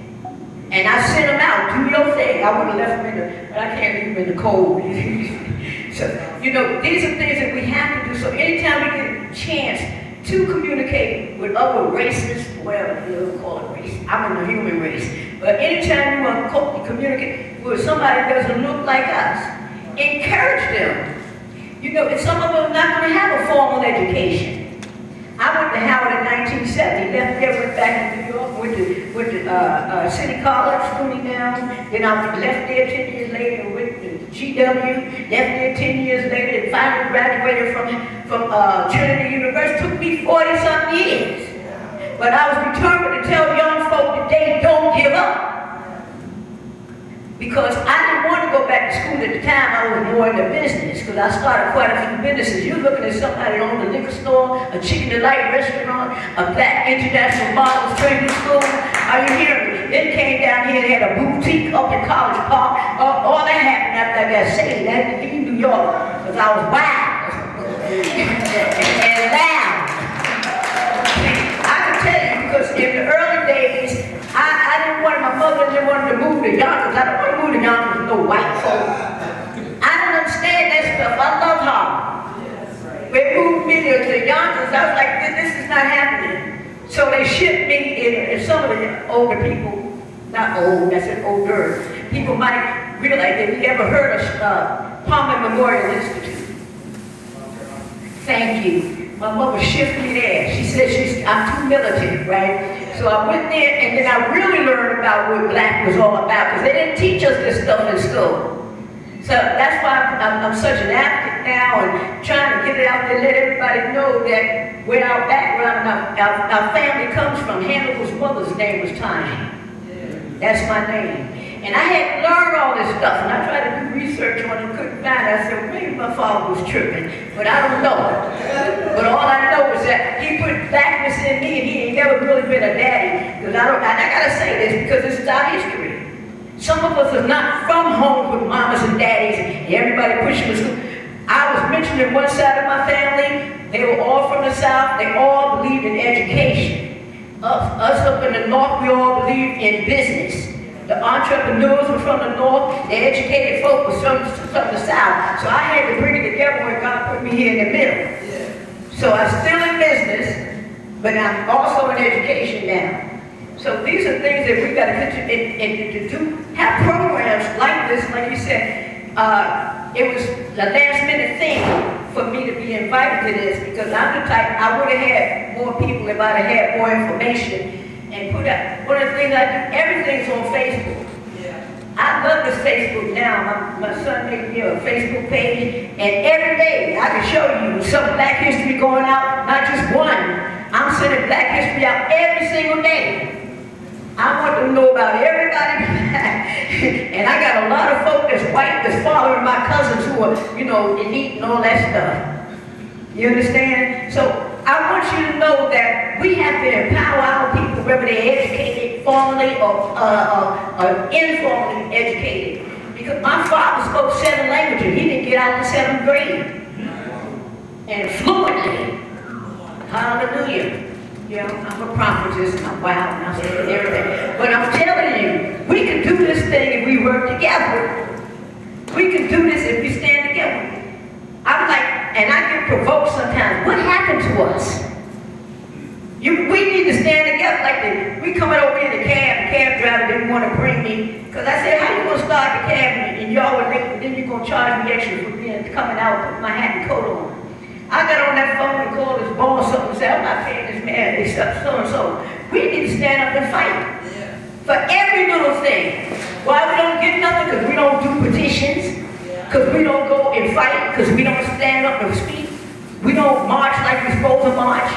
And I send them out, do your thing. I would have left them in the, but I can't leave them in the cold. So, you know, these are things that we have to do. So anytime we get a chance to communicate with other races, whatever you call it race, I'm in the human race. But anytime you want to communicate with somebody that doesn't look like us, encourage them. You know, and some of them are not going to have a formal education. I went to Howard in 1970, left there, went back to New York, went to City College, schooling down. Then I left there 10 years later, went to GW, left there 10 years later, and finally graduated from Trinity University. It took me 40-something years. But I was determined to tell young folk today, don't give up. Because I didn't want to go back to school at the time. I was more in the business because I started quite a few businesses. You're looking at somebody that owned a liquor store, a chicken delight restaurant, a black international models training school. Are you hearing me? Then came down here and had a boutique up in College Park. All that happened after I got saved. That in New York because I was wild and loud. I can tell you because in the early days, I didn't want, my mother didn't want to move to Yonkers. I don't want to move to Yonkers with no white folk. I don't understand that stuff. I love Harlem. They moved me to Yonkers. I was like, this is not happening. So they shipped me, and some of the older people, not old, I said older, people might realize that we ever heard of Palmer Memorial Institute. Thank you. My mother shifted me there. She said, I'm too militant, right? So I went there, and then I really learned about what black was all about, because they didn't teach us this stuff in school. So that's why I'm such an advocate now, and trying to get it out there, let everybody know that where our background, our family comes from. Hannibal's mother's name was Tanya. That's my name. And I had to learn all this stuff, and I tried to do research on it, couldn't find it. I said, maybe my father was tripping, but I don't know. But all I know is that he put blackness in me, and he ain't never really been a daddy. Because I gotta say this because this is our history. Some of us are not from homes with mamas and daddies, and everybody pushing us through. I was mentioned in one side of my family. They were all from the South. They all believed in education. Us up in the North, we all believed in business. The entrepreneurs were from the North, the educated folk were from the South. So I had to bring it together when God put me here in the middle. So I'm still in business, but I'm also in education now. So these are things that we got to continue to do. Have programs like this, like you said. It was the last minute thing for me to be invited to this because I'm the type, I would have had more people if I'd have had more information. And put out, one of the things I do, everything's on Facebook. I love this Facebook now. My son made me a Facebook page, and every day I can show you some black history going out, not just one. I'm sending black history out every single day. I want to know about everybody. And I got a lot of folk that's white that's following my cousins who are, you know, elite and all that stuff. You understand? So I want you to know that we have to empower our people, whether they're educated formally or informally educated. Because my father spoke 7 languages. He didn't get out to 7th grade. And fluently. Hallelujah. Yeah, I'm a prophetess and I'm wild and I'm saying everything. But I'm telling you, we can do this thing if we work together. We can do this if we stand together. I'm like, and I get provoked sometimes. What happened to us? We need to stand together like we coming over in the cab driver didn't want to bring me. Because I said, how you going to start the cab and y'all were late, and then you're going to charge me extra for being coming out with my hat and coat on. I got on that phone and called his boss up and said, I'm not paying this man, except so and so. We need to stand up and fight. For every little thing. Why we don't get nothing? Because we don't do petitions. Because we don't go and fight. Because we don't stand up and speak. We don't march like we're supposed to march.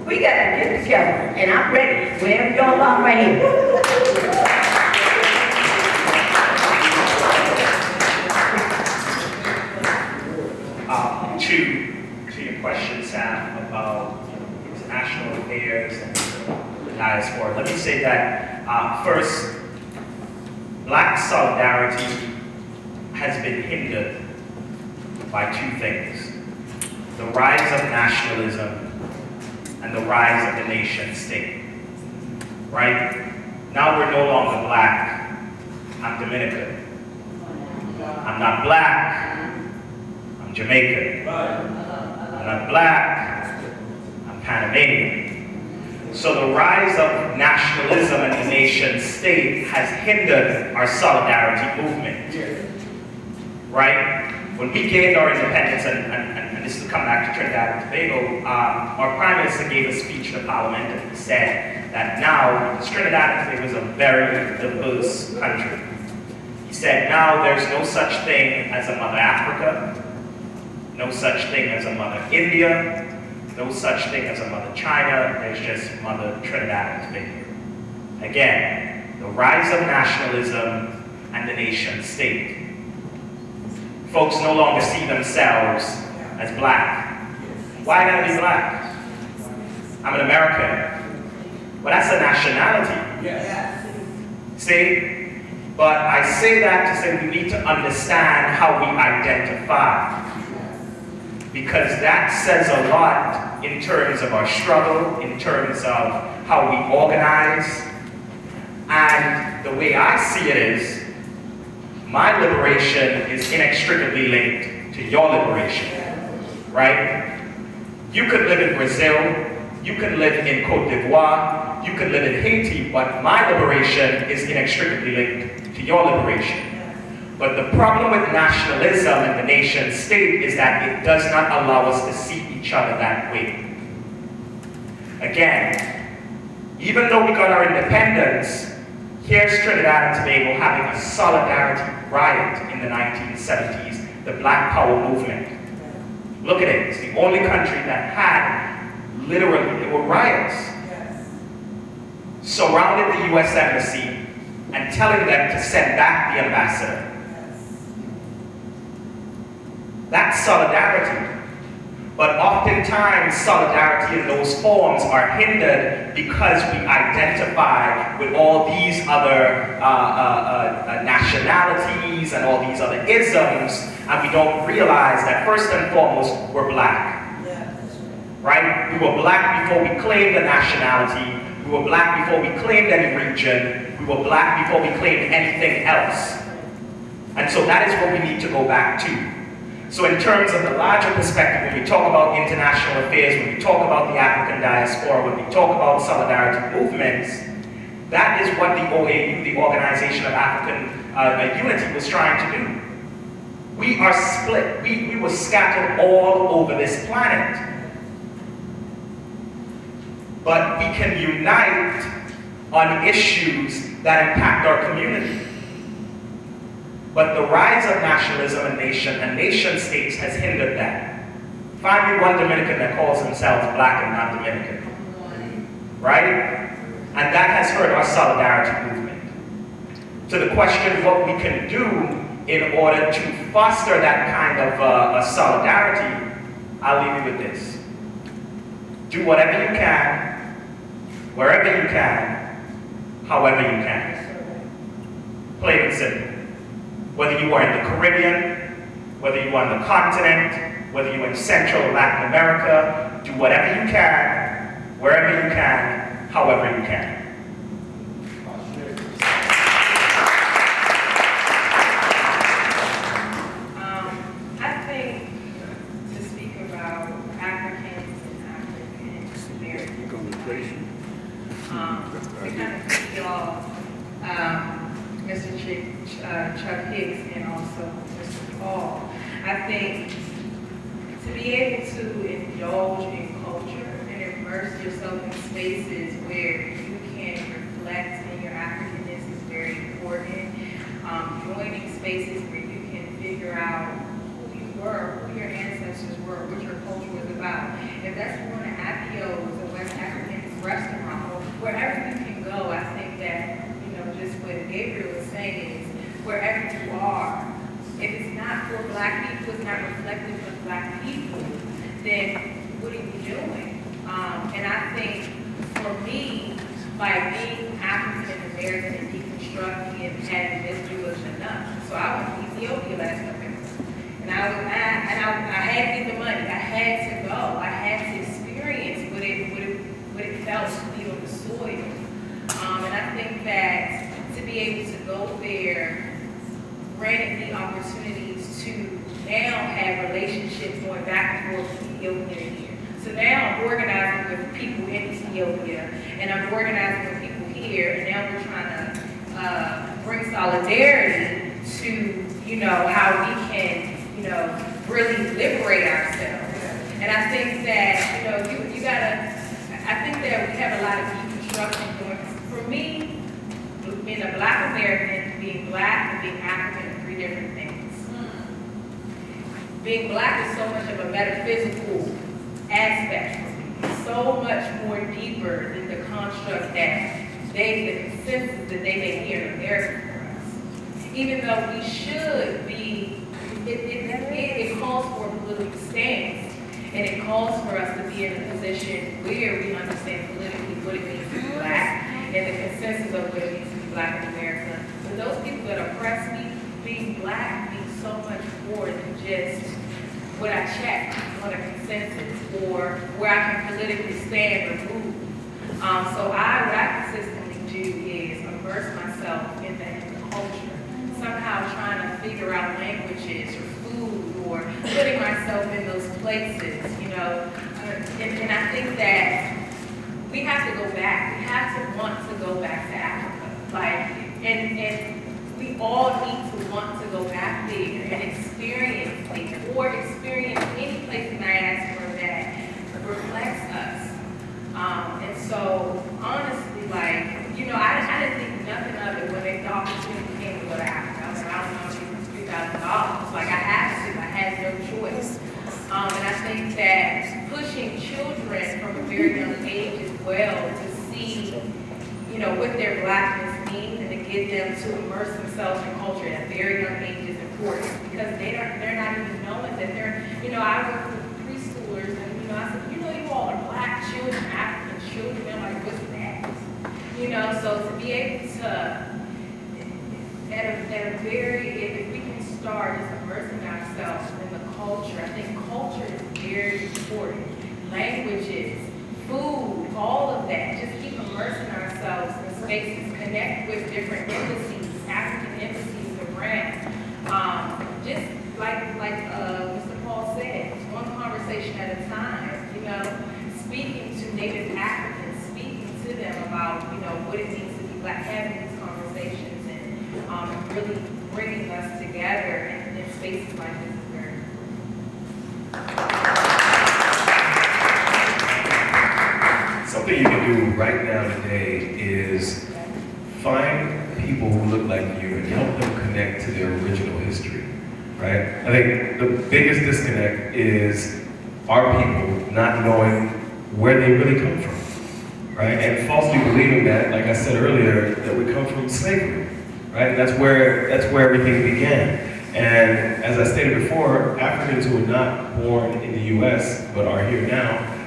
We got to get together. And I'm ready. Wherever y'all are right here. To your question, Sam, about international affairs and the diaspora, let me say that first, Black solidarity has been hindered by two things: the rise of nationalism and the rise of the nation state. Right? Now we're no longer Black. I'm Dominican. I'm not Black. I'm Jamaican. I'm not Black. I'm Panamanian. So the rise of nationalism and the nation state has hindered our solidarity movement. Right? When we gained our independence, and this is to come back to Trinidad and Tobago, our Prime Minister gave a speech to Parliament and he said that now, because Trinidad and Tobago is a very diverse country, he said now there's no such thing as a Mother Africa, no such thing as a Mother India, no such thing as a Mother China, there's just Mother Trinidad and Tobago. Again, the rise of nationalism and the nation state. Folks no longer see themselves as Black. Why gotta be Black? I'm an American. Well, that's a nationality. See? But I say that to say we need to understand how we identify. Because that says a lot in terms of our struggle, in terms of how we organize. And the way I see it is, my liberation is inextricably linked to your liberation, right? You could live in Brazil, you could live in Cote d'Ivoire, you could live in Haiti, but my liberation is inextricably linked to your liberation. But the problem with nationalism and the nation state is that it does not allow us to see each other that way. Again, even though we got our independence, here's Trinidad and Tobago having a solidarity riot in the 1970s, the Black Power movement. Look at it, it's the only country that had, literally, there were riots. Surrounded the US Embassy and telling them to send back the ambassador. That's solidarity. But oftentimes, solidarity in those forms are hindered because we identify with all these other nationalities and all these other isms, and we don't realize that first and foremost, we're Black. Right? We were Black before we claimed a nationality. We were Black before we claimed any region. We were Black before we claimed anything else. And so that is what we need to go back to. So in terms of the larger perspective, when we talk about international affairs, when we talk about the African diaspora, when we talk about solidarity movements, that is what the OAU, the Organization of African Unity, was trying to do. We are split. We were scattered all over this planet. But we can unite on issues that impact our community. But the rise of nationalism and nation states has hindered that. Find me one Dominican that calls themselves Black and not Dominican. Right? And that has hurt our solidarity movement. To the question what we can do in order to foster that kind of solidarity, I'll leave you with this. Do whatever you can, wherever you can, however you can. Plain and simple. Whether you are in the Caribbean, whether you are on the continent, whether you're in Central or Latin America, do whatever you can, wherever you can, however you can. I think to speak about Africans and African Americans, we kind of feel Mr. Chuck Hicks and also Mr. Paul. I think to be able to indulge in culture and immerse yourself in spaces where you can reflect in your Africanness is very important. Joining spaces where you can figure out who you were, who your ancestors were, what your culture was about. If that's going to Apio's or West African restaurant or wherever you can go, I think that, just what Gabriel was saying is wherever you are, if it's not for Black people, it's not reflective of Black people, then what are you doing? And I think for me, by being African American and deconstructing and having history was enough. So I went to Ethiopia last November. And I had to get the money. I had to go. I had to experience what it felt to be on the soil. And I think that to be able to go there granted me opportunities to now have relationships going back and forth with Ethiopia here. So now I'm organizing with people in Ethiopia, and I'm organizing with people here, and now we're trying to bring solidarity to, how we can, really liberate ourselves. And I think that, you gotta, I think that we have a lot of deconstruction going. For me, being a Black American, being Black and being African are three different things. Being Black is so much of a metaphysical aspect for me, so much more deeper than the construct that the consensus that they make here in America for us. Even though we should be, it calls for a political stance, and it calls for us to be in a position where we understand politically what it means to be Black, and the consensus of what it means to be Black in America. For those people that oppress me, being Black means so much more than just what I check on a consensus or where I can politically stand or move. So what I consistently do is immerse myself in the culture, somehow trying to figure out languages or food or putting myself in those places, and I think that we have to go back. We have to want to go back to Africa. And we all need to want to go back there and experience it, or experience any place in diaspora that reflects us. And so, honestly, I didn't think nothing of it when the opportunity came to go to Africa. I was like, I don't know, it's $3,000. I had no choice. And I think that pushing children from a very young age as well to see, what their Blackness means and to get them to immerse themselves in culture at a very young age is important because they're not even knowing that they're, I work with preschoolers and, I said, you all are Black children, African children. I'm like, what's that? So to be able to, if we can start just immersing ourselves in the culture, I think culture is very important. Languages, food, all of that. Just keep immersing ourselves in spaces, connect with different embassies, African embassies around. Just like Mr. Paul said, one conversation at a time, speaking to Native Africans, speaking to them about, what it means to be Black, having these conversations and really bringing us together in spaces like this is very important. Something you can do right now today is find people who look like you and help them connect to their original history, right? I think the biggest disconnect is our people not knowing where they really come from, right? And falsely believing that, like I said earlier, that we come from slavery, right? That's where everything began. And as I stated before, Africans who are not born in the US but are here now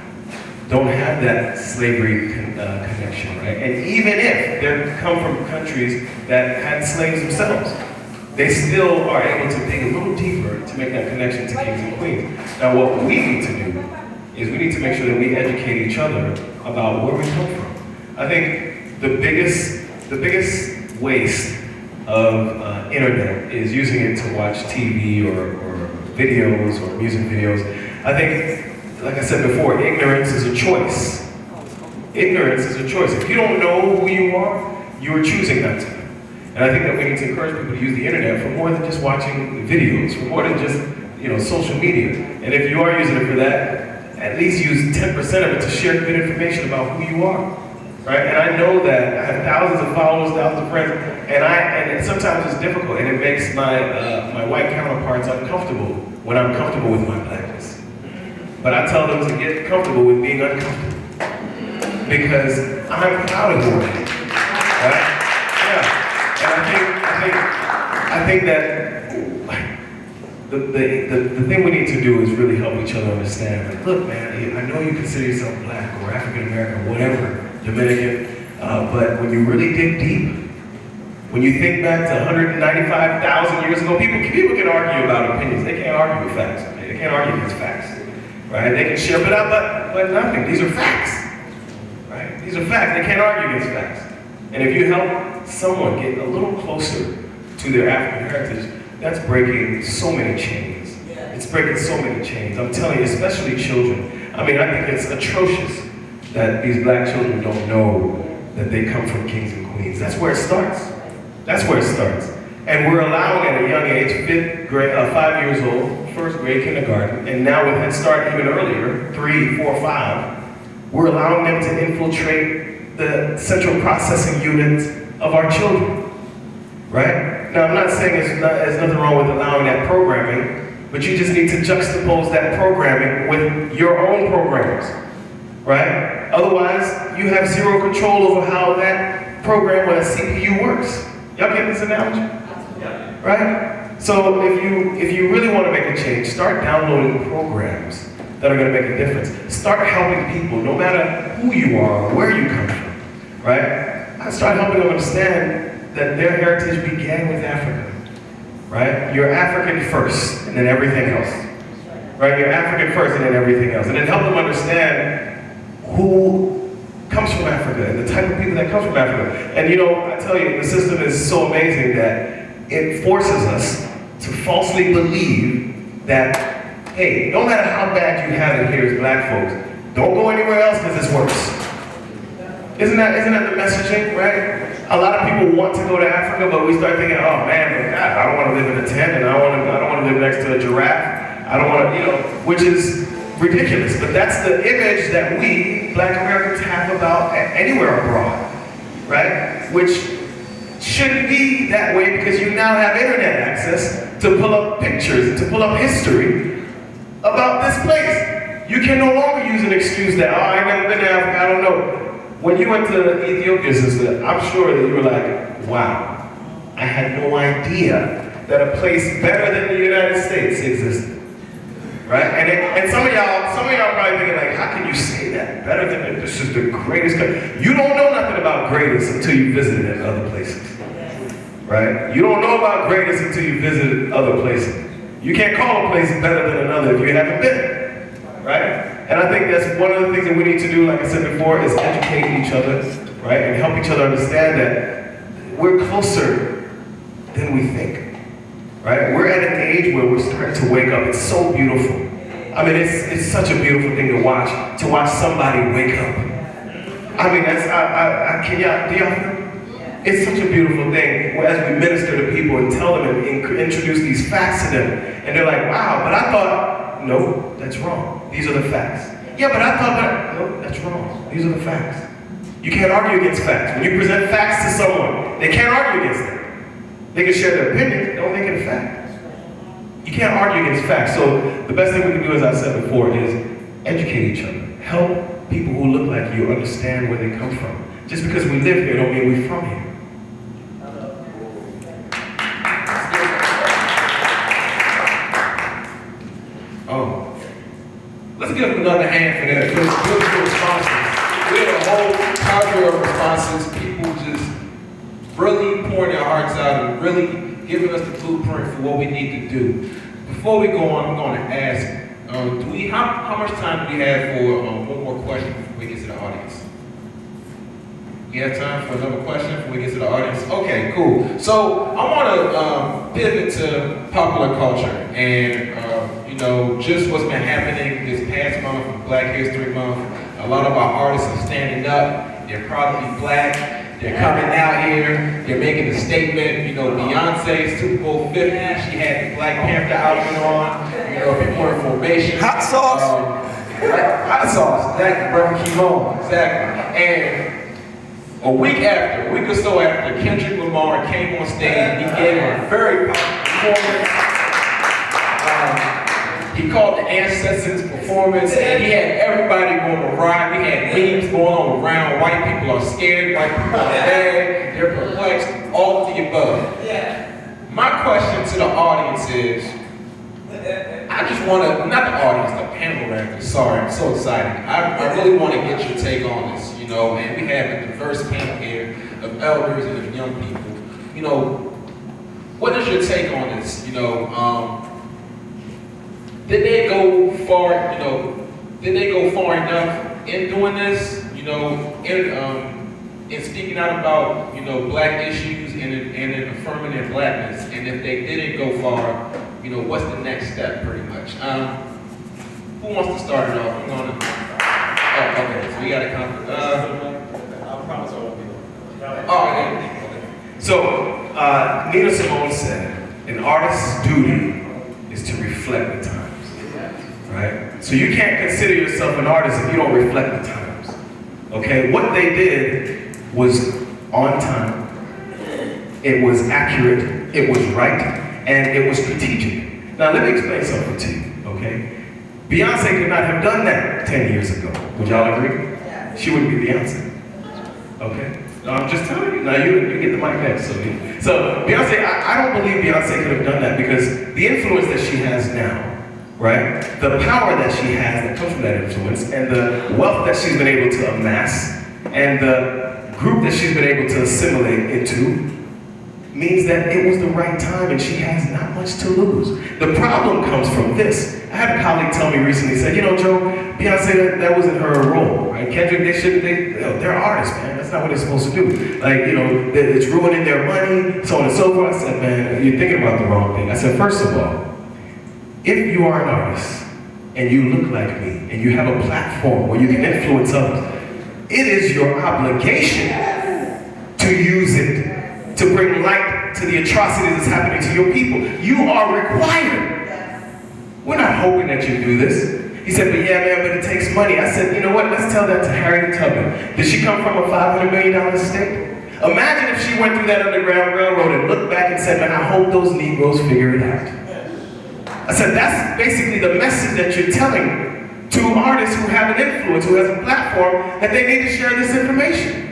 don't have that slavery connection, right? And even if they come from countries that had slaves themselves, they still are able to dig a little deeper to make that connection to kings and queens. Now what we need to do is we need to make sure that we educate each other about where we come from. I think the biggest waste of internet is using it to watch TV or videos or music videos. I think, like I said before, ignorance is a choice. Ignorance is a choice. If you don't know who you are choosing not to. And I think that we need to encourage people to use the internet for more than just watching videos, for more than just, social media. And if you are using it for that, at least use 10% of it to share good information about who you are. Right? And I know that I have thousands of followers, thousands of friends, and sometimes it's difficult, and it makes my white counterparts uncomfortable when I'm comfortable with my blackness. But I tell them to get comfortable with being uncomfortable, because I'm proud of who I am. Right? Yeah. And I think that the thing we need to do is really help each other understand. Like, look, man, I know you consider yourself black or African American, whatever, Dominican, but when you really dig deep, when you think back to 195,000 years ago, people can argue about opinions. They can't argue with facts. Okay? They can't argue against facts, right? They can share it out, but nothing. These are facts, right? These are facts. They can't argue against facts. And if you help someone get a little closer to their African heritage, that's breaking so many chains. It's breaking so many chains. I'm telling you, especially children. I mean, I think it's atrocious that these black children don't know that they come from kings and queens. That's where it starts. That's where it starts. And we're allowing at a young age, 5 years old, first grade kindergarten, and now with Head Start even earlier, 3, 4, 5, we're allowing them to infiltrate the central processing units of our children, right? Now, I'm not saying there's nothing wrong with allowing that programming, but you just need to juxtapose that programming with your own programs, right? Otherwise, you have zero control over how that program or that CPU works. Y'all get this analogy? Yeah. Right? So if you really want to make a change, start downloading programs that are going to make a difference. Start helping people, no matter who you are or where you come from, right? Start helping them understand that their heritage began with Africa, right? You're African first, and then everything else, right? You're African first, and then everything else. And then help them understand who comes from Africa and the type of people that comes from Africa. And I tell you, the system is so amazing that it forces us to falsely believe that, hey, no matter how bad you have it here as black folks, don't go anywhere else because it's worse. Isn't that the messaging, right? A lot of people want to go to Africa, but we start thinking, oh man, God, I don't want to live in a tent, and I don't want to live next to a giraffe. I don't want to, which is ridiculous. But that's the image that we, black Americans, have about anywhere abroad, right? Which shouldn't be that way, because you now have internet access to pull up pictures, to pull up history about this place. You can no longer use an excuse that, I've never been to Africa, I don't know. When you went to Ethiopia, sister, I'm sure that you were like, wow, I had no idea that a place better than the United States existed, right? And some of y'all probably thinking like, how can you say that? Better than this is the greatest country. You don't know nothing about greatness until you visited in other places, right? You don't know about greatness until you visited other places. You can't call a place better than another if you haven't been, right? And I think that's one of the things that we need to do, like I said before, is educate each other, right? And help each other understand that we're closer than we think, right? We're at an age where we're starting to wake up. It's so beautiful. I mean, it's such a beautiful thing to watch somebody wake up. I mean, do y'all feel? It's such a beautiful thing as we minister to people and tell them and introduce these facts to them. And they're like, wow, but I thought, no, that's wrong. These are the facts. Yeah, but I thought that, no, that's wrong. These are the facts. You can't argue against facts. When you present facts to someone, they can't argue against them. They can share their opinion, don't make it a fact. You can't argue against facts. So the best thing we can do, as I said before, is educate each other. Help people who look like you understand where they come from. Just because we live here don't mean we're from here. Let's give them another hand for that. Beautiful responses. We had a whole cadre of responses. People just really pouring their hearts out and really giving us the blueprint for what we need to do. Before we go on, I'm going to ask How much time do we have for one more question before we get to the audience? We have time for another question before we get to the audience? Okay, cool. So I want to pivot to popular culture and, just what's been happening this past month, Black History Month. A lot of our artists are standing up. They're proud to be black. They're coming out here. They're making a statement. Beyonce, Super Bowl 50, she had the Black Panther outfit on. People were in formation. Hot sauce. Hot sauce, exactly. Brother Kimon, exactly. And a week or so after, Kendrick Lamar came on stage and he gave a very powerful performance. He called the Ancestors performance and he had everybody going to ride. We had memes going on around. White people are scared, white people are mad, they're perplexed, all of the above. My question to the audience is, I just want to, not the audience, the panel rather, sorry, I'm so excited. I really want to get your take on this, and we have a diverse panel here of elders and of young people. What is your take on this? Did they go far, did they go far enough in doing this, in speaking out about, black issues and in affirming their blackness? And if they didn't go far, what's the next step, pretty much? Who wants to start it off? I'm gonna. Oh, okay. So we got a conference. I promise I won't be long. Oh, okay. So, Nina Simone said, an artist's duty is to reflect the times, right? So you can't consider yourself an artist if you don't reflect the times, okay? What they did was on time, it was accurate, it was right, and it was strategic. Now let me explain something to you, okay? Beyonce could not have done that 10 years ago. Would y'all agree? She wouldn't be Beyonce, okay? No, I'm just telling you. Now you get the mic next. So Beyonce, I don't believe Beyonce could have done that because the influence that she has now, right? The power that she has that comes from that influence and the wealth that she's been able to amass and the group that she's been able to assimilate into means that it was the right time and she has not much to lose. The problem comes from this. I had a colleague tell me recently, said, Joe, Beyonce, that wasn't her role, right? Kendrick, they're artists, man. That's not what they're supposed to do. Like, it's ruining their money, so on and so forth. I said, man, you're thinking about the wrong thing. I said, first of all, if you are an artist and you look like me and you have a platform where you can influence others, it is your obligation to use it to bring light to the atrocities that's happening to your people. You are required. We're not hoping that you do this. He said, but yeah, man, but it takes money. I said, you know what, let's tell that to Harriet Tubman. Did she come from a $500 million estate? Imagine if she went through that Underground Railroad and looked back and said, man, I hope those Negroes figure it out. I said, that's basically the message that you're telling to artists who have an influence, who has a platform, that they need to share this information.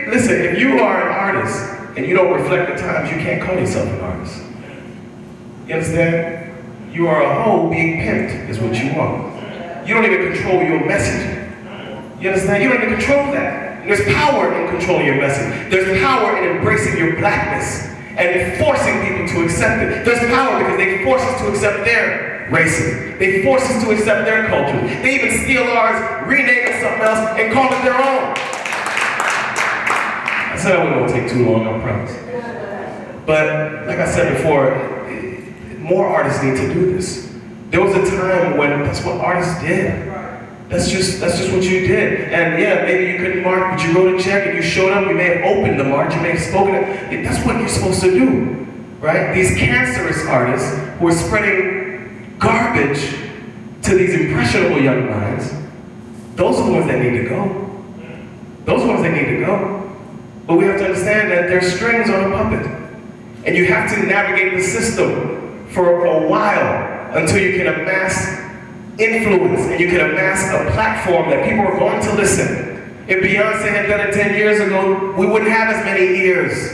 Listen, if you are an artist and you don't reflect the times, you can't call yourself an artist. You understand? You are a hoe being pimped, is what you are. You don't even control your messaging. You understand? You don't even control that. There's power in controlling your message. There's power in embracing your blackness and forcing people to accept it. There's power because they force us to accept their racism. They force us to accept their culture. They even steal ours, rename it something else, and call it their own. I said I wouldn't take too long, I promise. But like I said before, more artists need to do this. There was a time when that's what artists did. That's just what you did. And yeah, maybe you couldn't march, but you wrote a check and you showed up, you may have opened the march, you may have spoken it. That's what you're supposed to do, right? These cancerous artists who are spreading garbage to these impressionable young minds, those are the ones that need to go. Those are the ones that need to go. But we have to understand that there's strings on a puppet. And you have to navigate the system for a while until you can amass influence and you can amass a platform that people are going to listen. If Beyonce had done it 10 years ago, we wouldn't have as many ears.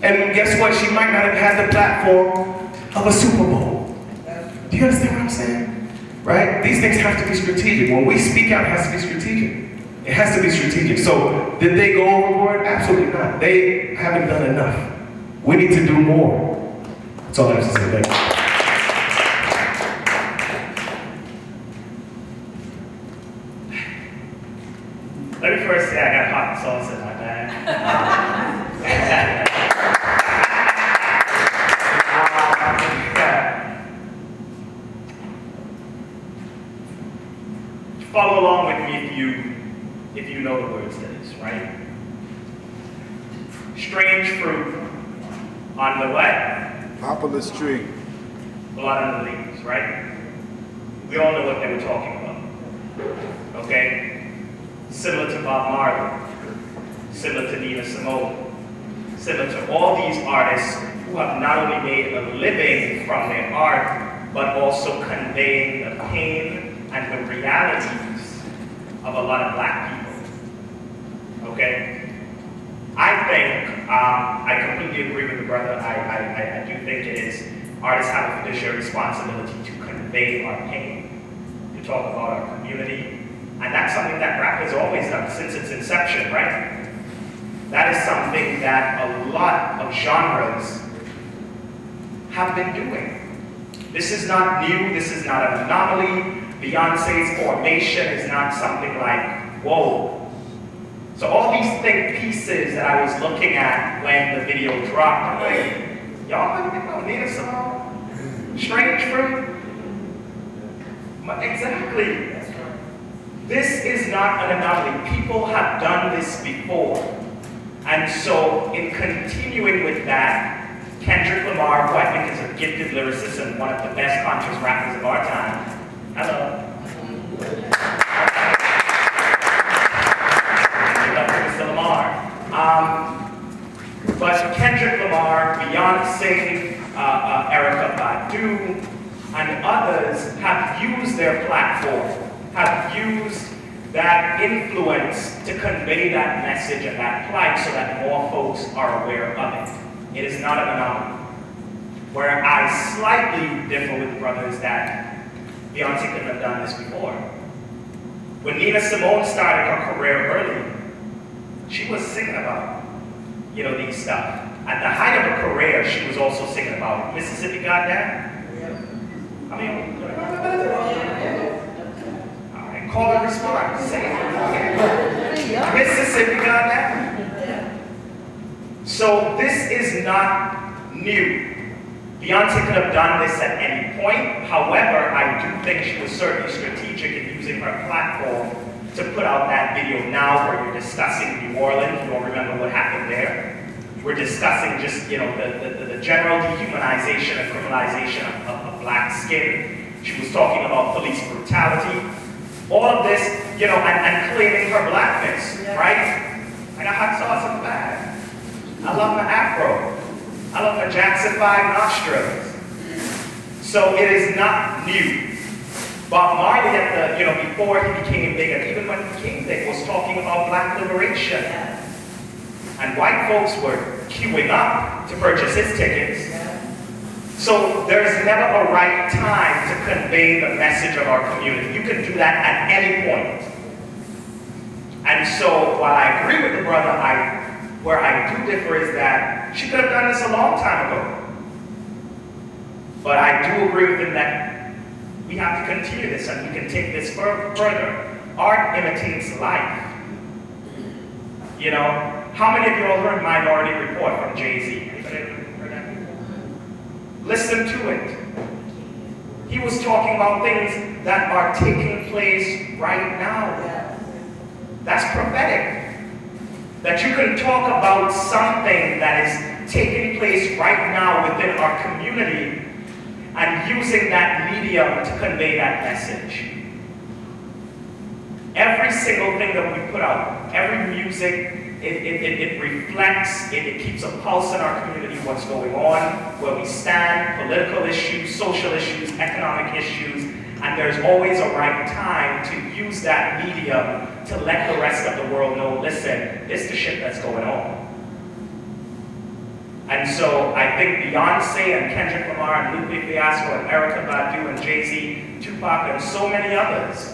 And guess what? She might not have had the platform of a Super Bowl. Do you understand what I'm saying? Right? These things have to be strategic. When we speak out, it has to be strategic. It has to be strategic. So, did they go overboard? Absolutely not. They haven't done enough. We need to do more. That's all I have to say. Thank you. Let me first say I got hot sauce in my bag. Follow along with me if you know the words to this, right? Strange fruit on the what? Populous tree. Blood on the leaves, right? We all know what they were talking about. Okay? Similar to Bob Marley, similar to Nina Simone, similar to all these artists who have not only made a living from their art, but also conveying the pain and the realities of a lot of black people. Okay? I think, I completely agree with the brother. I do think it is, artists have a fiduciary responsibility to convey our pain, to talk about our community, and that's something that rap has always done since its inception, right? That is something that a lot of genres have been doing. This is not new, this is not an anomaly. Beyonce's formation is not something like, whoa. So all these thick pieces that I was looking at when the video dropped, I'm like, y'all might think about Nina Simone? Strange fruit? Exactly. This is not an anomaly. People have done this before. And so in continuing with that, Kendrick Lamar, who I think is a gifted lyricist and one of the best conscious rappers of our time. Hello. Mr. Lamar. But Kendrick Lamar, Beyonce, Erykah Badu, and others have used their platform, have used that influence to convey that message and that plight so that more folks are aware of it. It is not an anomaly. Where I slightly differ with brothers that Beyonce couldn't have done this before. When Nina Simone started her career early, she was singing about, these stuff. At the height of her career, she was also singing about Mississippi Goddamn. I mean, all right, call and respond. Say it. Mississippi Goddamn. So this is not new. Beyonce could have done this at any point. However, I do think she was certainly strategic in using her platform to put out that video now where you're discussing New Orleans. You don't remember what happened there. We're discussing just, the general dehumanization and criminalization of black skin. She was talking about police brutality. All of this, and claiming her blackness, right? I got hot sauce in the bag. I love my afro. I love my Jackson 5 nostrils. So it is not new. Bob Marley, before he became big, and even when he became big, was talking about black liberation. And white folks were queuing up to purchase his tickets. So there's never a right time to convey the message of our community. You can do that at any point. And so while I agree with the brother, where I do differ is that she could have done this a long time ago. But I do agree with him that we have to continue this and we can take this further. Art imitates life. How many of you all heard Minority Report from Jay-Z? Anybody heard that? Listen to it. He was talking about things that are taking place right now. That's prophetic. That you can talk about something that is taking place right now within our community and using that medium to convey that message. Every single thing that we put out, every music, it reflects, it keeps a pulse in our community, what's going on, where we stand, political issues, social issues, economic issues, and there's always a right time to use that medium to let the rest of the world know, listen, this is the shit that's going on. And so I think Beyonce and Kendrick Lamar and Lupe Fiasco and Erykah Badu and Jay-Z, Tupac and so many others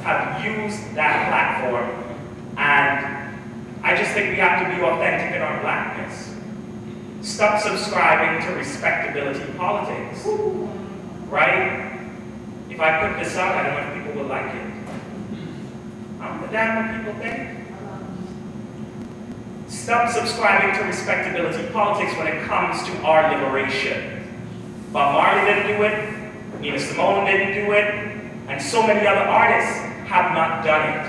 have used that platform, and I just think we have to be authentic in our blackness. Stop subscribing to respectability politics, right? If I put this out, I don't know if people will like it. I'm the damn what people think. Stop subscribing to respectability politics when it comes to our liberation. Bob Marley didn't do it, Nina Simone didn't do it, and so many other artists have not done it.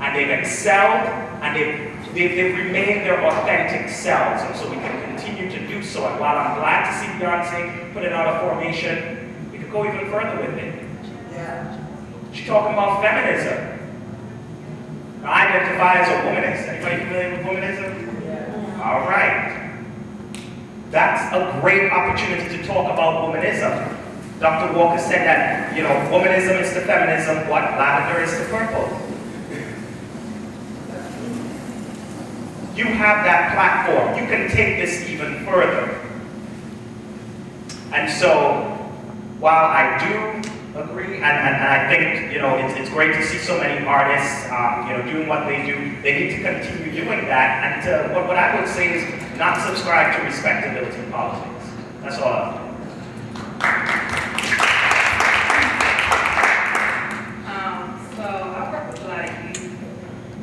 And they've excelled, and they've remained their authentic selves, and so we can continue to do so. And while I'm glad to see Beyonce put it out of formation, we could go even further with it. She's talking about feminism. I identify as a womanist. Anybody familiar with womanism? All right. That's a great opportunity to talk about womanism. Dr. Walker said that, womanism is to feminism what lavender is to purple. You have that platform. You can take this even further. And so, while I do agree, and I think, it's great to see so many artists, doing what they do. They need to continue doing that. And what I would say is not subscribe to respectability politics. That's all. So I work with a lot of youth,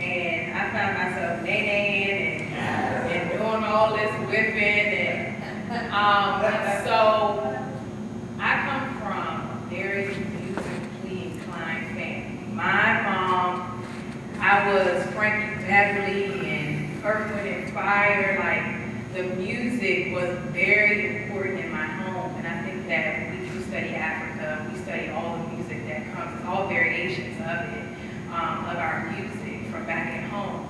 and I found myself nay-naying and doing all this whipping, and so I come from a very musically inclined family. My mom, I was Frankie Beverly and Earth, Wind and Fire. Like, the music was very important in my home, and I think that we do study Africa. We study all the music that comes, all variations of it, of our music from back at home.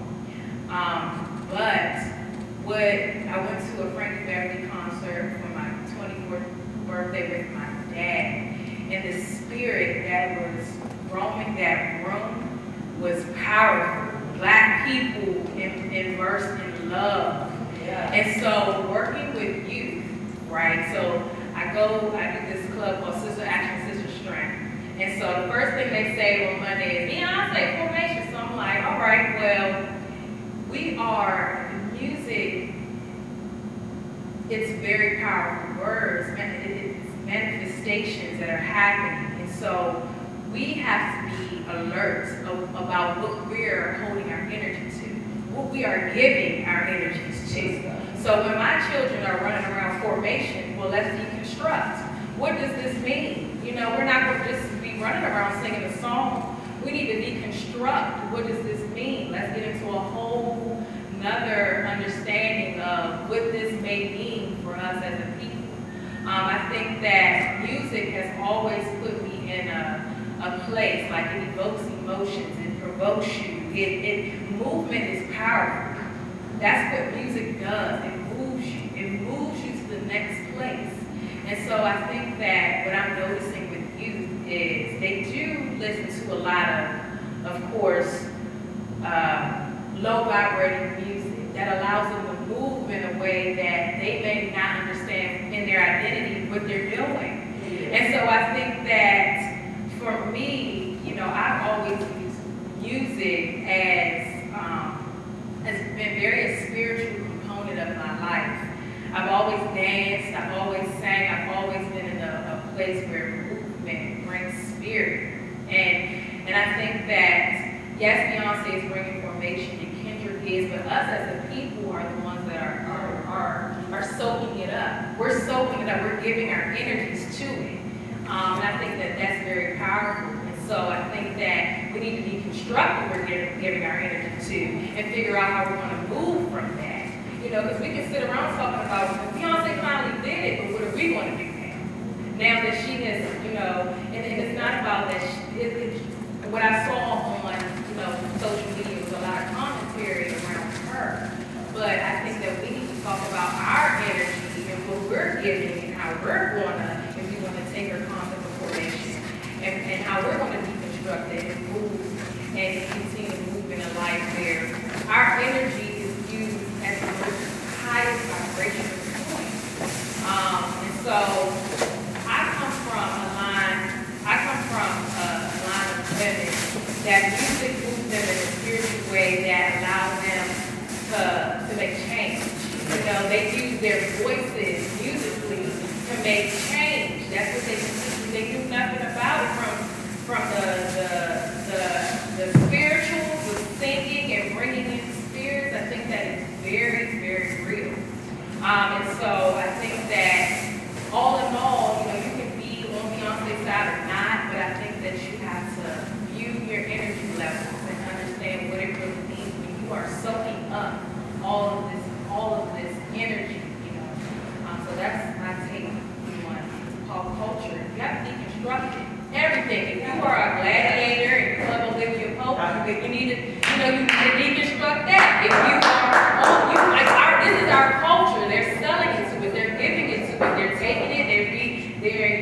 But I went to a Frankie Beverly concert for my 24th birthday with my dad, and the spirit that was roaming that room was powerful. Black people immersed in love. And so working with youth, right? So I do this club called Sister Action, Sister Strength. And so the first thing they say on Monday is Beyonce formation. So I'm like, all right, well, we are music. It's very powerful words, it's manifestations that are happening. And so we have to be alert about what we're holding our energy to, what we are giving our energies to. So when my children are running around formation, well, let's deconstruct. What does this mean? We're not going to just be running around singing a song. We need to deconstruct. What does this mean? Let's get into a whole nother understanding of what this may mean for us as a people. I think that music has always put me in a place, like it evokes emotions, it provokes you, movement is powerful. That's what music does, it moves you to the next place. And so I think that what I'm noticing with youth is they do listen to a lot of course, low vibrating music that allows them to move in a way that they may not understand in their identity what they're doing. And so I think that for me, I've always used music as been very a spiritual component of my life. I've always danced, I've always sang, I've always been in a place where movement brings spirit. And I think that, yes, Beyonce is bringing formation and Kendrick is, but us as a people are the ones that are soaking it up. We're soaking it up, we're giving our energies to it. And I think that that's very powerful. And so I think that we need to deconstruct what we're giving our energy to and figure out how we're going to move from that. Because we can sit around talking about, Beyonce finally did it, but what are we going to do now? Now that she has, and it's not about that, what I saw on, social media was a lot of commentary around her. But I think that we need to talk about our energy and what we're giving and how we're going to, if we want to take her concept of formation, and how we're going to deconstruct it and move and continue to move in a life where our energy is used at the most highest vibrational point. And so I come from a line of women that music moves them in a spiritual way that allows them to make change. They use their voices musically to make change. That's what they do. They do nothing about it from the spiritual, the singing and bringing in spirits. I think that is very And so I think that all in all, you know, you can be on Beyonce's side or not, but I think that you have to view your energy levels and understand what it really means when you are soaking up all of this energy, you know. So that's my take on pop culture. You have to deconstruct it. Everything. If you are a gladiator and you love Olivia Pope, you need to, you know, you need to deconstruct that. If you are, this is our culture. They're selling it to it. They're giving it to it. They're taking it. They're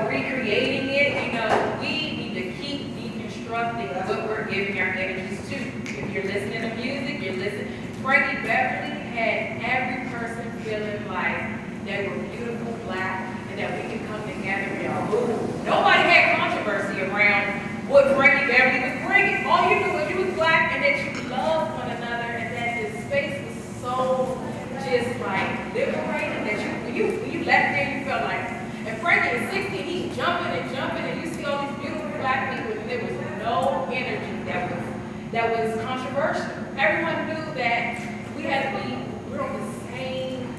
recreating it. You know, we need to keep deconstructing what we're giving our energies to. If you're listening to music, you're listening. Frankie Beverly had every person feeling like they were beautiful, black, and that we could come together and move. Nobody had controversy around what Frankie Beverly was bringing. All you knew was you was black and that you loved one another, and that this space was so just like liberating that when you left there, you felt like. And Frankie is 60, he's jumping, and you see all these beautiful black people, and there was no energy that was controversial. Everyone knew that we're on the same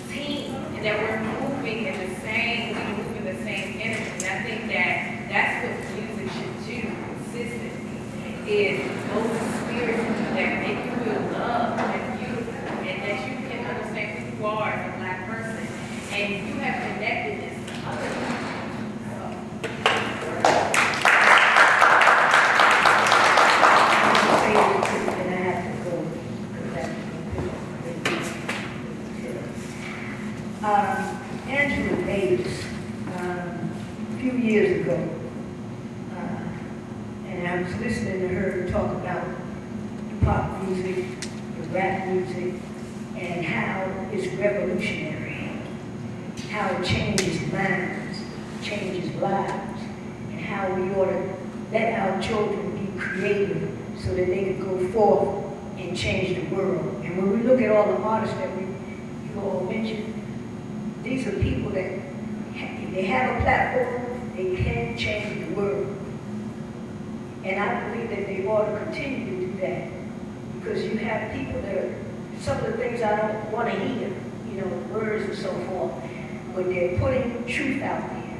team, and that we're moving in the same energy. And I think that that's what music should do consistently, is those spirits that make you feel loved and beautiful, and that you can understand who you are as a black person, and you have connectedness to other people. Angela Davis, a few years ago, and I was listening to her talk about the pop music, the rap music, and how it's revolutionary, how it changes minds, changes lives, and how we ought to let our children be creative so that they can go forth and change the world. And when we look at all the artists that you all mentioned, these are people that, if they have a platform, they can change the world. And I believe that they ought to continue to do that, because you have people that are, some of the things I don't want to hear, you know, words and so forth, but they're putting truth out there,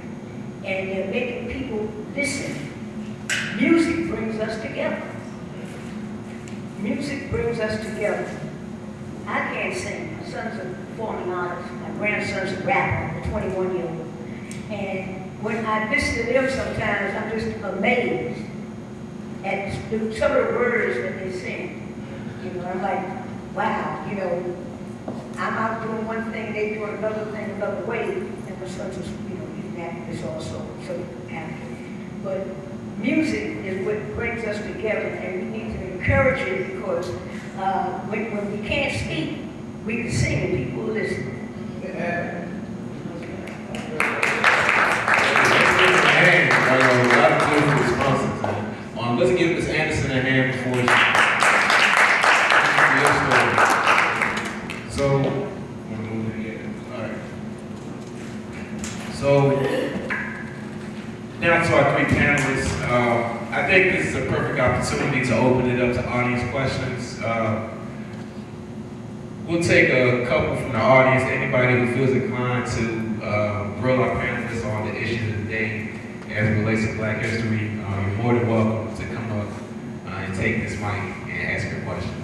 and they're making people listen. Music brings us together. Music brings us together. I can't sing. My son's a performing artist. My grandson's a rapper, a 21-year-old. And when I listen to them sometimes, I'm just amazed at some of the words that they sing. You know, I'm like, wow, you know, I'm out doing one thing, they doing another thing another way. And my son's, you know, he's an activist also, so happy. But music is what brings us together, and we need to encourage it, because when we can't speak, we can sing and people will listen. Let's give Ms. Anderson a hand before she... So, now to our three panelists. I think this is a perfect opportunity to open it up to audience questions. We'll take a couple from the audience. Anybody who feels inclined to grill our panelists on the issues of the day as it relates to Black history, you're more than welcome to come up and take this mic and ask your question.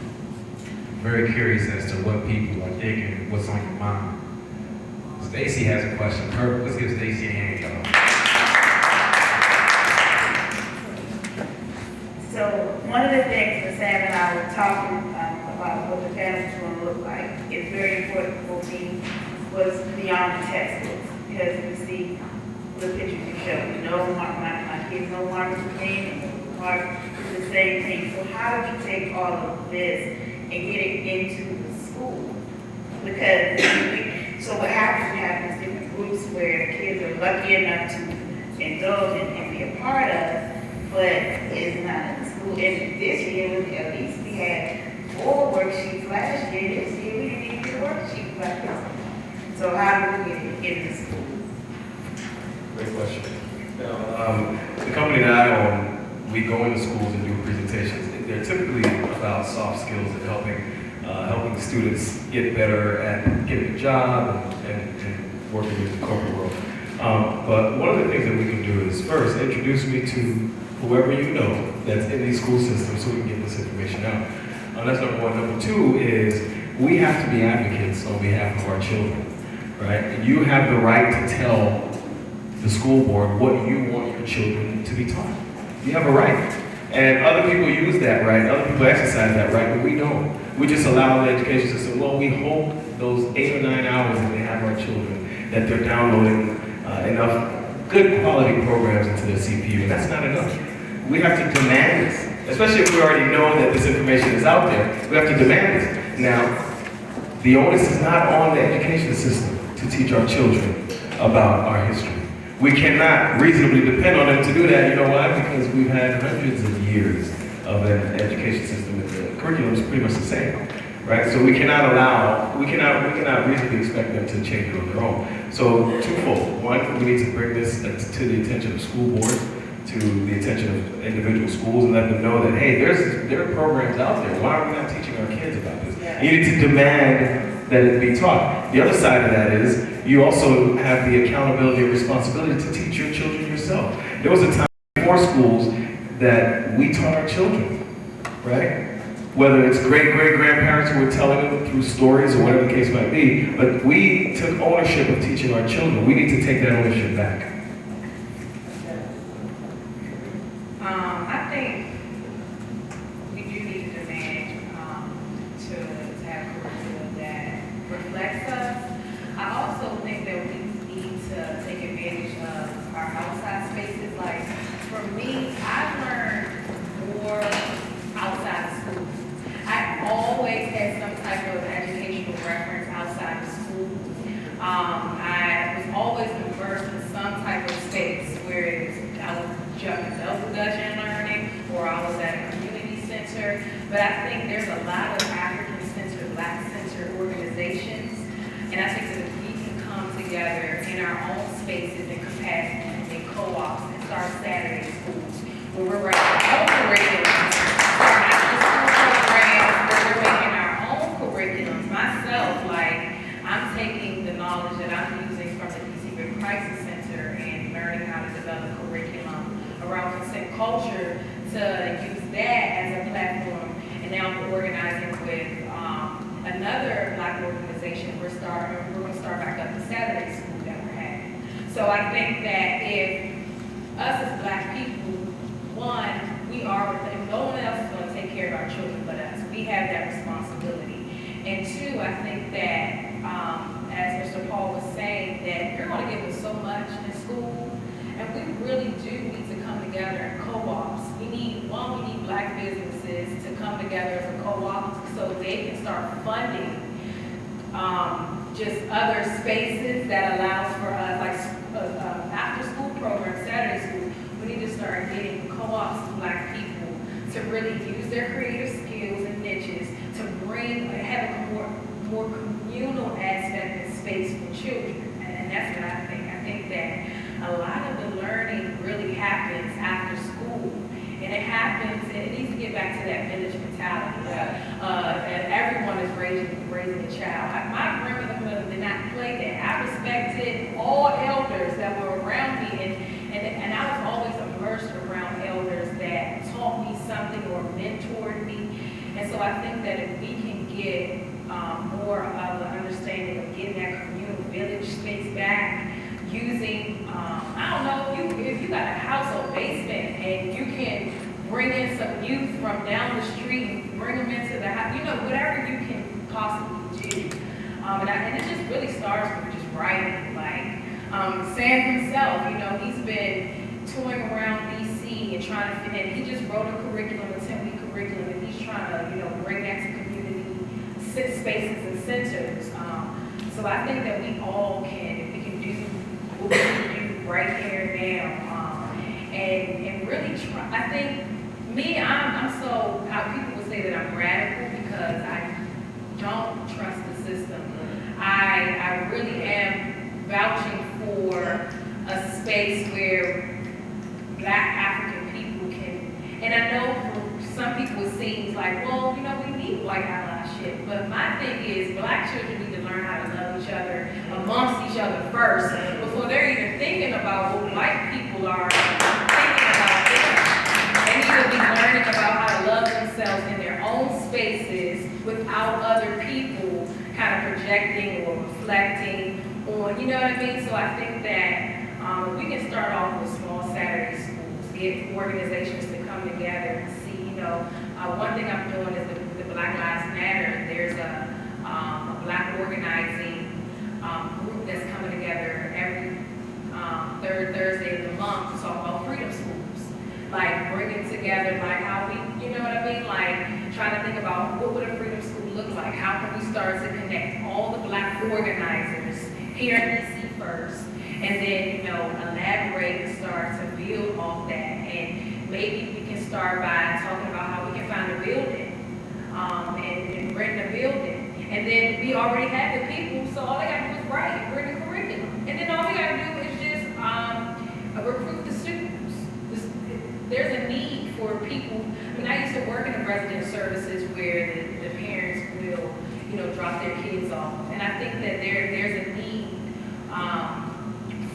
Very curious as to what people are thinking, what's on your mind. Stacy has a question. Let's give Stacy a hand, y'all. So one of the things that Sam and I were talking about what the panel was going to look like, is very important for me, was beyond the textbooks. Because you see the pictures you show, you know, my kids know Martin Luther King, Martin is the same thing. So how do you take all of this and get it into the school? Because so what happens, we have these different groups where kids are lucky enough to indulge and be a part of, but it's not in the school. And this year, at least we had 4 worksheets last year. This year, we didn't even get a worksheet like this. So how do we get it in the school? Great question. The company that I own, we go into schools and do presentations. They're typically about soft skills and helping helping students get better at getting a job and working in the corporate world. But one of the things that we can do is first introduce me to whoever you know that's in these school systems so we can get this information out. That's number one. Number two is we have to be advocates on behalf of our children, right? You have the right to tell the school board what you want your children to be taught. You have a right. And other people use that right, other people exercise that right, but we don't. We just allow the education system, well, we hope those 8 or 9 hours that they have our children, that they're downloading enough good quality programs into their CPU, and that's not enough. We have to demand this, especially if we already know that this information is out there, we have to demand this. Now, the onus is not on the education system to teach our children about our history. We cannot reasonably depend on them to do that. You know why? Because we've had hundreds of years of an education system and the curriculum is pretty much the same, right? So we cannot reasonably expect them to change it on their own. So twofold. One, we need to bring this to the attention of school boards, to the attention of individual schools, and let them know that, hey, there are programs out there. Why are we not teaching our kids about this? You need to demand that it be taught. The other side of that is you also have the accountability and responsibility to teach your children yourself. There was a time before schools that we taught our children, right? Whether it's great-great-grandparents who were telling them through stories or whatever the case might be, but we took ownership of teaching our children. We need to take that ownership back. I think we do need to demand to have curriculum that reflects us. I also think that we need to take advantage of our outside spaces. Like, for me, I've learned more outside of school. I've always had some type of educational reference outside of school. I was always immersed in some type of space where I was jumping double dutching learning, or I was at a community center. But I think there's a lot of African-centered, Black-centered organizations, and I think that if we can come together in our own spaces and capacities and co-ops and start Saturday schools, where we're writing our own curriculums, start after-school programs, where we're making our own curriculums. Myself, like, I'm taking the knowledge that I'm using from the DC River Crisis Center and learning how to develop curriculum around consent culture to use that as a platform. And now I'm organizing with another Black organization. We're going to start back up the Saturday school that we're having. So I think that if us as Black people, one, if no one else is going to take care of our children but us, we have that responsibility. And two, I think that, as Mr. Paul was saying, that you're going to give us so much in school, and we really do need to come together in co-ops. We need Black businesses to come together as a co-op so they can start funding just other spaces that allows for us, like after-school programs, Saturday school. We need to start getting co-ops of Black people to really use their creative skills and niches to have a more communal aspect and space for children. And that's what I think. I think that a lot of the learning really happens after school. And it needs to get back to that village mentality. And everyone is raising a child. My grandmother did not play that. I respected all elders that were around me, and I was always immersed around elders that taught me something or mentored me. And so I think that if we can get more of an understanding of getting that communal village space back, using, I don't know, if you got a household basement and you can bring in some youth from down the street and bring them into the house, whatever you can possibly do. And it just really starts with just writing. Like Sam himself, he's been touring around DC and and he just wrote a curriculum, a 10-week curriculum, and he's trying to, bring that to community spaces and centers. So I think that we all can, if we can do what we can do right here and now, and really try. I think I'm so, how people would say that I'm radical because I don't trust the system. I really am vouching for a space where Black African people can, and I know for some people it seems like, well, we need white allyship. question, but my thing is black children need to learn how to love each other amongst each other first before they're even thinking about what white people are thinking about them. They need to be learning about how to love themselves in their own spaces without other people kind of projecting or reflecting on, you know what I mean? So I think that we can start off with small Saturday schools, get organizations to come together and see, you know, one thing I'm doing is the Black Lives Matter. There's a black organizing group that's coming together every third Thursday of the month to talk about freedom schools. Like bringing together, like how we, you know what I mean? Like trying to think about what would a freedom school look like? How can we start to connect all the black organizers here in DC first? And then, you know, elaborate and start to build off that. And maybe we can start by talking about how we can find a building and rent a building. And then we already have the people, so all they got to do is write and bring the curriculum. And then all we got to do is just recruit the students. There's a need for people. I mean, I used to work in the resident services where the parents will, you know, drop their kids off. And I think that there's a need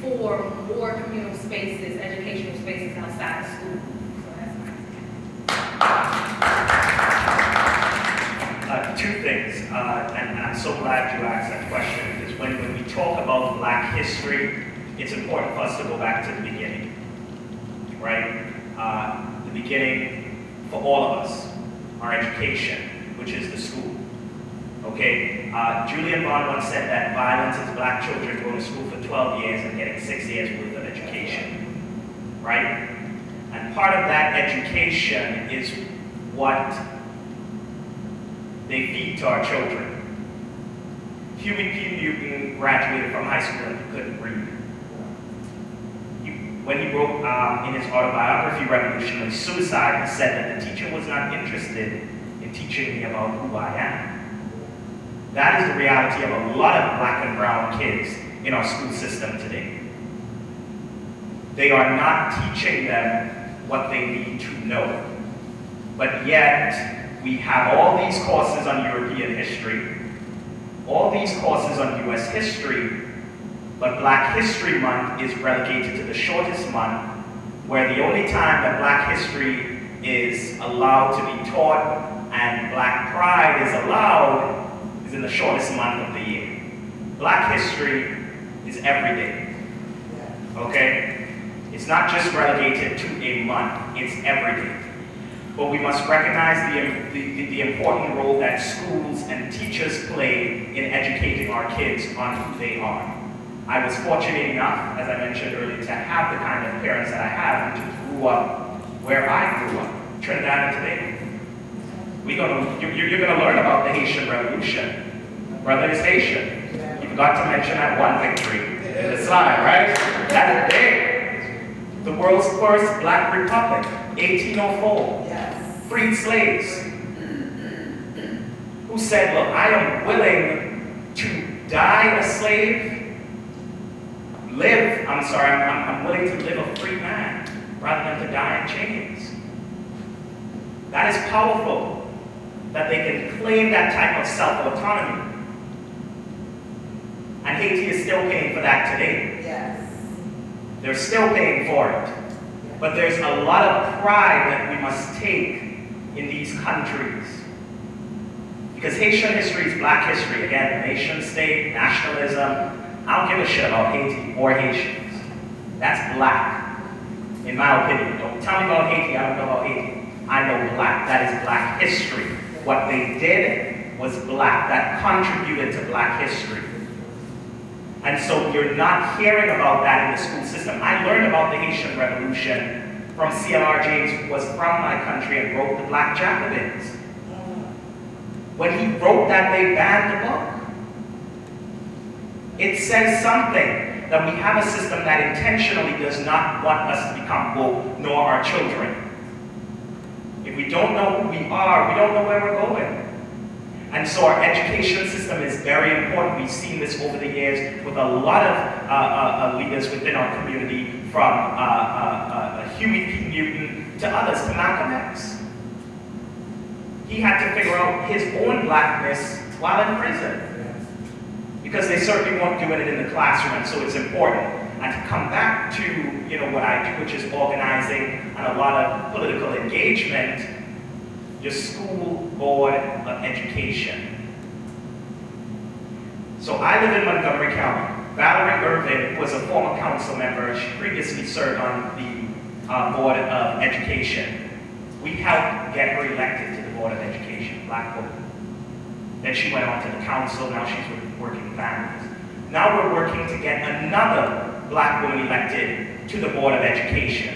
for more communal spaces, educational spaces outside of school. So that's my Two things, and I'm so glad you asked that question, because when we talk about black history, it's important for us to go back to the beginning, right? The beginning for all of us, our education, which is the school. Okay, Julian Bond once said that violence is black children going to school for 12 years and getting 6 years worth of education, right? And part of that education is what they feed to our children. Huey P. Newton graduated from high school and he couldn't read. When he wrote in his autobiography, Revolutionary Suicide, he said that the teacher was not interested in teaching me about who I am. That is the reality of a lot of black and brown kids in our school system today. They are not teaching them what they need to know. But yet, we have all these courses on European history, all these courses on US history, but Black History Month is relegated to the shortest month, where the only time that Black history is allowed to be taught and Black pride is allowed is in the shortest month of the year. Black history is every day, okay? It's not just relegated to a month, it's every day. But we must recognize the important role that schools and teachers play in educating our kids on who they are. I was fortunate enough, as I mentioned earlier, to have the kind of parents that I have and to grew up where I grew up, Trinidad and Tobago. You're gonna learn about the Haitian Revolution. Brother is Haitian. You forgot to mention that one victory in the slide, right? That's big. The world's first Black Republic, 1804. Yes. Freed slaves. Who said, look, I am willing to die a slave, I'm willing to live a free man rather than to die in chains. That is powerful, that they can claim that type of self-autonomy. And Haiti is still paying for that today. Yes. They're still paying for it. But there's a lot of pride that we must take in these countries. Because Haitian history is Black history. Again, nation state, nationalism. I don't give a shit about Haiti or Haitians. That's Black, in my opinion. Don't tell me about Haiti, I don't know about Haiti. I know Black, that is Black history. What they did was Black, that contributed to Black history. And so you're not hearing about that in the school system. I learned about the Haitian Revolution from C.L.R. James, who was from my country and wrote the Black Jacobins. When he wrote that, they banned the book. It says something that we have a system that intentionally does not want us to become woke, nor our children. If we don't know who we are, we don't know where we're going. And so our education system is very important. We've seen this over the years with a lot of leaders within our community, from Huey P. Newton to others, to Malcolm X. he had to figure out his own blackness while in prison. Because they certainly weren't doing it in the classroom, and so it's important. And to come back to, what I do, which is organizing and a lot of political engagement, your school board of education. So I live in Montgomery County. Valerie Irvin was a former council member. She previously served on the Board of Education. We helped get her elected to the Board of Education, black woman. Then she went on to the council, now she's with Working Families. Now we're working to get another black woman elected to the Board of Education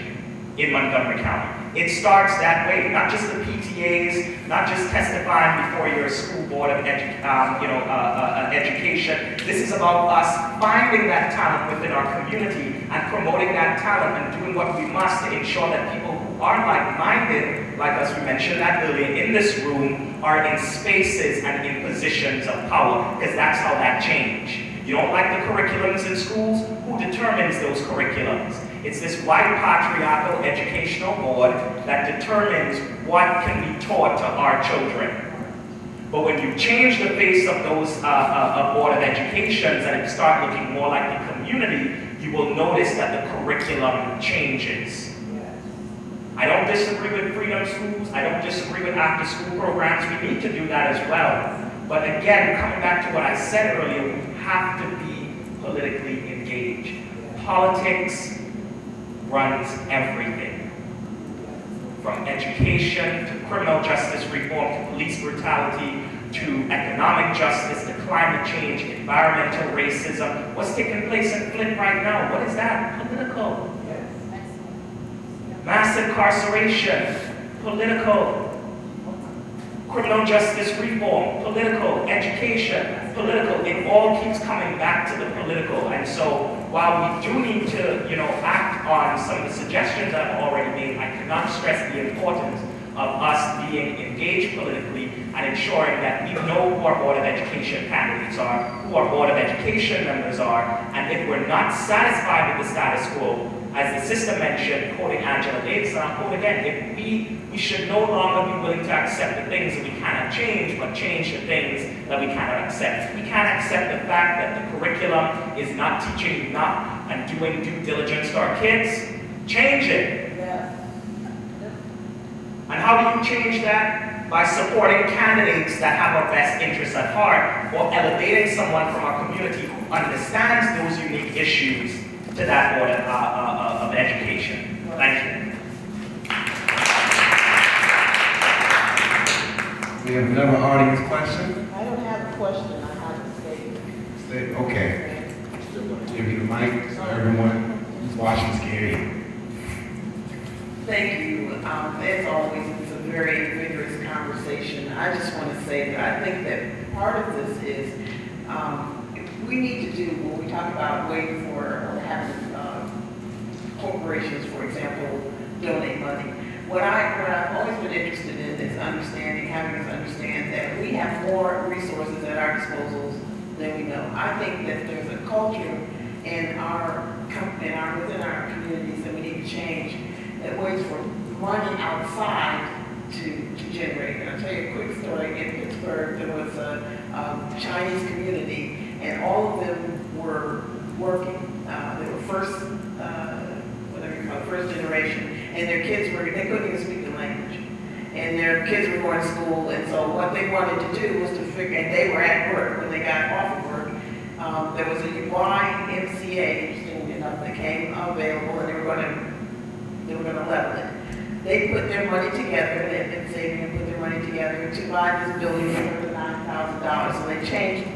in Montgomery County. It starts that way, not just the PTAs, not just testifying before your school board of education. This is about us finding that talent within our community and promoting that talent and doing what we must to ensure that people who are like-minded, like us, we mentioned that earlier, in this room, are in spaces and in positions of power, because that's how that change. You don't like the curriculums in schools? Who determines those curriculums? It's this white patriarchal educational board that determines what can be taught to our children. But when you change the face of those Board of Educations and it start looking more like the community, you will notice that the curriculum changes. I don't disagree with freedom schools. I don't disagree with after-school programs. We need to do that as well. But again, coming back to what I said earlier, we have to be politically engaged. Politics runs everything, from education to criminal justice reform to police brutality to economic justice to climate change, environmental racism. What's taking place in Flint right now? What is that? Political. Mass incarceration, political. Criminal justice reform, political. Education, political. It all keeps coming back to the political. And so while we do need to, act on some of the suggestions that I've already made, I cannot stress the importance of us being engaged politically and ensuring that we know who our Board of Education candidates are, who our Board of Education members are, and if we're not satisfied with the status quo, as the sister mentioned, quoting Angela Davis, and I'll quote again, if we should no longer be willing to accept the things that we cannot change, but change the things that we cannot accept. We can't accept the fact that the curriculum is not teaching enough and doing due diligence to our kids. Change it. And how do you change that? By supporting candidates that have our best interests at heart, or elevating someone from our community who understands those unique issues to that Board of Education. Thank you. We have another audience question. I don't have a question, I have a statement. Okay. Give you the mic so everyone who's watching can hear you. Thank you. As always, it's a very vigorous conversation. I just want to say that I think that part of this is we need to do, when we talk about waiting for or having corporations, for example, donate money. What I've always been interested in is having us understand that we have more resources at our disposals than we know. I think that there's a culture within our communities that we need to change that waits for money outside to generate. And I'll tell you a quick story. In Pittsburgh, there was a Chinese community, and all of them were working. They were first generation, and their kids they couldn't even speak the language. And their kids were going to school, and so what they wanted to do was to figure, and they were at work when they got off of work. There was a YMCA, interestingly enough, that came available, and they were going to level it. They put their money together, they had been saving and put their money together to buy this building for $9,000. So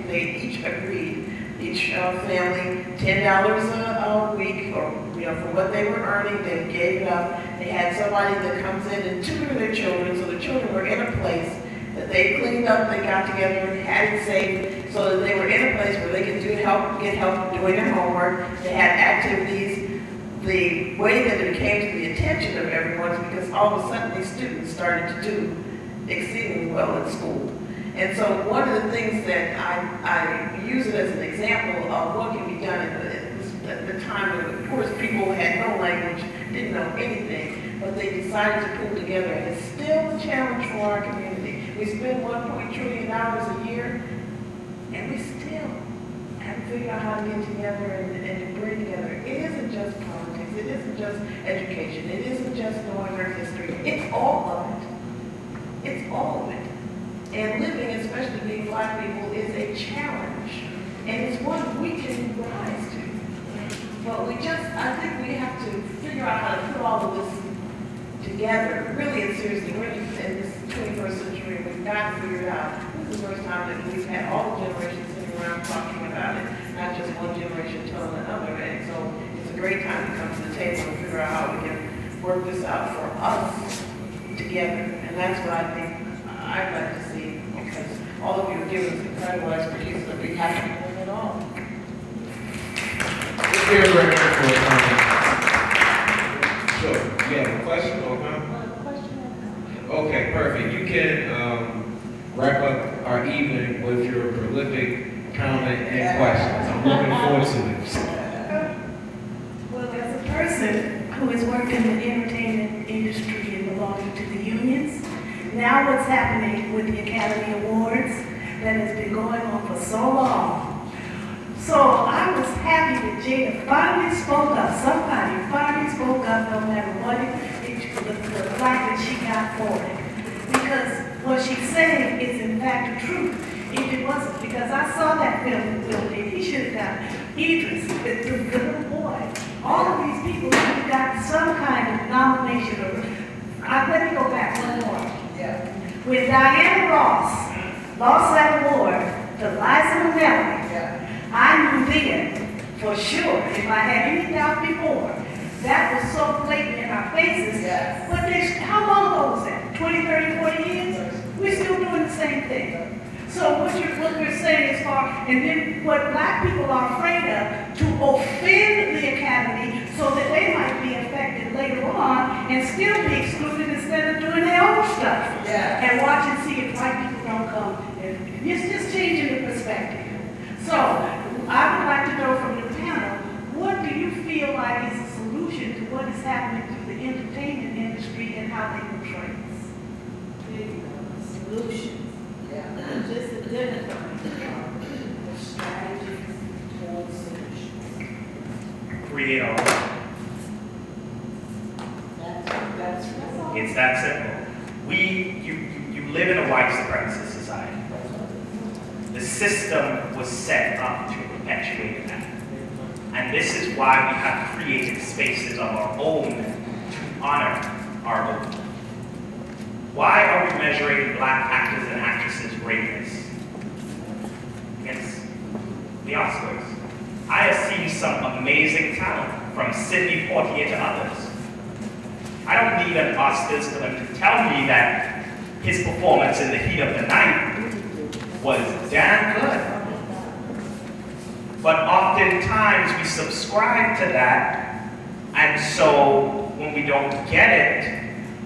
they each agreed, each family, $10 a week, or for what they were earning, they gave it up. They had somebody that comes in and tutor their children, so the children were in a place that they cleaned up, they got together and had it saved, so that they were in a place where they could get help doing their homework. They had activities. The way that it came to the attention of everyone is because all of a sudden these students started to do exceedingly well at school. And so one of the things that I use it as an example of what can be done at the time when the poorest people had no language, didn't know anything, but they decided to pull together. And it's still a challenge for our community. We spend $1 trillion a year, and we still haven't figured out how to get together and to bring together. It isn't just politics, it isn't just education, it isn't just knowing our history, it's all of it. It's all of it. And living, especially being Black people, is a challenge. And it's one we can rise to. But I think we have to figure out how to put all of this together, really and seriously. We're in this 21st century, we've got to figure it out. This is the first time that we've had all the generations sitting around talking about it, not just one generation telling another. And so it's a great time to come to the table and figure out how we can work this out for us together. And that's what I think I'd like to see, because all of you have given us incredible expertise that we haven't done at all. Let's hear it right now for a comment. Sure. You have a question or comment? Okay, perfect. You can wrap up our evening with your prolific comment and questions. I'm looking forward to it. Well, as a person who has worked in the entertainment industry and belonging to the unions, now what's happening with the Academy Awards that has been going on for so long. So I was happy that Jada finally spoke up. Somebody finally spoke up, no matter what the flack that she got for it. Because what she's saying is in fact the truth. If it wasn't, because I saw that film in Will Did, he should have got Idris, the little boy. All of these people should have got some kind of nomination. Let me go back one more. Yeah. When Diana Ross lost that award to Liza Minnelli, I knew then, for sure, if I had any doubt before, that was so blatant in our faces. Yes. But how long ago was that? 20, 30, 40 years? We're still doing the same thing. So what we're saying is and then what Black people are afraid of, to offend the Academy so that they might be affected later on and still be excluded instead of doing their own stuff. Yeah. And watch and see if white people don't come. It's just changing the perspective. So I would like to know from the panel, what do you feel like is a solution to what is happening to the entertainment industry and how they portray us? Solutions. Yeah. Just identifying the strategies towards solutions. Create our own. That's It's that simple. You live in a white supremacist society. The system was set up to perpetuate that. And this is why we have created spaces of our own to honor our own. Why are we measuring Black actors and actresses' greatness against the Oscars? I have seen some amazing talent, from Sidney Poitier to others. I don't need an Oscars for them to tell me that his performance in The Heat of the Night was damn good. But oftentimes we subscribe to that, and so when we don't get it,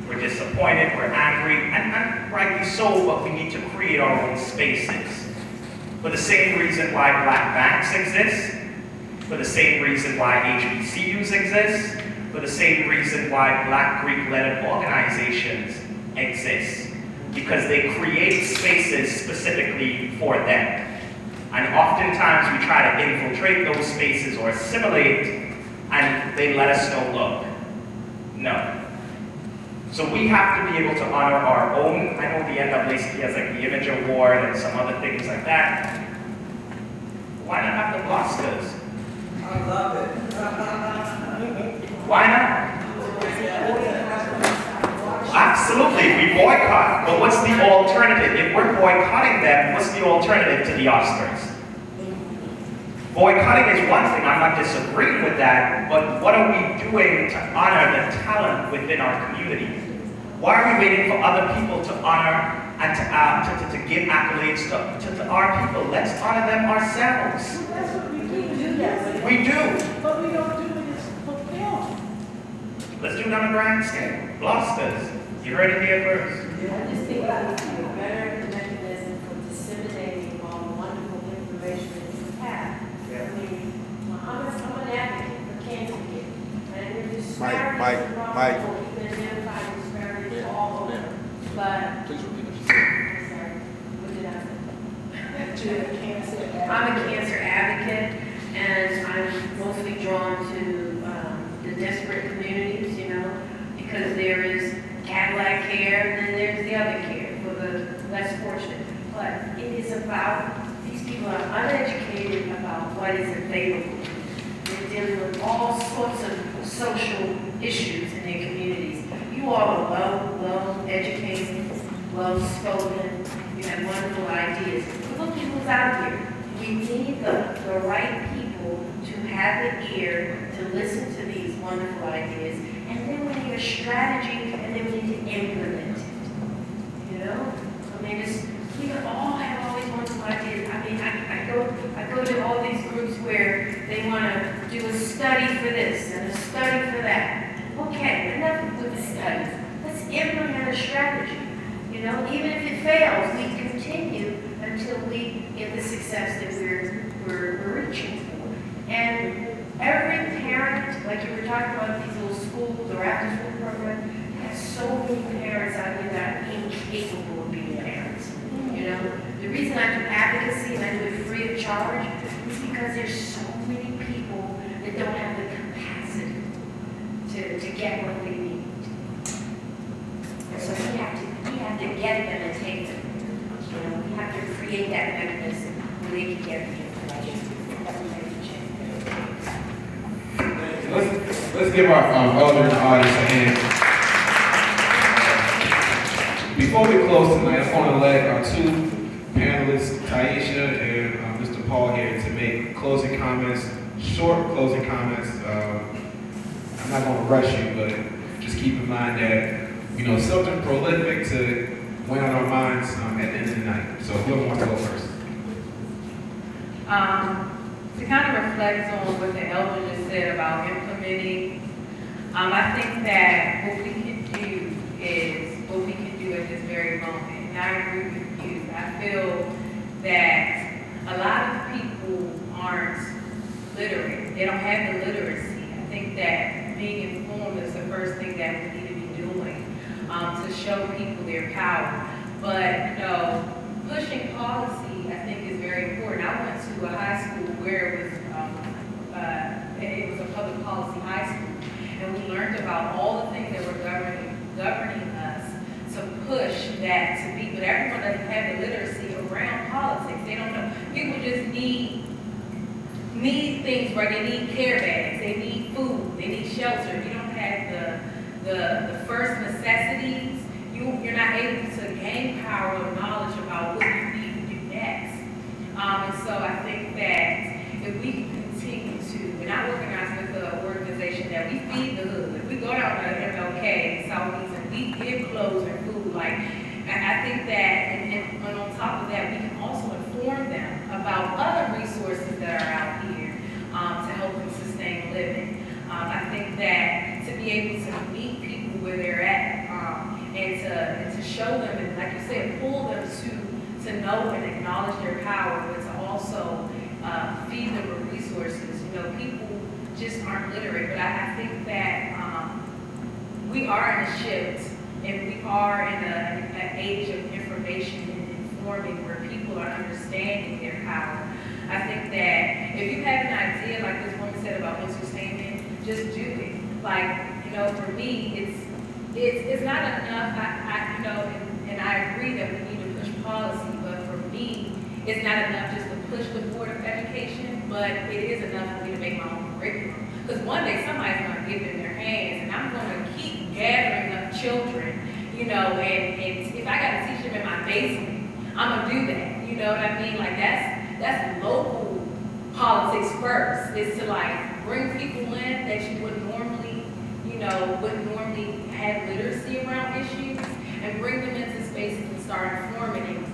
we're disappointed, we're angry, and rightly so, but we need to create our own spaces. For the same reason why Black banks exist, for the same reason why HBCUs exist, for the same reason why Black Greek-led organizations exist. Because they create spaces specifically for them. And oftentimes we try to infiltrate those spaces or assimilate, and they let us know, look, no. So we have to be able to honor our own. I know the NAACP has like the Image Award and some other things like that. Why not have the Oscars? I love it. Why not? Absolutely, we boycott, but what's the alternative? If we're boycotting them, what's the alternative to the Oscars? Boycotting is one thing, I'm not disagreeing with that, but what are we doing to honor the talent within our community? Why are we waiting for other people to honor and to give accolades to our people? Let's honor them ourselves. Well, that's what we do that. We do. But we don't do it for film. Let's do it on a grand scale. Oscars. You heard it here first. I just think it needs to be a better mechanism for disseminating all the wonderful information that you have. I mean, I'm an advocate for cancer care. And there's disparities Mike. We've been identifying disparities all over. But Please repeat it. I'm a cancer advocate, and I'm mostly drawn to the desperate communities, you know, because there is Cadillac care, and then there's the other care for the less fortunate. But it is about, these people are uneducated about what is available. They're dealing with all sorts of social issues in their communities. You all are well-educated, well-spoken, you have wonderful ideas. But look who's out here. We need the right people to have the ear to listen to these wonderful ideas, and then we need a strategy, and then we need to implement it. You know? I mean, we all have all these wonderful ideas. I mean, I go to all these groups where they want to do a study for this and a study for that. Okay, enough with the studies. Let's implement a strategy. You know, even if it fails, we continue until we get the success that we're reaching for. And every parent, like you were talking about these little schools or after school programs, has so many parents out here that are incapable of being parents. You know, the reason I do advocacy and I do it free of charge is because there's so many people that don't have the capacity to get what they need. So we have to get them and take them. You know, we have to create that mechanism where they can get the information. That will make a change. Let's give our elder in the audience a hand. Before we close tonight, I want to let our two panelists, Taisha and Mr. Paul here, to make closing comments, short closing comments. I'm not going to rush you, but just keep in mind that, you know, something prolific to weigh on our minds at the end of the night. So whoever wants to go first. To kind of reflect on what the elder just said about implementing, I think that what we can do is what we can do at this very moment. And I agree with you. I feel that a lot of people aren't literate. They don't have the literacy. I think that being informed is the first thing that we need to be doing to show people their power. But, you know, pushing policy, I think, is very important. I went to a high school where it was a public policy high school, and we learned about all the things that were governing us to push that to be. But everyone doesn't have the literacy around politics. They don't know. People just need things where they need care bags, they need food, they need shelter. If you don't have the first necessities, you're not able to gain power or knowledge about what you need to do next. And so I think that if we can continue to, and I organize with an organization that we feed the hood. If we go down to MLK, Southeast, and we give clothes and food, and I think that, and on top of that, we can also inform them about other resources that are out here to help them sustain living. I think that to be able to meet people where they're at and to show them, and like you said, pull them to know and acknowledge their power, but to also feed them with resources. You know, people just aren't literate, but I think that we are in a shift, and we are in an age of information and informing where people are understanding their power. I think that if you have an idea, like this woman said about entertainment, just do it. Like, you know, for me, it's not enough. And I agree that we need to push policy, but for me, it's not enough just to push the Board of Education, but it is enough for me to make my own curriculum. Because one day somebody's going to give it in their hands, and I'm going to keep gathering up children, you know, and if I got to teach them in my basement, I'm going to do that. You know what I mean? Like, that's local politics first, is to bring people in that you wouldn't normally have literacy around issues, and bring them into spaces and start informing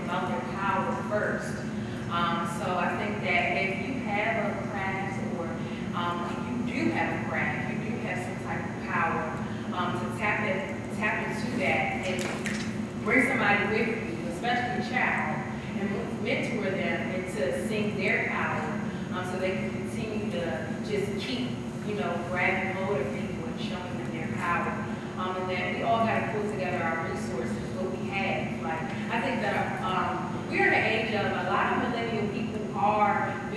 about their power first. So I think that if you have a craft, or you do have a craft, you do have some type of power, to tap into that and bring somebody with you, especially a child, and mentor them into seeing their power, so they can continue to just keep, grabbing hold of people and showing them their power. And then we all got to pull together our resources, what we have. I think that we're in an age of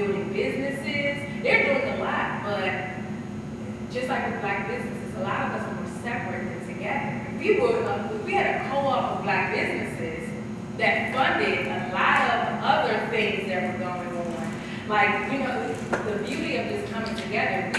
building businesses. They're doing a lot, but just like with black businesses, a lot of us are more separate than together. We had a co-op of black businesses that funded a lot of other things that were going on. Like, you know, the beauty of this coming together,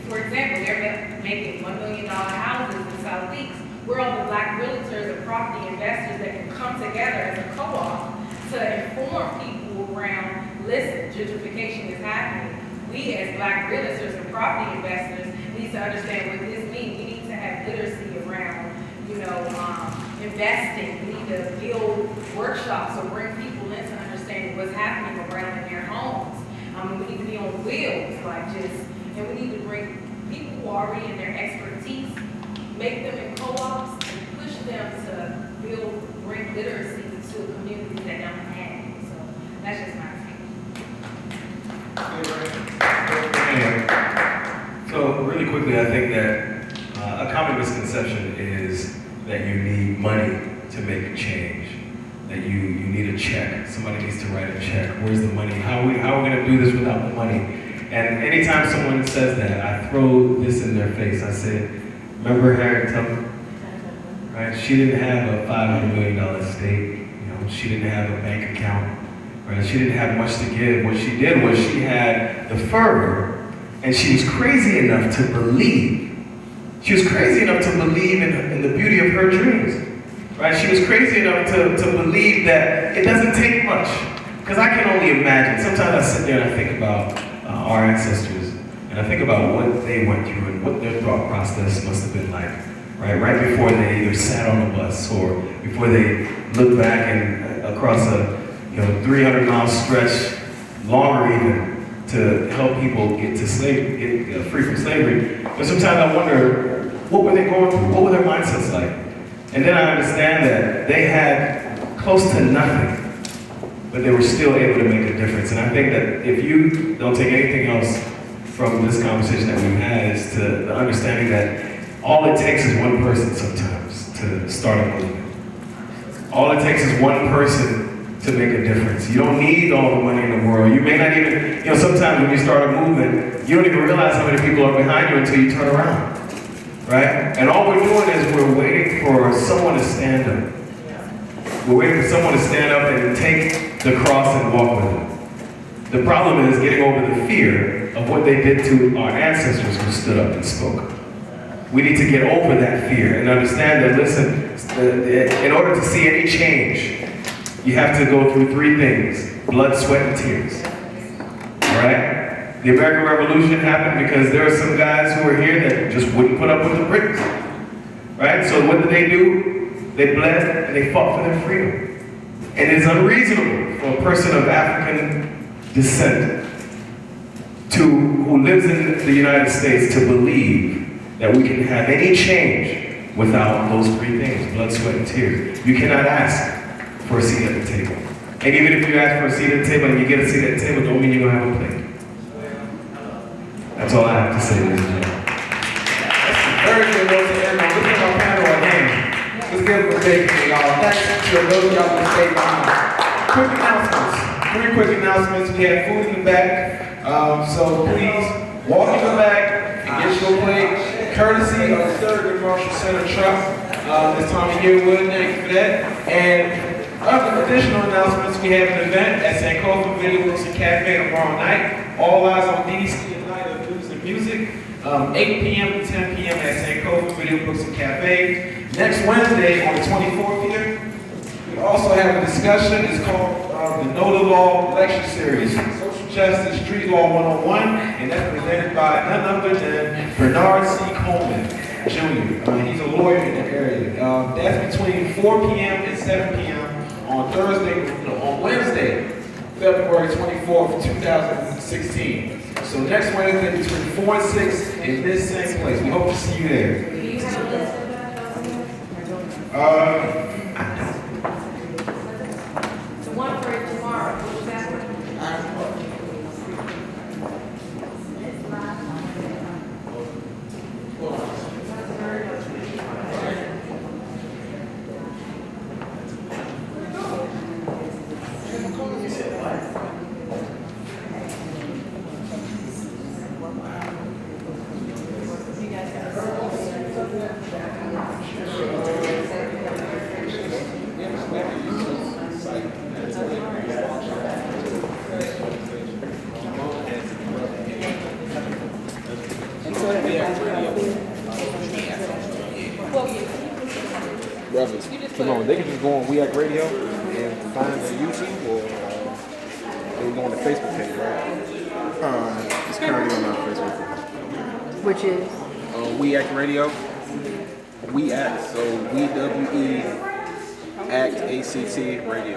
for example, they're making $1 million houses in Southeast. We're all the black realtors and property investors that can come together as a co-op to inform people around, listen, gentrification is happening. We as black realtors and property investors need to understand what this means. We need to have literacy around, you know, investing. We need to build workshops or bring people in to understand what's happening around in their homes. We need to be on wheels, and we need to bring people who are already in their expertise, make them in co-ops, and push them to bring literacy to communities that don't have it. So that's just my opinion. So really quickly, I think that a common misconception is that you need money to make a change. That you need a check. Somebody needs to write a check. Where's the money? How are we going to do this without the money? And anytime someone says that, I throw this in their face. I say, remember Harriet Tubman? Right? She didn't have a $500 million estate. You know, she didn't have a bank account. Right? She didn't have much to give. What she did was she had the fervor, and she was crazy enough to believe. She was crazy enough to believe in the beauty of her dreams. Right? She was crazy enough to believe that it doesn't take much. Because I can only imagine. Sometimes I sit there and I think about our ancestors, and I think about what they went through and what their thought process must have been like. Right before they either sat on a bus or before they looked back and across a 300-mile stretch, longer even, to help people get to slavery, get free from slavery. But sometimes I wonder, what were they going through? What were their mindsets like? And then I understand that they had close to nothing, but they were still able to make a difference. And I think that if you don't take anything else from this conversation that we've had, is to the understanding that all it takes is one person sometimes to start a movement. All it takes is one person to make a difference. You don't need all the money in the world. You may not even, sometimes when you start a movement, you don't even realize how many people are behind you until you turn around. Right? And all we're doing is we're waiting for someone to stand up. We're waiting for someone to stand up and take the cross and walk with it. The problem is getting over the fear of what they did to our ancestors who stood up and spoke. We need to get over that fear and understand that, listen, in order to see any change, you have to go through three things: blood, sweat, and tears. All right? The American Revolution happened because there are some guys who were here that just wouldn't put up with the Brits. Right? So what did they do? They bled and they fought for their freedom. And it's unreasonable for a person of African descent who lives in the United States to believe that we can have any change without those three things: blood, sweat, and tears. You cannot ask for a seat at the table. And even if you ask for a seat at the table and you get a seat at the table, don't mean you're going to have a plate. That's all I have to say, ladies and gentlemen. Very good notes to end on. Let's give our panel a hand. Let's give them a big hand, y'all. Thanks to those of y'all who stayed behind. Quick announcements. 3 quick announcements. We have food in the back. So please walk in the back and get your plate. Courtesy of the Thurgood Marshall Center truck. This time of year, Wood, thank you for that. And other additional announcements, we have an event at Sankofa Video Books and Cafe tomorrow night. All eyes on DDC and Night of News and Music. 8 p.m. to 10 p.m. at Sankofa Video Books and Cafe. Next Wednesday, on the 24th here, we also have a discussion. It's called the Know the Law Lecture Series, Social Justice Street Law 101, and that's presented by none other than Bernard C. Coleman, Jr. He's a lawyer in the area. That's between 4 p.m. and 7 p.m. on Wednesday, February 24th, 2016. So next Wednesday between 4 and 6 in this same place. We hope to see you there. Do you have a list about the one for tomorrow? What was that one? brothers, come on, they can just go on We Act Radio and find the YouTube, or they go on the Facebook page, right? It's currently on our Facebook page. Which is? We Act Radio. We Act, so WE Act ACT Radio.